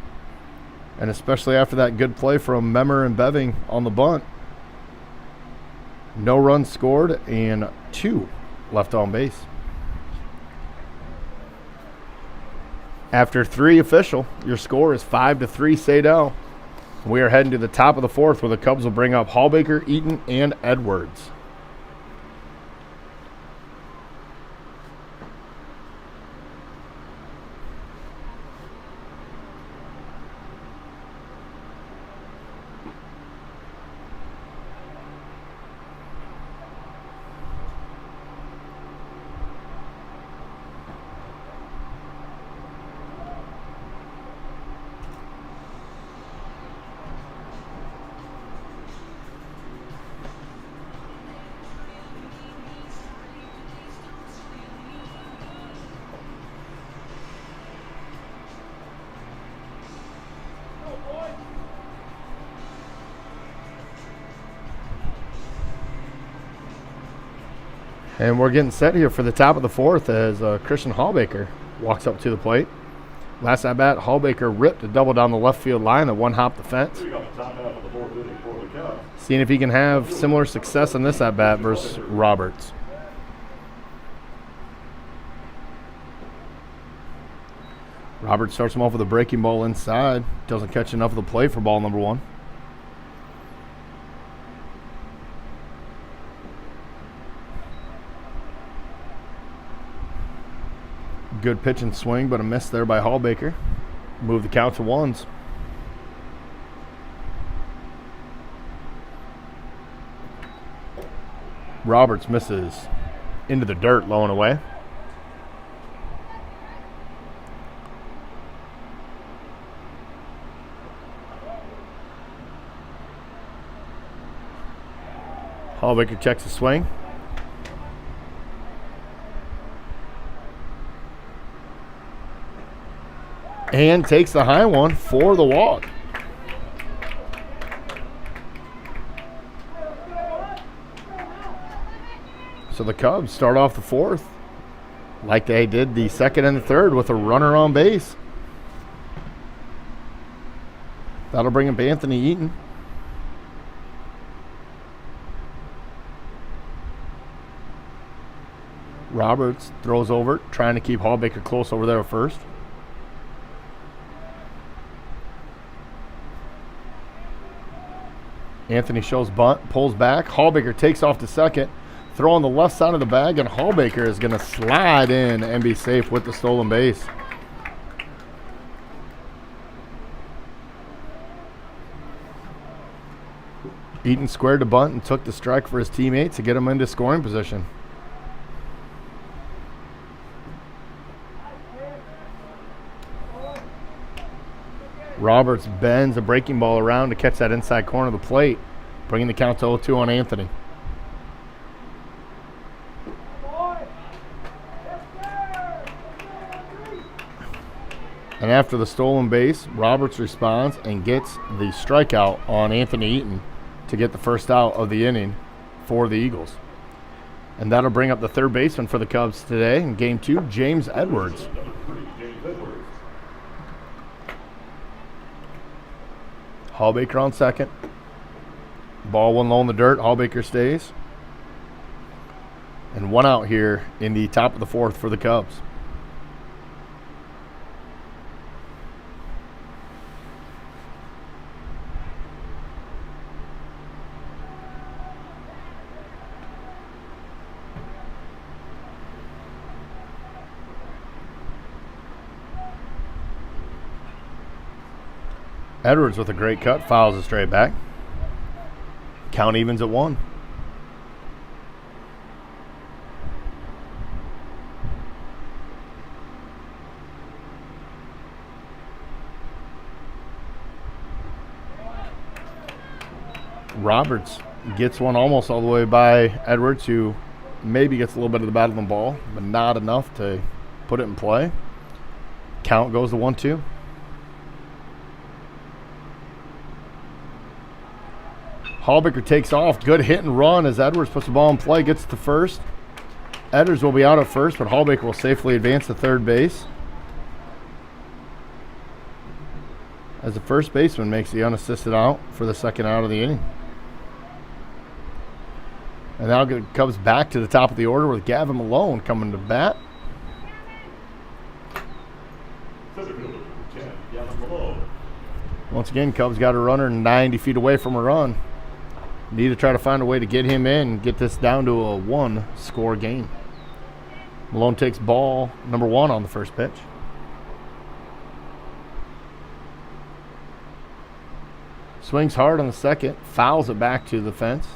And especially after that good play from Memmer and Beving on the bunt. No runs scored and 2 left on base. After 3 official, your score is 5-3 Saydel. We are heading to the top of the 4th where the Cubs will bring up Hallbaker, Eaton, and Edwards. And we're getting set here for the top of the 4th as Christian Hallbaker walks up to the plate. Last at bat, Hallbaker ripped a double down the left field line that one-hopped the fence. Seeing if he can have similar success in this at bat versus Roberts. Roberts starts him off with a breaking ball inside. Doesn't catch enough of the play for ball number 1. Good pitch and swing, but a miss there by Hallbaker. Move the count to 1s. Roberts misses into the dirt, low and away. Hallbaker checks the swing. And takes the high one for the walk. So the Cubs start off the 4th like they did the 2nd and the 3rd with a runner on base. That'll bring up Anthony Eaton. Roberts throws over, trying to keep Hallbaker close over there at first. Anthony shows bunt, pulls back. Hallbaker takes off to second. Throw on the left side of the bag, and Hallbaker is going to slide in and be safe with the stolen base. Eaton squared the bunt and took the strike for his teammate to get him into scoring position. Roberts bends a breaking ball around to catch that inside corner of the plate, bringing the count to 0-2 on Anthony. And after the stolen base, Roberts responds and gets the strikeout on Anthony Eaton to get the first out of the inning for the Eagles. And that'll bring up the third baseman for the Cubs today in Game 2, James Edwards. Hallbaker on second. Ball 1 low in the dirt. Hallbaker stays. And 1 out here in the top of the 4th for the Cubs. Edwards with a great cut, fouls it straight back. Count evens at 1. Roberts gets one almost all the way by Edwards, who maybe gets a little bit of the bat of the ball, but not enough to put it in play. Count goes to 1-2. Hallbaker takes off. Good hit and run as Edwards puts the ball in play, gets to first. Edwards will be out at first, but Hallbaker will safely advance to third base. As the first baseman makes the unassisted out for the second out of the inning. And now it comes back to the top of the order with Gavin Malone coming to bat. Once again, Cubs got a runner 90 feet away from a run. Need to try to find a way to get him in and get this down to a one-score game. Malone takes ball number 1 on the first pitch. Swings hard on the second, fouls it back to the fence.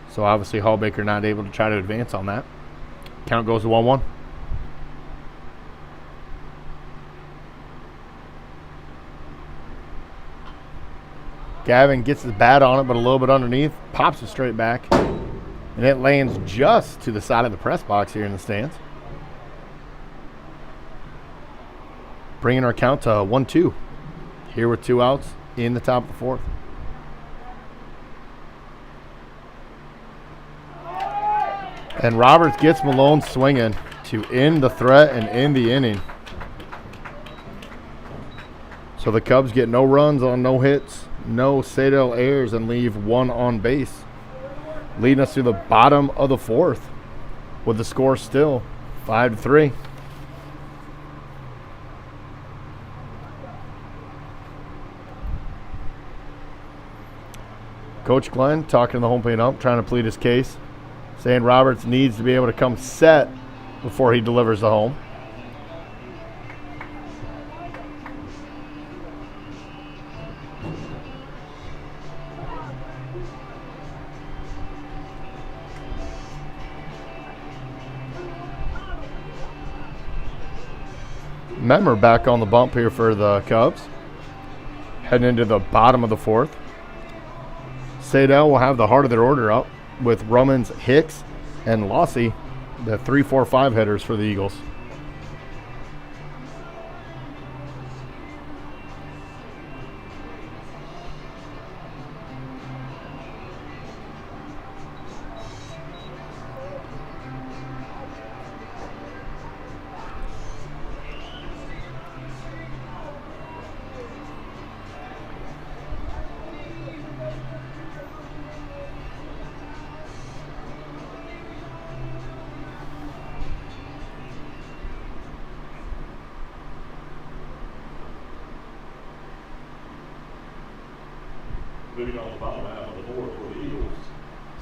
So obviously Hallbaker not able to try to advance on that. Count goes to 1-1. Gavin gets his bat on it, but a little bit underneath, pops it straight back, and it lands just to the side of the press box here in the stands. Bringing our count to 1-2. Here with 2 outs in the top of the 4th. And Roberts gets Malone swinging to end the threat and end the inning. So the Cubs get no runs on no hits, no Saydel errors, and leave 1 on base, leading us to the bottom of the 4th with the score still 5-3. Coach Glenn talking to the home plate ump, trying to plead his case, saying Roberts needs to be able to come set before he delivers the home. Memmer back on the bump here for the Cubs. Heading into the bottom of the 4th. Saydel will have the heart of their order up with Romans, Hicks, and Lossy, the 3-4-5 hitters for the Eagles. Moving on the bottom half of the 4th for the Eagles.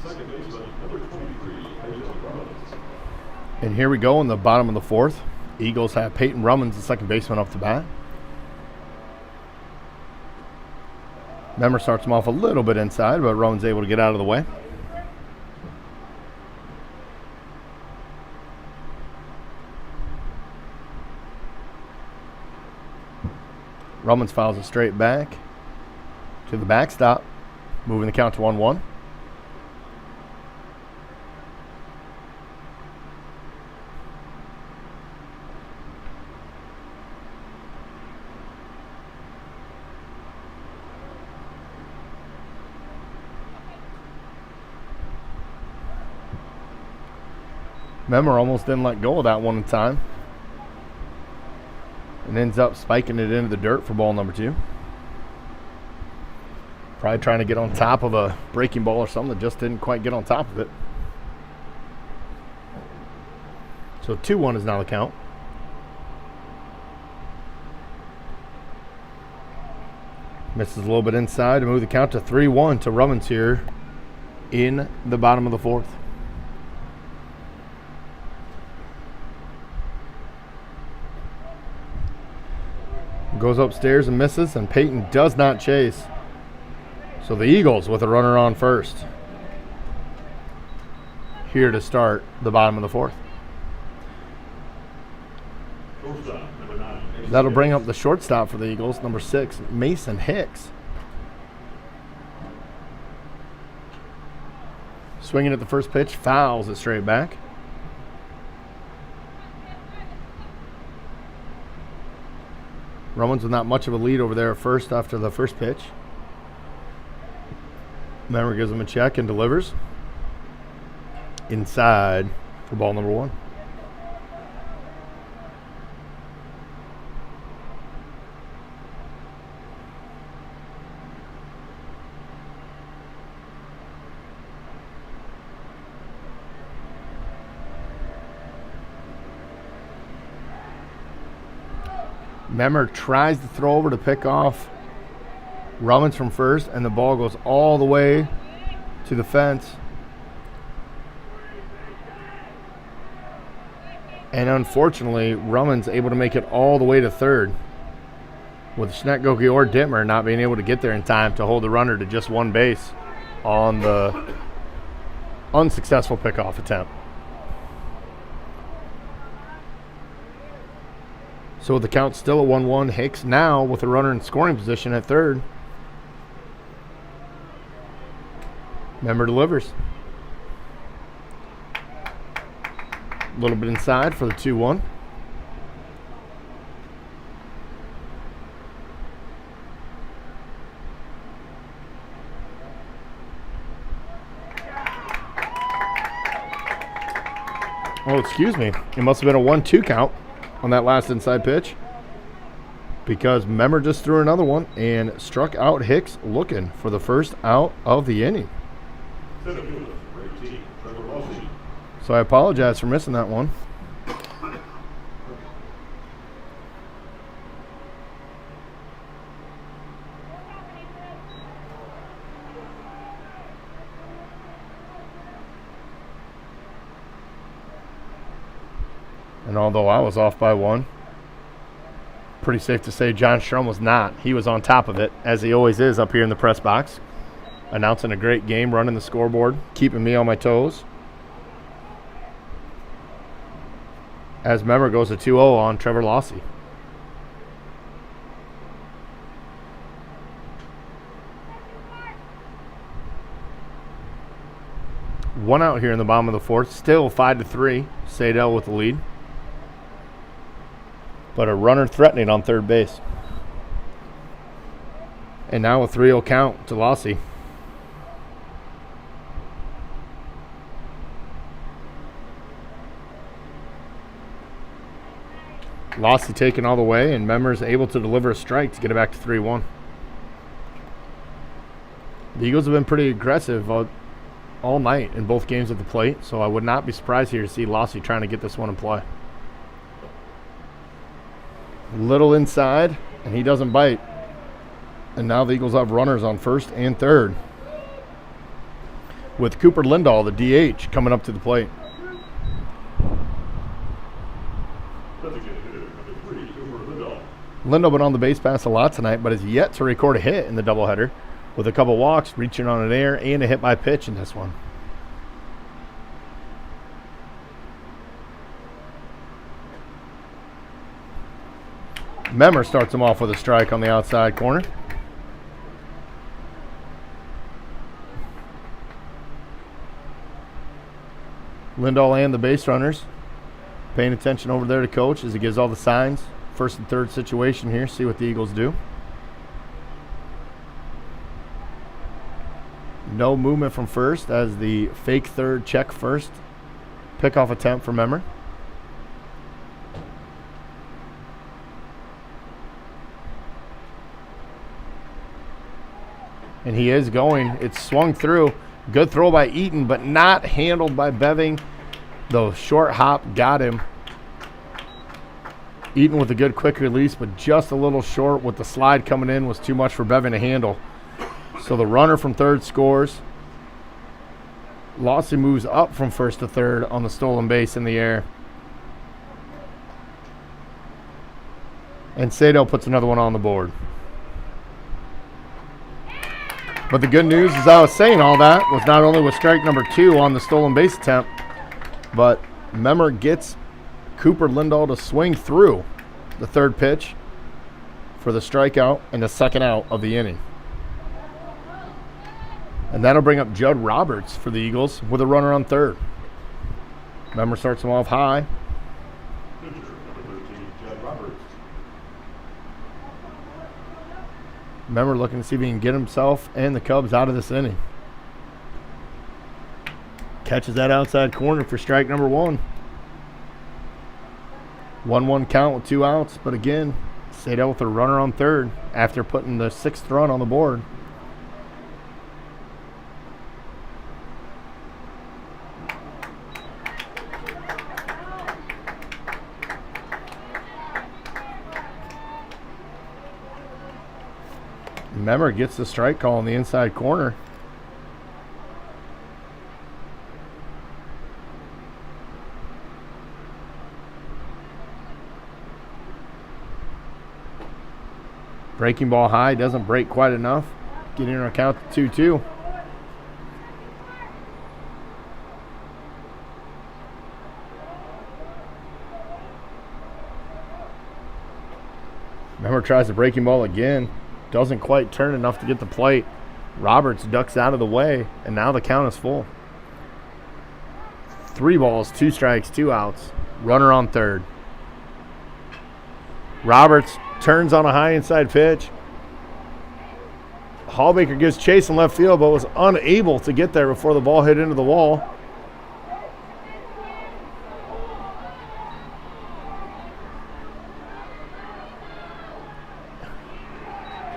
Second baseman, number 23, Judd Roberts. And here we go in the bottom of the 4th. Eagles have Payton Romans, the second baseman, up to bat. Memmer starts him off a little bit inside, but Romans able to get out of the way. Romans fouls it straight back to the backstop, moving the count to 1-1. Memmer almost didn't let go of that one in time, and ends up spiking it into the dirt for ball number 2. Probably trying to get on top of a breaking ball or something that just didn't quite get on top of it. So 2-1 is now the count. Misses a little bit inside to move the count to 3-1 to Romans here in the bottom of the 4th. Goes upstairs and misses, and Payton does not chase. So the Eagles with a runner on first. Here to start the bottom of the 4th. That'll bring up the shortstop for the Eagles, number 6, Mason Hicks. Swinging at the first pitch, fouls it straight back. Romans with not much of a lead over there at first after the first pitch. Memmer gives him a check and delivers. Inside for ball number 1. Memmer tries to throw over to pick off Romans from first, and the ball goes all the way to the fence. And unfortunately, Romans able to make it all the way to third, with Schnetgoke or Dittmer not being able to get there in time to hold the runner to just one base on the unsuccessful pickoff attempt. So with the count still at 1-1, Hicks now with a runner in scoring position at third. Memmer delivers. A little bit inside for the 2-1. Oh, excuse me. It must have been a 1-2 count on that last inside pitch, because Memmer just threw another one and struck out Hicks looking for the first out of the inning. So I apologize for missing that one. And although I was off by 1, pretty safe to say John Strom was not. He was on top of it, as he always is up here in the press box, announcing a great game, running the scoreboard, keeping me on my toes. As Memmer goes to 2-0 on Trevor Lossie. One out here in the bottom of the 4th, still 5-3. Saydel with the lead. But a runner threatening on third base. And now a 3-0 count to Lossie. Lossie taken all the way, and Memmer's able to deliver a strike to get it back to 3-1. The Eagles have been pretty aggressive all night in both games at the plate, so I would not be surprised here to see Lossie trying to get this one in play. Little inside, and he doesn't bite. And now the Eagles have runners on first and third, with Cooper Lindahl, the DH, coming up to the plate. Lindahl been on the base pass a lot tonight, but has yet to record a hit in the doubleheader, with a couple walks, reaching on an error, and a hit by pitch in this one. Memmer starts him off with a strike on the outside corner. Lindahl and the base runners paying attention over there to coach as he gives all the signs. First and third situation here. See what the Eagles do. No movement from first as the fake third check first pickoff attempt for Memmer. And he is going. It's swung through. Good throw by Eaton, but not handled by Beving. The short hop got him. Eaton with a good quick release, but just a little short with the slide coming in was too much for Beving to handle. So the runner from third scores. Lossie moves up from first to third on the stolen base in the air. And Saydel puts another one on the board. But the good news, as I was saying all that, was not only was strike number 2 on the stolen base attempt, but Memmer gets Cooper Lindahl to swing through the third pitch for the strikeout and the second out of the inning. And that'll bring up Judd Roberts for the Eagles with a runner on third. Memmer starts him off high. Remember, looking to see if he can get himself and the Cubs out of this inning. Catches that outside corner for strike number 1. 1-1 count with 2 outs, but again, Saydel with a runner on third after putting the 6th run on the board. Memmer gets the strike call in the inside corner. Breaking ball high, doesn't break quite enough. Getting on a count to 2-2. Memmer tries the breaking ball again. Doesn't quite turn enough to get the plate. Roberts ducks out of the way, and now the count is full. 3 balls, 2 strikes, 2 outs. Runner on third. Roberts turns on a high inside pitch. Hallbaker gives chase in left field, but was unable to get there before the ball hit into the wall.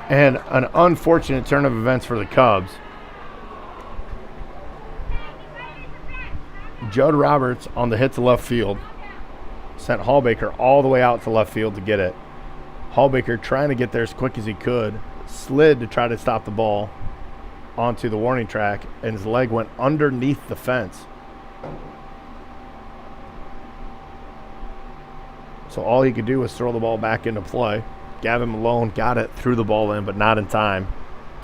And an unfortunate turn of events for the Cubs. Judd Roberts on the hit to left field sent Hallbaker all the way out to left field to get it. Hallbaker trying to get there as quick as he could, slid to try to stop the ball onto the warning track, and his leg went underneath the fence. So all he could do was throw the ball back into play. Gavin Malone got it, threw the ball in, but not in time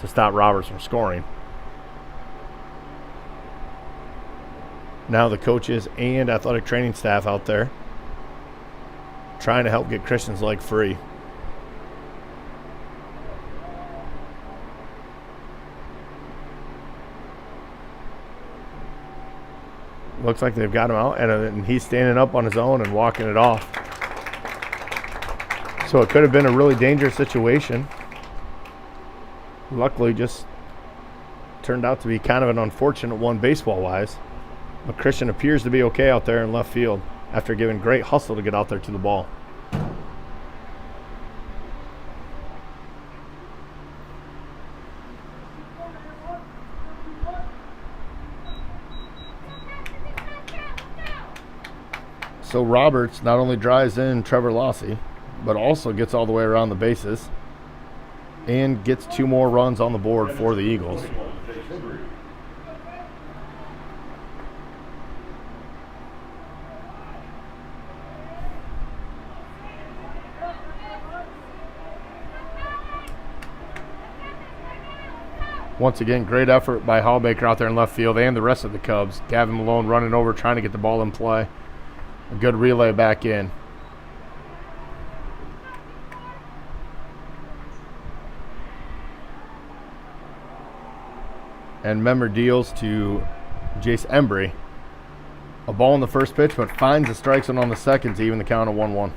to stop Roberts from scoring. Now the coaches and athletic training staff out there trying to help get Christian's leg free. Looks like they've got him out, and he's standing up on his own and walking it off. So it could have been a really dangerous situation. Luckily, just turned out to be kind of an unfortunate one baseball-wise. But Christian appears to be okay out there in left field after giving great hustle to get out there to the ball. So Roberts not only drives in Trevor Lossy, but also gets all the way around the bases and gets 2 more runs on the board for the Eagles. Once again, great effort by Hallbaker out there in left field and the rest of the Cubs. Gavin Malone running over, trying to get the ball in play. A good relay back in. And Memmer deals to Jase Embry. A ball in the first pitch, but finds the strike zone on the second to even the count of 1-1.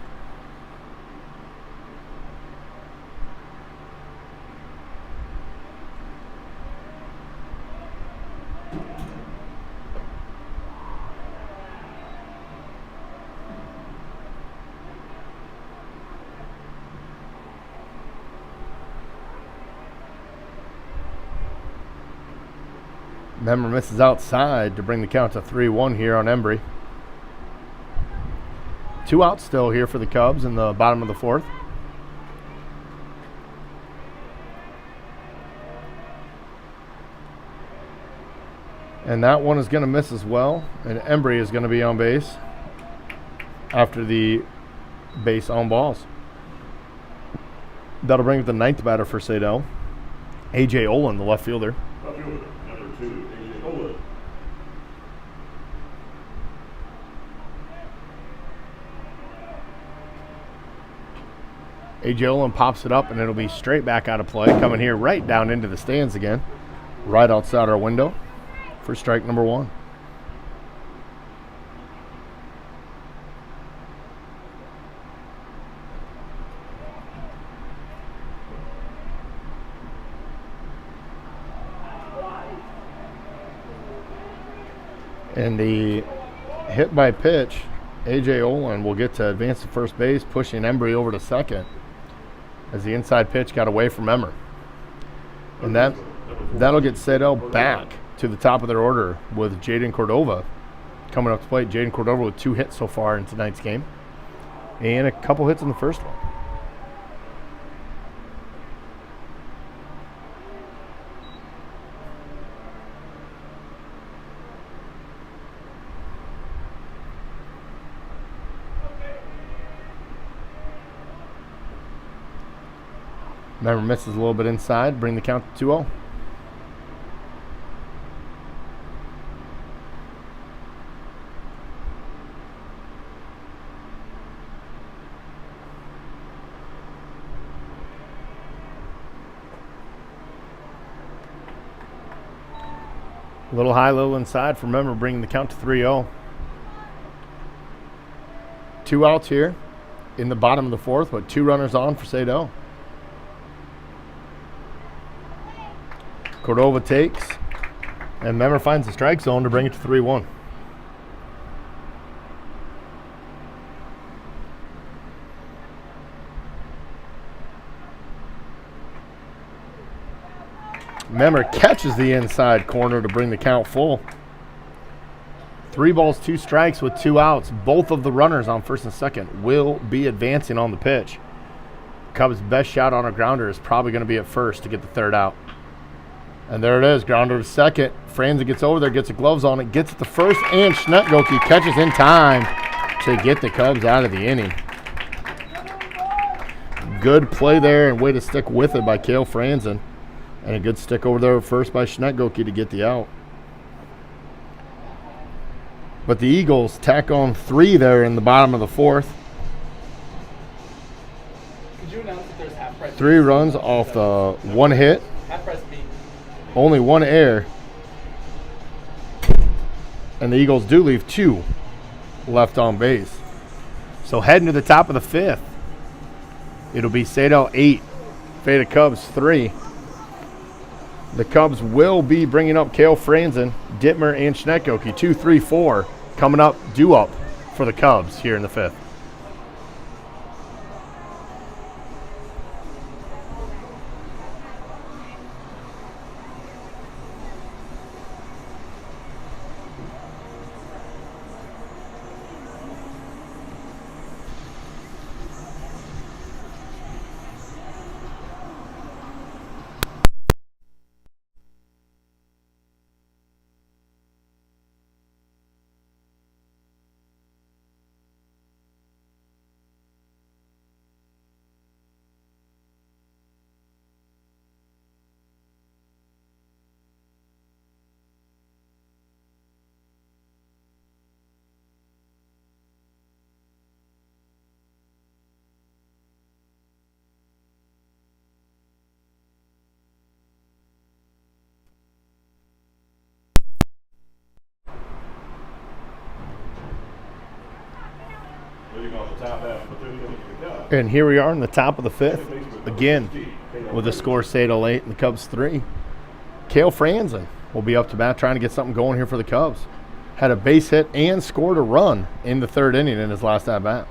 Memmer misses outside to bring the count to 3-1 here on Embry. 2 outs still here for the Cubs in the bottom of the 4th. And that one is going to miss as well. And Embry is going to be on base after the base on balls. That'll bring up the 9th batter for Saydel. A.J. Olin, the left fielder. Left fielder, number 2, A.J. Olin. A.J. Olin pops it up, and it'll be straight back out of play. Coming here right down into the stands again. Right outside our window for strike number 1. And the hit by pitch, A.J. Olin will get to advance to first base, pushing Embry over to second as the inside pitch got away from Emmer. And that'll get Saydel back to the top of their order with Jaden Cordova coming up to plate. Jaden Cordova with 2 hits so far in tonight's game and a couple hits in the first one. Remember, misses a little bit inside, bring the count to 2-0. A little high, little inside for Member, bringing the count to 3-0. 2 outs here in the bottom of the fourth, with 2 runners on for Saydel. Cordova takes, and Memmer finds the strike zone to bring it to 3-1. Memmer catches the inside corner to bring the count full. 3 balls, 2 strikes with 2 outs. Both of the runners on first and second will be advancing on the pitch. Cubs' best shot on a grounder is probably going to be at first to get the 3rd out. And there it is, grounder to second. Franzen gets over there, gets the gloves on it, gets it to first, and Schnetgoke catches in time to get the Cubs out of the inning. Good play there and way to stick with it by Cale Franzen. And a good stick over there at first by Schnetgoke to get the out. But the Eagles tack on 3 there in the bottom of the fourth. Could you announce that there's half price? 3 runs off the 1 hit. Half price meat. Only 1 error. And the Eagles do leave 2 left on base. So heading to the top of the 5th, it'll be Saydel 8, Fada Cubs 3. The Cubs will be bringing up Cale Franzen, Dittmer, and Schnetgoke. 2, 3, 4 coming up, due up for the Cubs here in the 5th. And here we are in the top of the 5th, again, with the score Saydel 8 and the Cubs 3. Cale Franzen will be up to bat trying to get something going here for the Cubs. Had a base hit and scored a run in the 3rd inning in his last at-bat.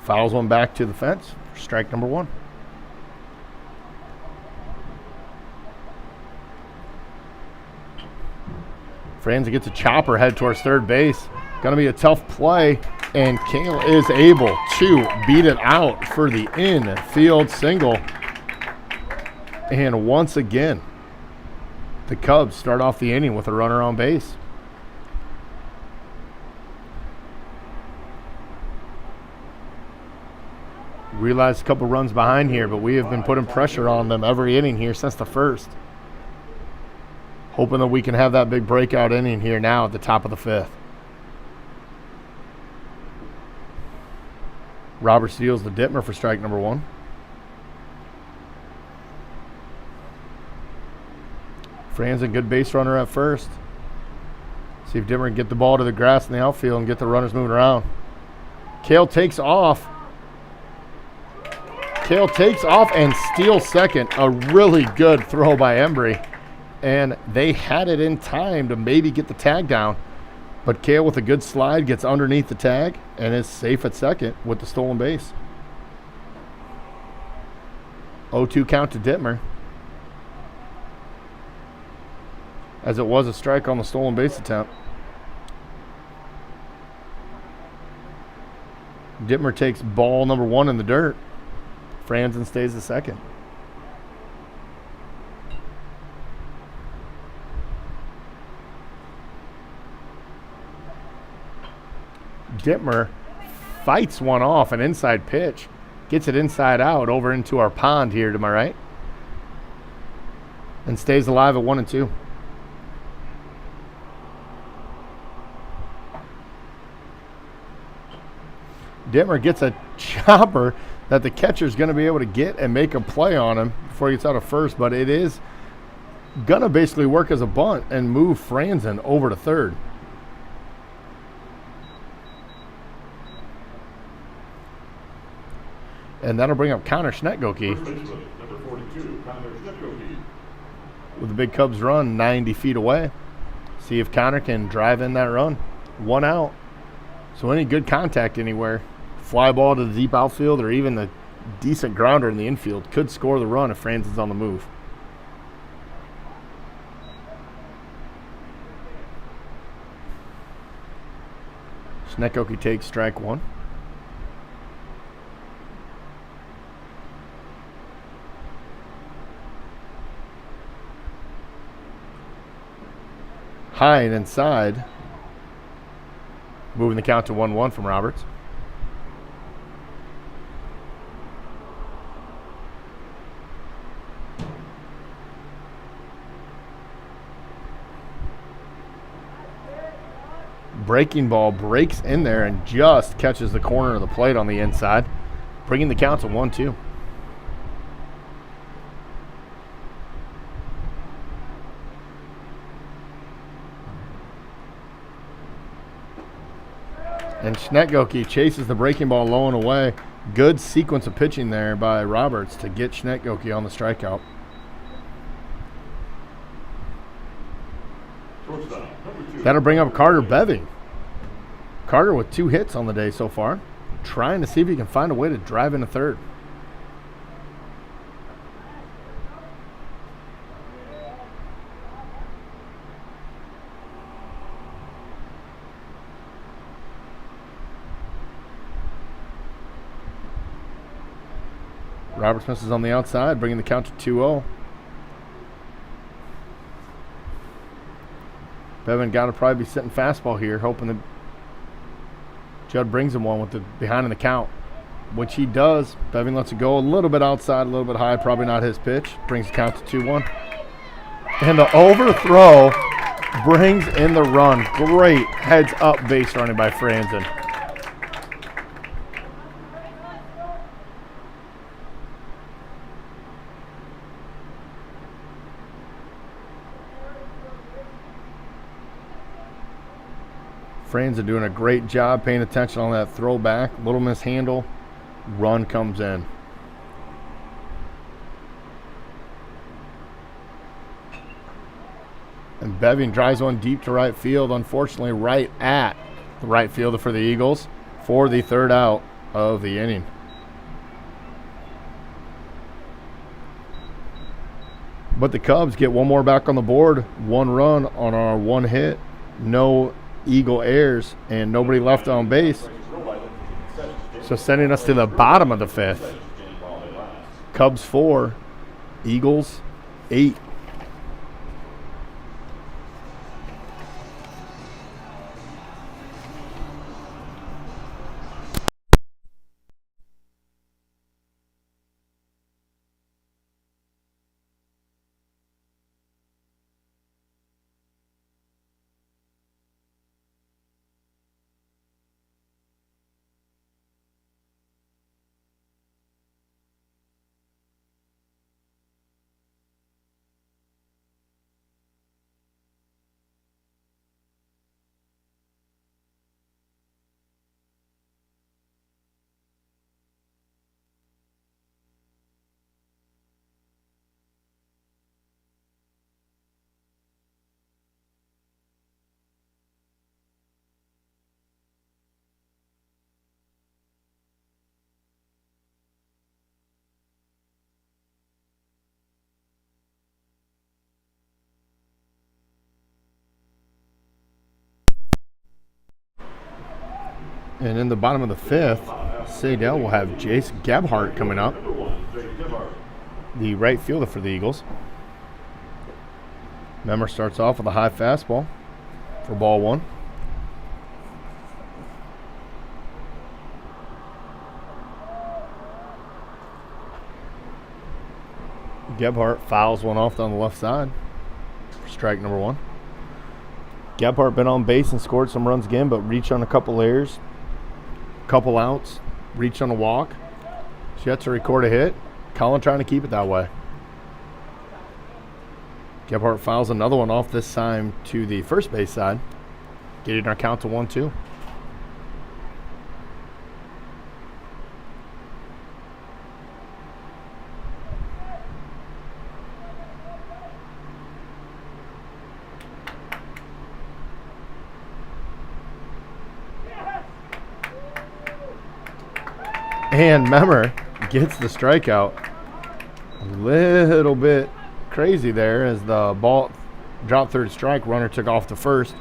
Fouls one back to the fence for strike number 1. Franzen gets a chopper head towards third base. Going to be a tough play, and Cale is able to beat it out for the infield single. And once again, the Cubs start off the inning with a runner on base. Realized a couple runs behind here, but we have been putting pressure on them every inning here since the 1st. Hoping that we can have that big breakout inning here now at the top of the 5th. Roberts deals the Dittmer for strike number 1. Franzen, good base runner at first. See if Dittmer can get the ball to the grass in the outfield and get the runners moving around. Cale takes off. Cale takes off and steals second. A really good throw by Embry. And they had it in time to maybe get the tag down. But Kale with a good slide gets underneath the tag and is safe at second with the stolen base. 0-2 count to Dittmer, as it was a strike on the stolen base attempt. Dittmer takes ball number 1 in the dirt. Franzen stays the second. Dittmer fights one off, an inside pitch. Gets it inside out over into our pond here to my right. And stays alive at 1-2. Dittmer gets a chopper that the catcher's going to be able to get and make a play on him before he gets out of first, but it is going to basically work as a bunt and move Franzen over to third. And that'll bring up Connor Schnetgoke. Number 42, Connor Schnetgoke. With the big Cubs run 90 feet away. See if Connor can drive in that run. 1 out. So any good contact anywhere, fly ball to the deep outfield or even a decent grounder in the infield could score the run if Franzen's on the move. Schnetgoke takes strike 1. High and inside. Moving the count to 1-1 from Roberts. Breaking ball breaks in there and just catches the corner of the plate on the inside, bringing the count to 1-2. And Schnetgoke chases the breaking ball low and away. Good sequence of pitching there by Roberts to get Schnetgoke on the strikeout. That'll bring up Carter Beving. Carter with 2 hits on the day so far, trying to see if he can find a way to drive into third. Roberts misses on the outside, bringing the count to 2-0. Bevin got to probably be sitting fastball here, hoping that Judd brings him one with the behind in the count, which he does. Bevin lets it go a little bit outside, a little bit high, probably not his pitch. Brings the count to 2-1. And the overthrow brings in the run. Great heads-up base running by Franzen. Franzen doing a great job paying attention on that throwback. Little mishandle. Run comes in. And Beving drives one deep to right field. Unfortunately, right at the right fielder for the Eagles for the third out of the inning. But the Cubs get one more back on the board. 1 run on our 1 hit. No Eagle errors and nobody left on base. So sending us to the bottom of the 5th. Cubs 4, Eagles 8. And in the bottom of the fifth, Saydel will have Jase Gebhardt coming up, Number 1, Jase Gebhardt. the right fielder for the Eagles. Memmer starts off with a high fastball for ball 1. Gebhardt fouls one off down the left side for strike number 1. Gebhardt been on base and scored some runs again, but reached on a couple errors, couple outs, reached on a walk. She had to record a hit. Colin trying to keep it that way. Gebhardt fouls another one off, this time to the first base side, getting our count to 1-2. And Memmer gets the strikeout. A little bit crazy there as the ball dropped third strike. Runner took off to first.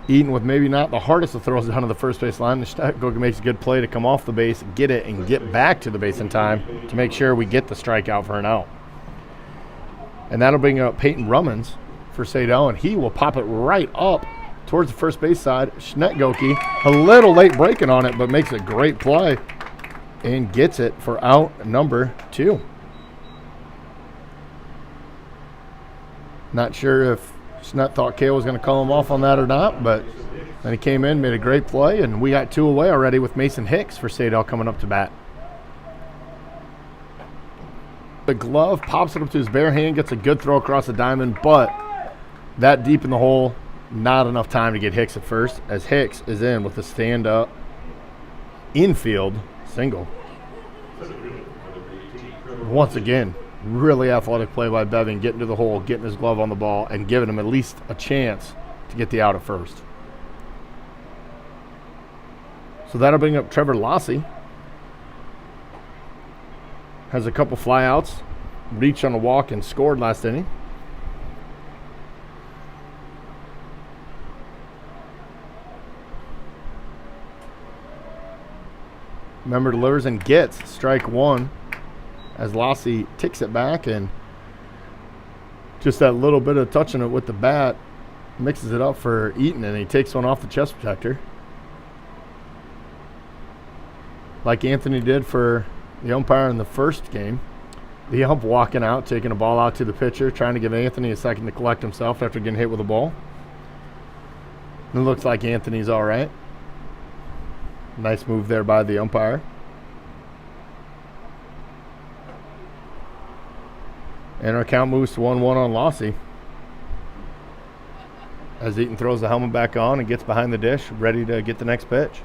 Eaton with maybe not the hardest of throws down to the first base line. Goga makes a good play to come off the base, get it, and get back to the base in time to make sure we get the strikeout for an out. And that'll bring up Payton Romans for Saydel, and he will pop it right up towards the first base side. Goki a little late breaking on it, but makes a great play and gets it for out number 2. Not sure if Schnett thought Kale was going to call him off on that or not, but then he came in, made a great play, and we got 2 away already with Mason Hicks for Saydel coming up to bat. The glove pops it up to his bare hand, gets a good throw across the diamond, but that deep in the hole, not enough time to get Hicks at first, as Hicks is in with a stand-up infield single. Once again, really athletic play by Bevin, getting to the hole, getting his glove on the ball, and giving him at least a chance to get the out at first. So that'll bring up Trevor Lassie. Has a couple flyouts, reached on a walk, and scored last inning. Memmer delivers and gets strike 1 as Lassie ticks it back, and just that little bit of touching it with the bat mixes it up for Eaton, and he takes one off the chest protector. Like Anthony did for the umpire in the first game. The ump walking out, taking a ball out to the pitcher, trying to give Anthony a second to collect himself after getting hit with a ball. It looks like Anthony's all right. Nice move there by the umpire. And our count moves to 1-1 on Lassie. As Eaton throws the helmet back on and gets behind the dish, ready to get the next pitch.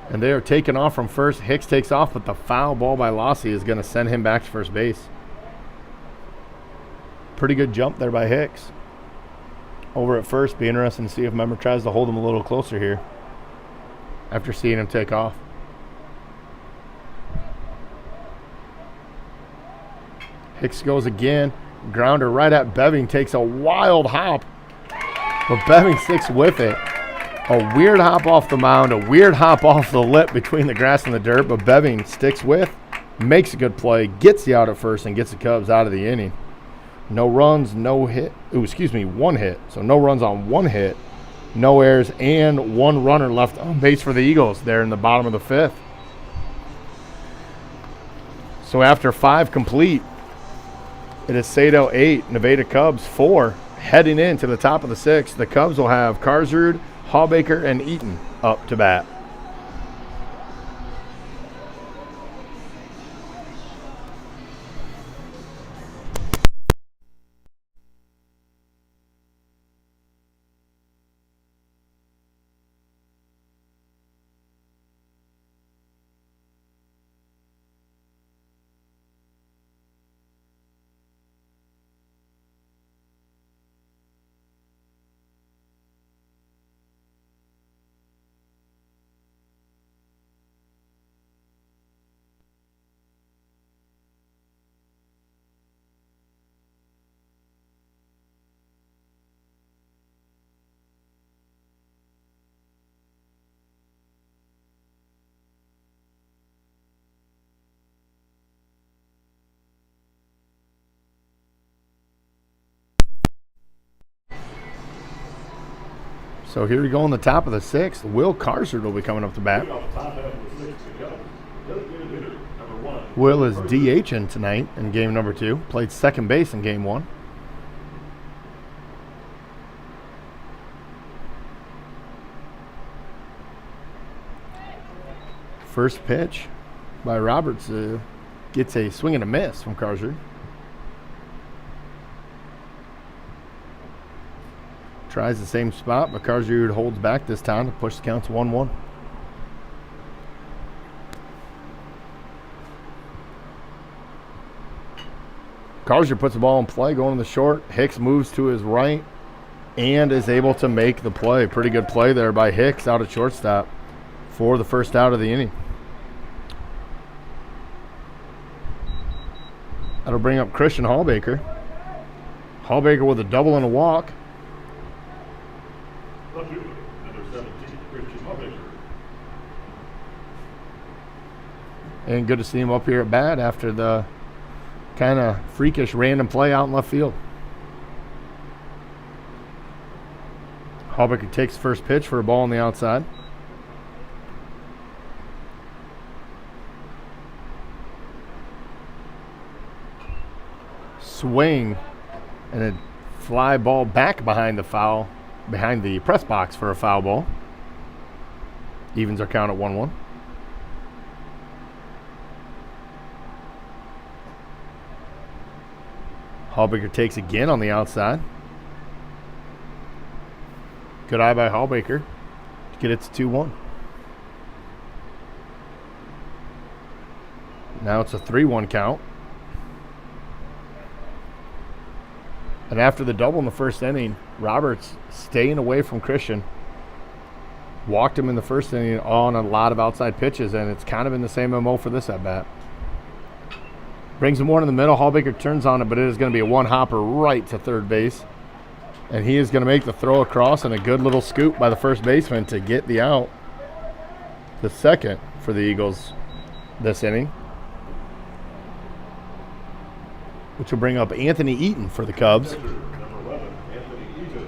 And they are taking off from first. Hicks takes off, but the foul ball by Lassie is going to send him back to first base. Pretty good jump there by Hicks. Over at first, be interesting to see if Memmer tries to hold him a little closer here after seeing him take off. Hicks goes again. Grounder right at Beving, takes a wild hop, but Beving sticks with it. A weird hop off the mound, a weird hop off the lip between the grass and the dirt, but Beving sticks with, makes a good play, gets the out at first, and gets the Cubs out of the inning. No runs, no hit. One hit. So no runs on one hit, no errors, and one runner left on base for the Eagles there in the bottom of the fifth. So after 5 complete, it is Saydel 8, Nevada Cubs 4. Heading into the top of the 6th, the Cubs will have Karsrud, Hawbaker, and Eaton up to bat. So here we go on the top of the 6th. Will Carson will be coming up to bat. Leading off the top half of the 6th, the Cubs. Designated hitter, number 1. Will is DHing tonight in game number 2. Played second base in game 1. First pitch by Roberts gets a swing and a miss from Carson. Tries the same spot, but Carson holds back this time to push the count to 1-1. Carson puts the ball in play, going to the short. Hicks moves to his right and is able to make the play. Pretty good play there by Hicks out at shortstop for the first out of the inning. That'll bring up Christian Hallbaker. Hallbaker with a double and a walk. Left fielder, number 17, Christian Hallbaker. And good to see him up here at bat after the kind of freakish random play out in left field. Hallbaker takes first pitch for a ball on the outside. Swing and a fly ball back behind the press box for a foul ball. Evens our count at 1-1. Hallbaker takes again on the outside. Good eye by Hallbaker to get it to 2-1. Now it's a 3-1 count. And after the double in the first inning, Roberts staying away from Christian. Walked him in the first inning on a lot of outside pitches, and it's kind of been the same MO for this at-bat. Brings him one in the middle. Hallbaker turns on it, but it is going to be a one-hopper right to third base. And he is going to make the throw across, and a good little scoop by the first baseman to get the out. The second for the Eagles this inning, which will bring up Anthony Eaton for the Cubs. Number 11, Anthony Eaton.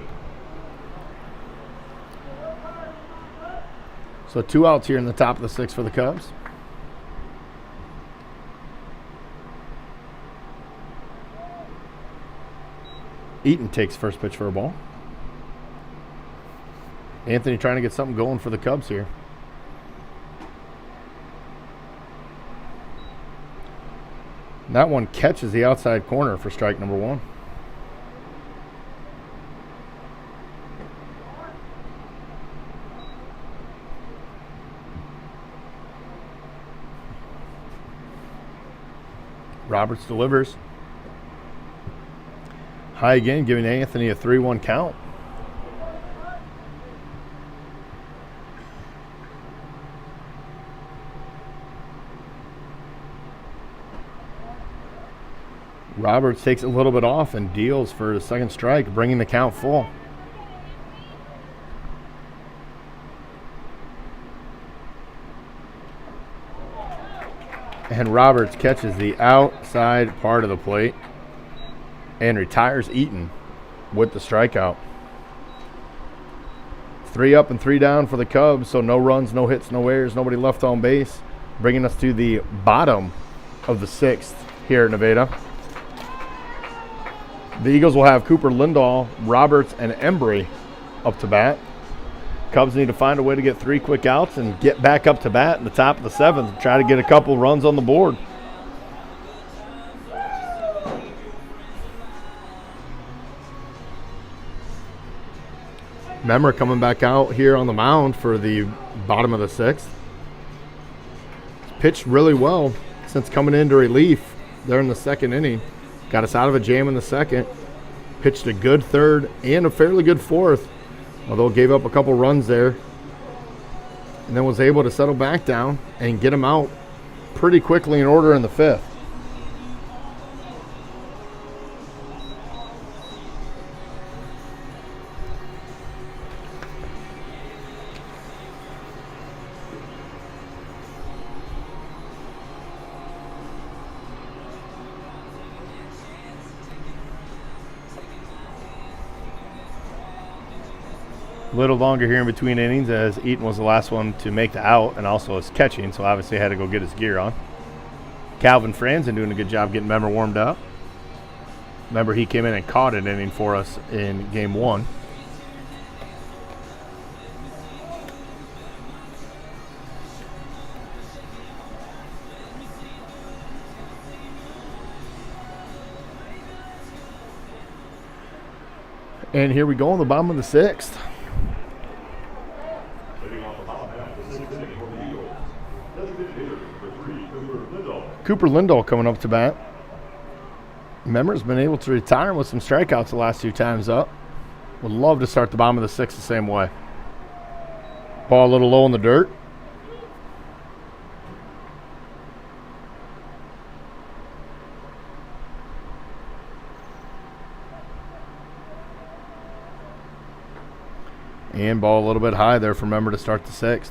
So 2 outs here in the top of the 6th for the Cubs. Eaton takes first pitch for a ball. Anthony trying to get something going for the Cubs here. And that one catches the outside corner for strike number 1. Roberts delivers. High again, giving Anthony a 3-1 count. Roberts takes a little bit off and deals for the second strike, bringing the count full. And Roberts catches the outside part of the plate and retires Eaton with the strikeout. 3 up and 3 down for the Cubs, so no runs, no hits, no errors, nobody left on base, bringing us to the bottom of the 6th here at Nevada. The Eagles will have Cooper Lindahl, Roberts, and Embry up to bat. Cubs need to find a way to get 3 quick outs and get back up to bat in the top of the 7th and try to get a couple runs on the board. Memmer coming back out here on the mound for the bottom of the 6th. Pitched really well since coming into relief there in the second inning. Got us out of a jam in the second. Pitched a good third and a fairly good fourth, although gave up a couple runs there. And then was able to settle back down and get him out pretty quickly in order in the 5th. little longer here in between innings, as Eaton was the last one to make the out and also is catching, so obviously had to go get his gear on. Calvin Franzen doing a good job getting Memmer warmed up. Remember, he came in and caught an inning for us in game 1. And here we go in the bottom of the 6th. Leading off the bottom half of the 6th inning for the Eagles. Designated hitter number 3, Cooper Lindahl. Cooper Lindahl coming up to bat. Memmer's been able to retire with some strikeouts the last 2 times up. Would love to start the bottom of the 6th the same way. Ball a little low in the dirt. And ball a little bit high there for Memmer to start the 6th.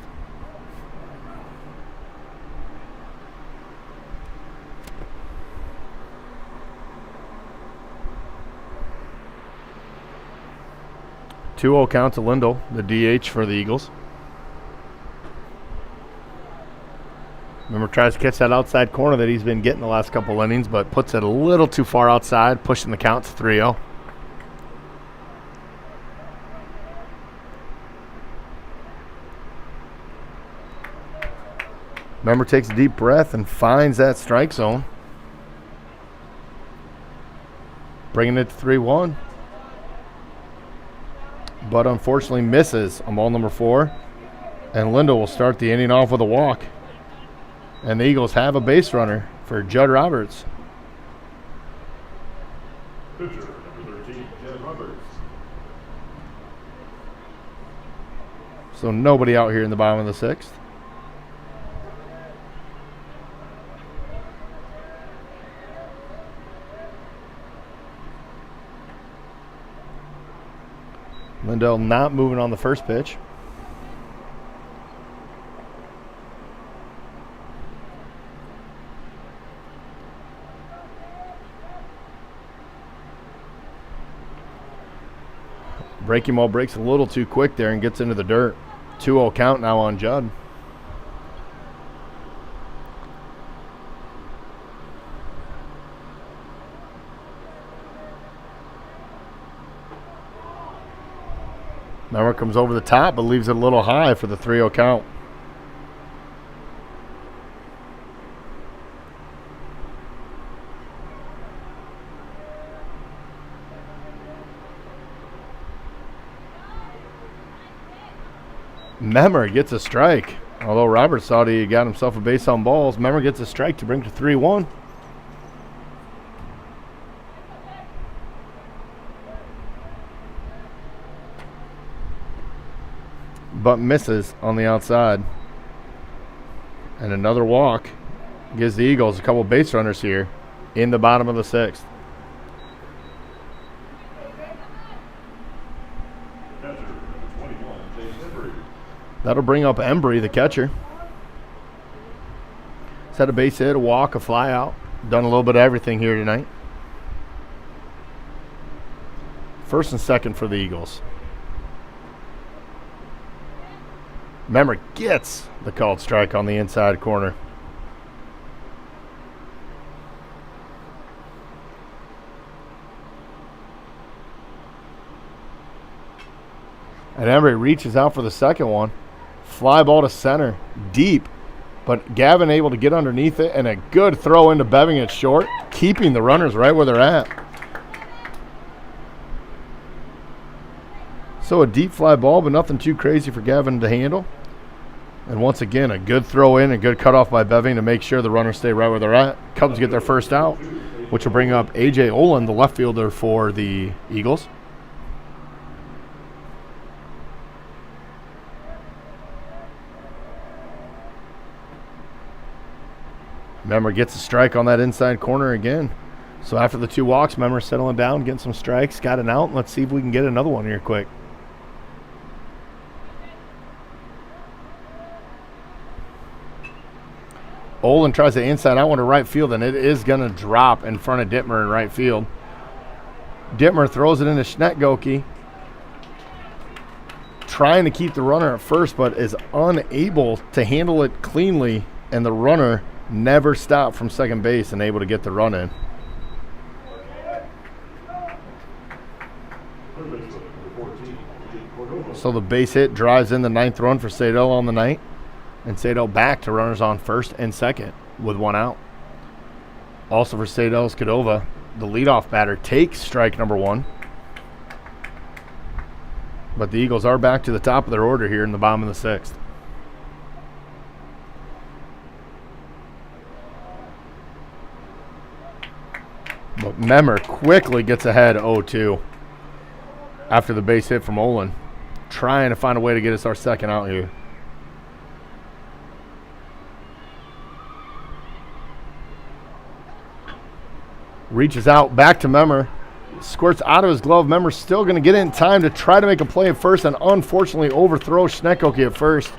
Two-0 count to Lindahl, the DH for the Eagles. Memmer tries to catch that outside corner that he's been getting the last couple innings, but puts it a little too far outside, pushing the count to 3-0. Memmer takes a deep breath and finds that strike zone. Bringing it to 3-1. But unfortunately misses on ball number 4. And Lindahl will start the inning off with a walk. And the Eagles have a base runner for Judd Roberts. Pitcher number 13, Judd Roberts. So nobody out here in the bottom of the 6th. Lindahl not moving on the first pitch. Breaking ball breaks a little too quick there and gets into the dirt. 2-0 count now on Judd. Memmer comes over the top, but leaves it a little high for the 3-0 count. Memmer gets a strike. Although Roberts thought he got himself a base on balls, Memmer gets a strike to bring to 3-1. But misses on the outside. And another walk gives the Eagles a couple base runners here in the bottom of the 6th. Catcher number 21, Jase Embry. That'll bring up Embry, the catcher. He's had a base hit, a walk, a fly out. Done a little bit of everything here tonight. First and second for the Eagles. Memmer gets the called strike on the inside corner. And Embry reaches out for the second one. Fly ball to center, deep. But Gavin able to get underneath it, and a good throw into Beving at short, keeping the runners right where they're at. So a deep fly ball, but nothing too crazy for Gavin to handle. And once again, a good throw in, a good cutoff by Beving to make sure the runners stay right where they're at. Cubs get their first out, which will bring up A.J. Olin, the left fielder for the Eagles. Memmer gets a strike on that inside corner again. So after the 2 walks, Memmer settling down, getting some strikes, got an out. Let's see if we can get another one here quick. Olin tries the inside out one to right field, and it is going to drop in front of Dittmer in right field. Dittmer throws it into Schnetgoke. trying to keep the runner at first, but is unable to handle it cleanly, and the runner never stopped from second base and able to get the run in. So the base hit drives in the 9th run for Saydel on the night, and Saydel back to runners on first and second with 1 out. Also for Saydel Skidova, the leadoff batter takes strike number 1. But the Eagles are back to the top of their order here in the bottom of the 6th. But Memmer quickly gets ahead 0-2 after the base hit from Olin. Trying to find a way to get us our second out here. Reaches out, back to Memmer. Squirts out of his glove. Memmer's still going to get in time to try to make a play at first and unfortunately overthrow Schnekoke at first.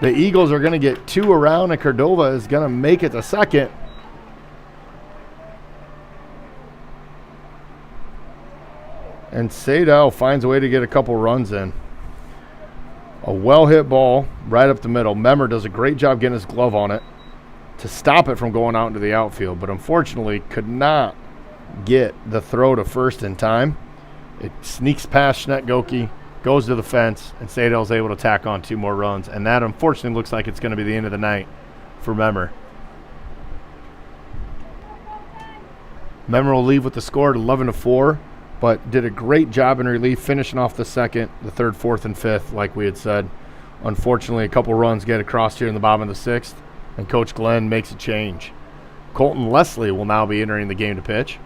The Eagles are going to get 2 around and Cordova is going to make it to second. And Saydel finds a way to get a couple runs in. A well-hit ball right up the middle. Memmer does a great job getting his glove on it to stop it from going out into the outfield, but unfortunately could not get the throw to first in time. It sneaks past Schnekoke, goes to the fence, and Saydel's able to tack on 2 more runs. And that unfortunately looks like it's going to be the end of the night for Memmer. Memmer will leave with the score at 11-4. But did a great job in relief, finishing off the second, the third, fourth, and fifth, like we had said. Unfortunately, a couple runs get across here in the bottom of the 6th, and Coach Glenn makes a change. Colton Leslie will now be entering the game to pitch.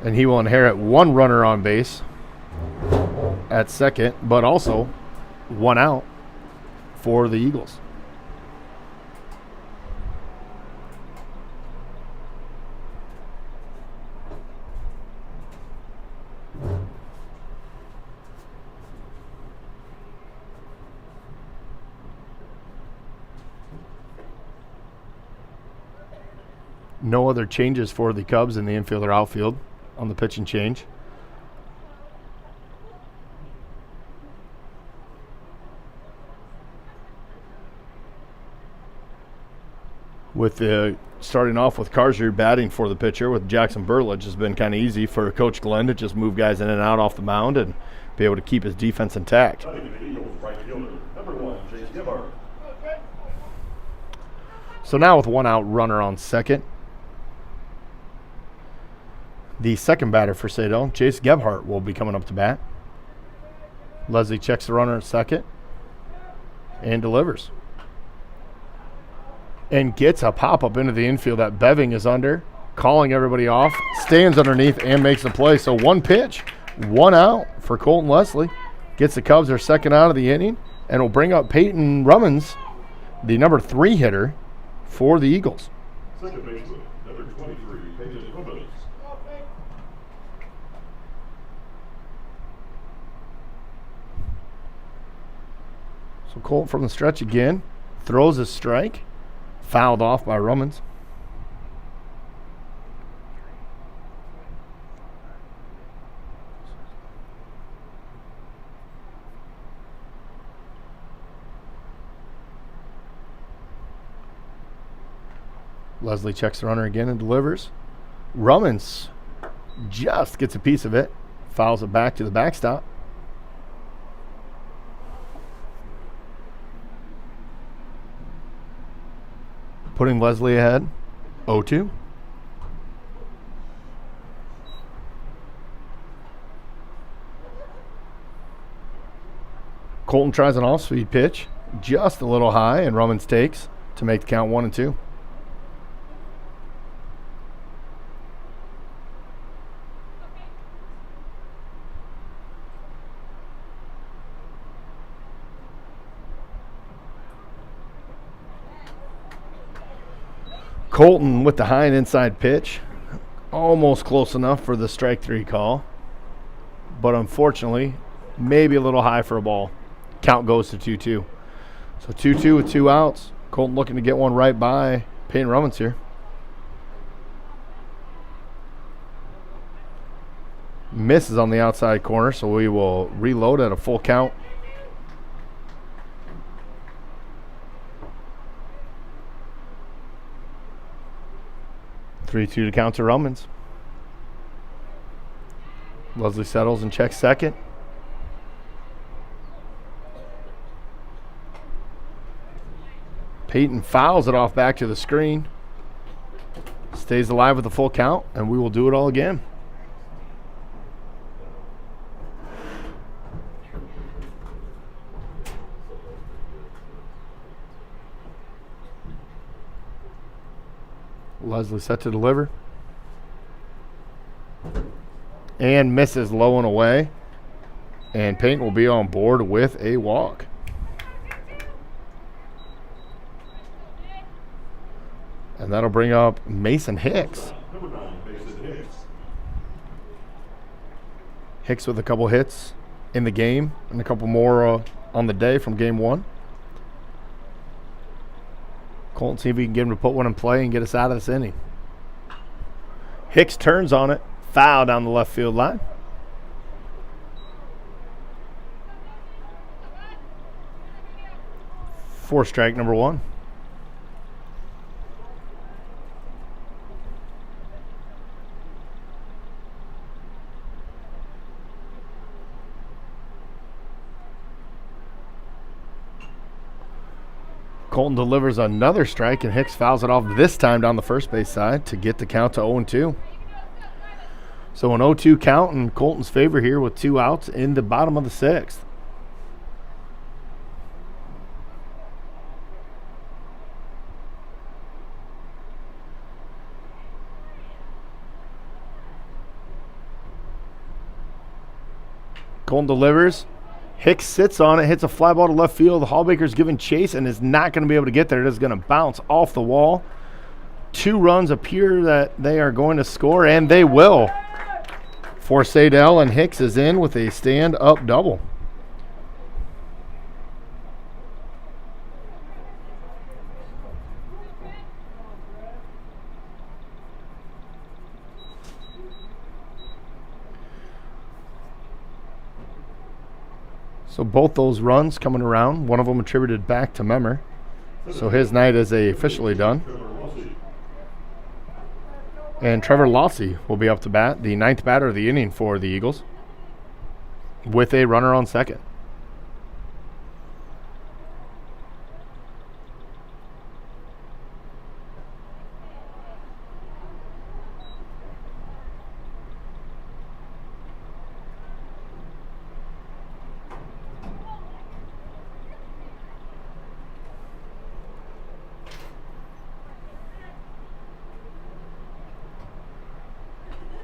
And he will inherit 1 runner on base at second, but also 1 out for the Eagles. No other changes for the Cubs in the infield or outfield on the pitch and change. With starting off with Carzer batting for the pitcher with Jackson Burlage has been kind of easy for Coach Glenn to just move guys in and out off the mound and be able to keep his defense intact. So now with 1 out runner on second, the second batter for Saydel, Jase Gebhardt, will be coming up to bat. Leslie checks the runner at second and delivers. And gets a pop-up into the infield that Beving is under, calling everybody off, stands underneath, and makes the play. So 1 pitch, 1 out for Colton Leslie. Gets the Cubs their second out of the inning, and will bring up Payton Romans, the number 3 hitter for the Eagles. Second baseman, number 23, Payton Romans. So Colt from the stretch again, throws a strike, fouled off by Romans. Leslie checks the runner again and delivers. Romans just gets a piece of it, fouls it back to the backstop. Putting Leslie ahead, 0-2. Colton tries an off-speed pitch, just a little high, and Romans takes to make the count 1-2. Colton with the high and inside pitch, almost close enough for the strike 3 call, but unfortunately, maybe a little high for a ball. Count goes to 2-2. So 2-2 with 2 outs. Colton looking to get one right by Payton Romans here. misses on the outside corner, so we will reload at a full count. Three-two to count to Romans. Leslie settles and checks second. Payton fouls it off back to the screen. Stays alive with the full count, and we will do it all again. Leslie set to deliver. And misses low and away. And Payton will be on board with a walk. And that'll bring up Mason Hicks. Number 9, Mason Hicks. Hicks with a couple hits in the game and a couple more on the day from game 1. Colton, see if we can get him to put one in play and get us out of this inning. Hicks turns on it. Foul down the left field line. For strike number 1. Colton delivers another strike, and Hicks fouls it off this time down the first base side to get the count to 0-2. So an 0-2 count in Colton's favor here with 2 outs in the bottom of the 6th. Colton delivers. Hicks sits on it, hits a fly ball to left field. The Hallbaker's giving chase and is not going to be able to get there. It is going to bounce off the wall. 2 runs appear that they are going to score, and they will. For Saydel, and Hicks is in with a stand-up double. So both those runs coming around, one of them attributed back to Memmer. So his night is officially done. And Trevor Lossy will be up to bat, the 9th batter of the inning for the Eagles, with a runner on second.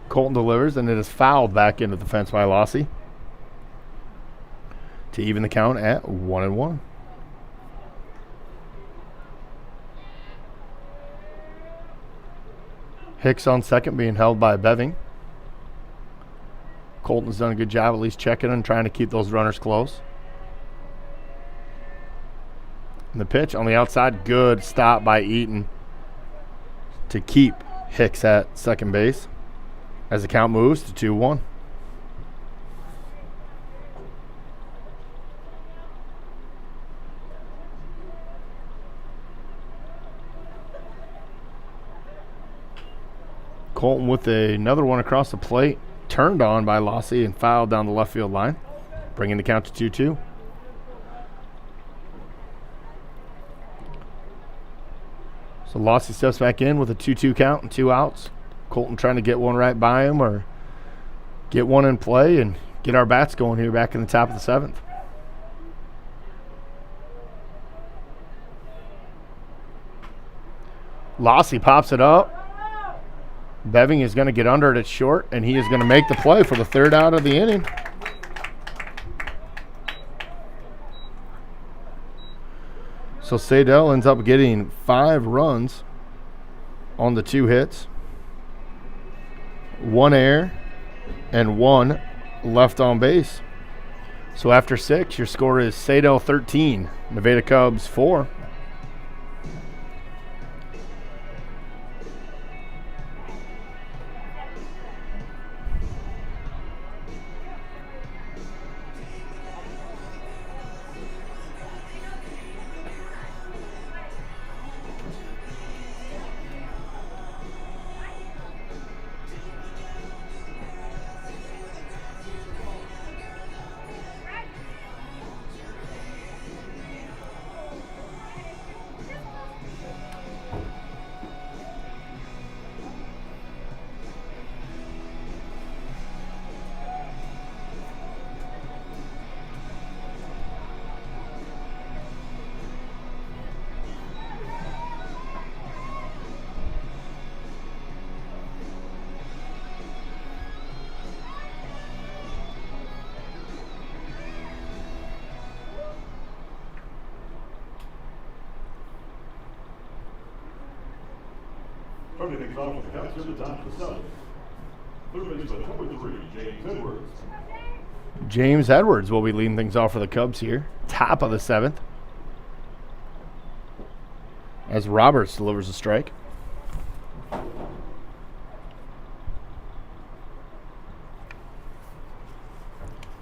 Colton delivers, and it is fouled back into the fence by Lossy to even the count at 1-1. Hicks on second, being held by Beving. Colton's done a good job at least checking and trying to keep those runners close. And the pitch on the outside, good stop by Eaton to keep Hicks at second base as the count moves to 2-1. Colton with another one across the plate, turned on by Lossy and fouled down the left field line, bringing the count to 2-2. So Lossy steps back in with a 2-2 count and 2 outs. Colton trying to get one right by him or get one in play and get our bats going here back in the top of the 7th. Lossy pops it up. Beving is going to get under it at short, and he is going to make the play for the 3rd out of the inning. So Saydel ends up getting 5 runs on the 2 hits. 1 error and 1 left on base. So after 6, your score is Saydel 13, Nevada Cubs 4. Starting things off with the Cubs to the top of the 7th. Third baseman, number 3, James Edwards. James Edwards will be leading things off for the Cubs here. Top of the 7th. As Roberts delivers a strike.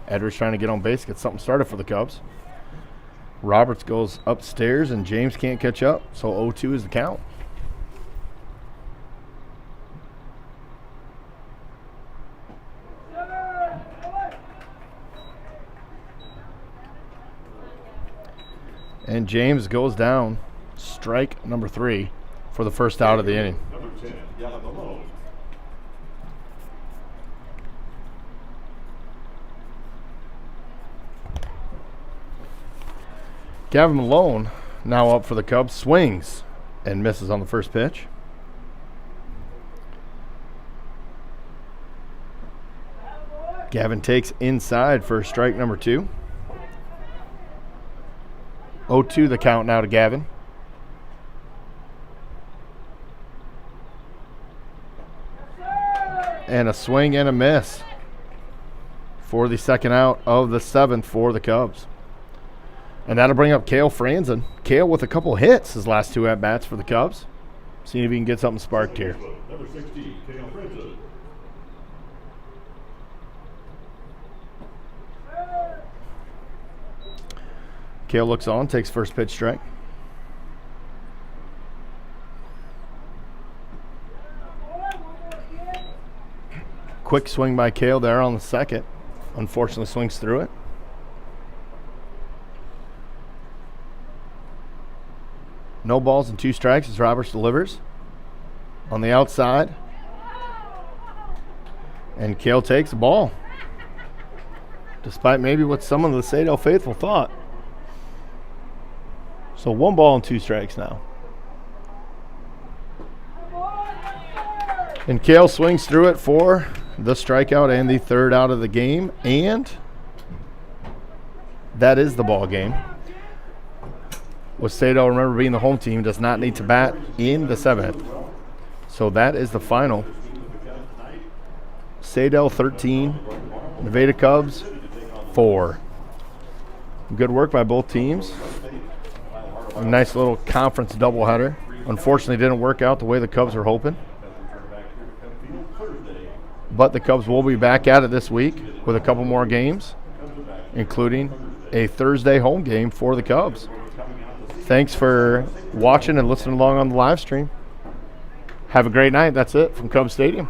Edwards trying to get on base, get something started for the Cubs. Roberts goes upstairs and James can't catch up, so 0-2 is the count. And James goes down, strike number 3 for the first out of the inning. Number 10, Gavin Malone. Gavin Malone now up for the Cubs, swings and misses on the first pitch. Gavin takes inside for strike number 2. 0-2 the count now to Gavin. And a swing and a miss for the second out of the 7th for the Cubs. And that'll bring up Kale Franzen. Kale with a couple hits his last 2 at-bats for the Cubs. Seeing if he can get something sparked here. Number 16, Kale Franzen. Kale looks on, takes first pitch strike. Quick swing by Kale there on the second. Unfortunately swings through it. No balls and 2 strikes as Roberts delivers. On the outside. And Kale takes the ball. Despite maybe what some of the Saydel faithful thought. So 1 ball and 2 strikes now. And Kale swings through it for the strikeout and the 3rd out of the game. And that is the ball game. With Saydel, remember, being the home team, does not need to bat in the 7th. So that is the final. Saydel 13, Nevada Cubs 4. Good work by both teams. A nice little conference doubleheader. Unfortunately, didn't work out the way the Cubs were hoping. But the Cubs will be back at it this week with a couple more games, including a Thursday home game for the Cubs. Thanks for watching and listening along on the live stream. Have a great night. That's it from Cubs Stadium.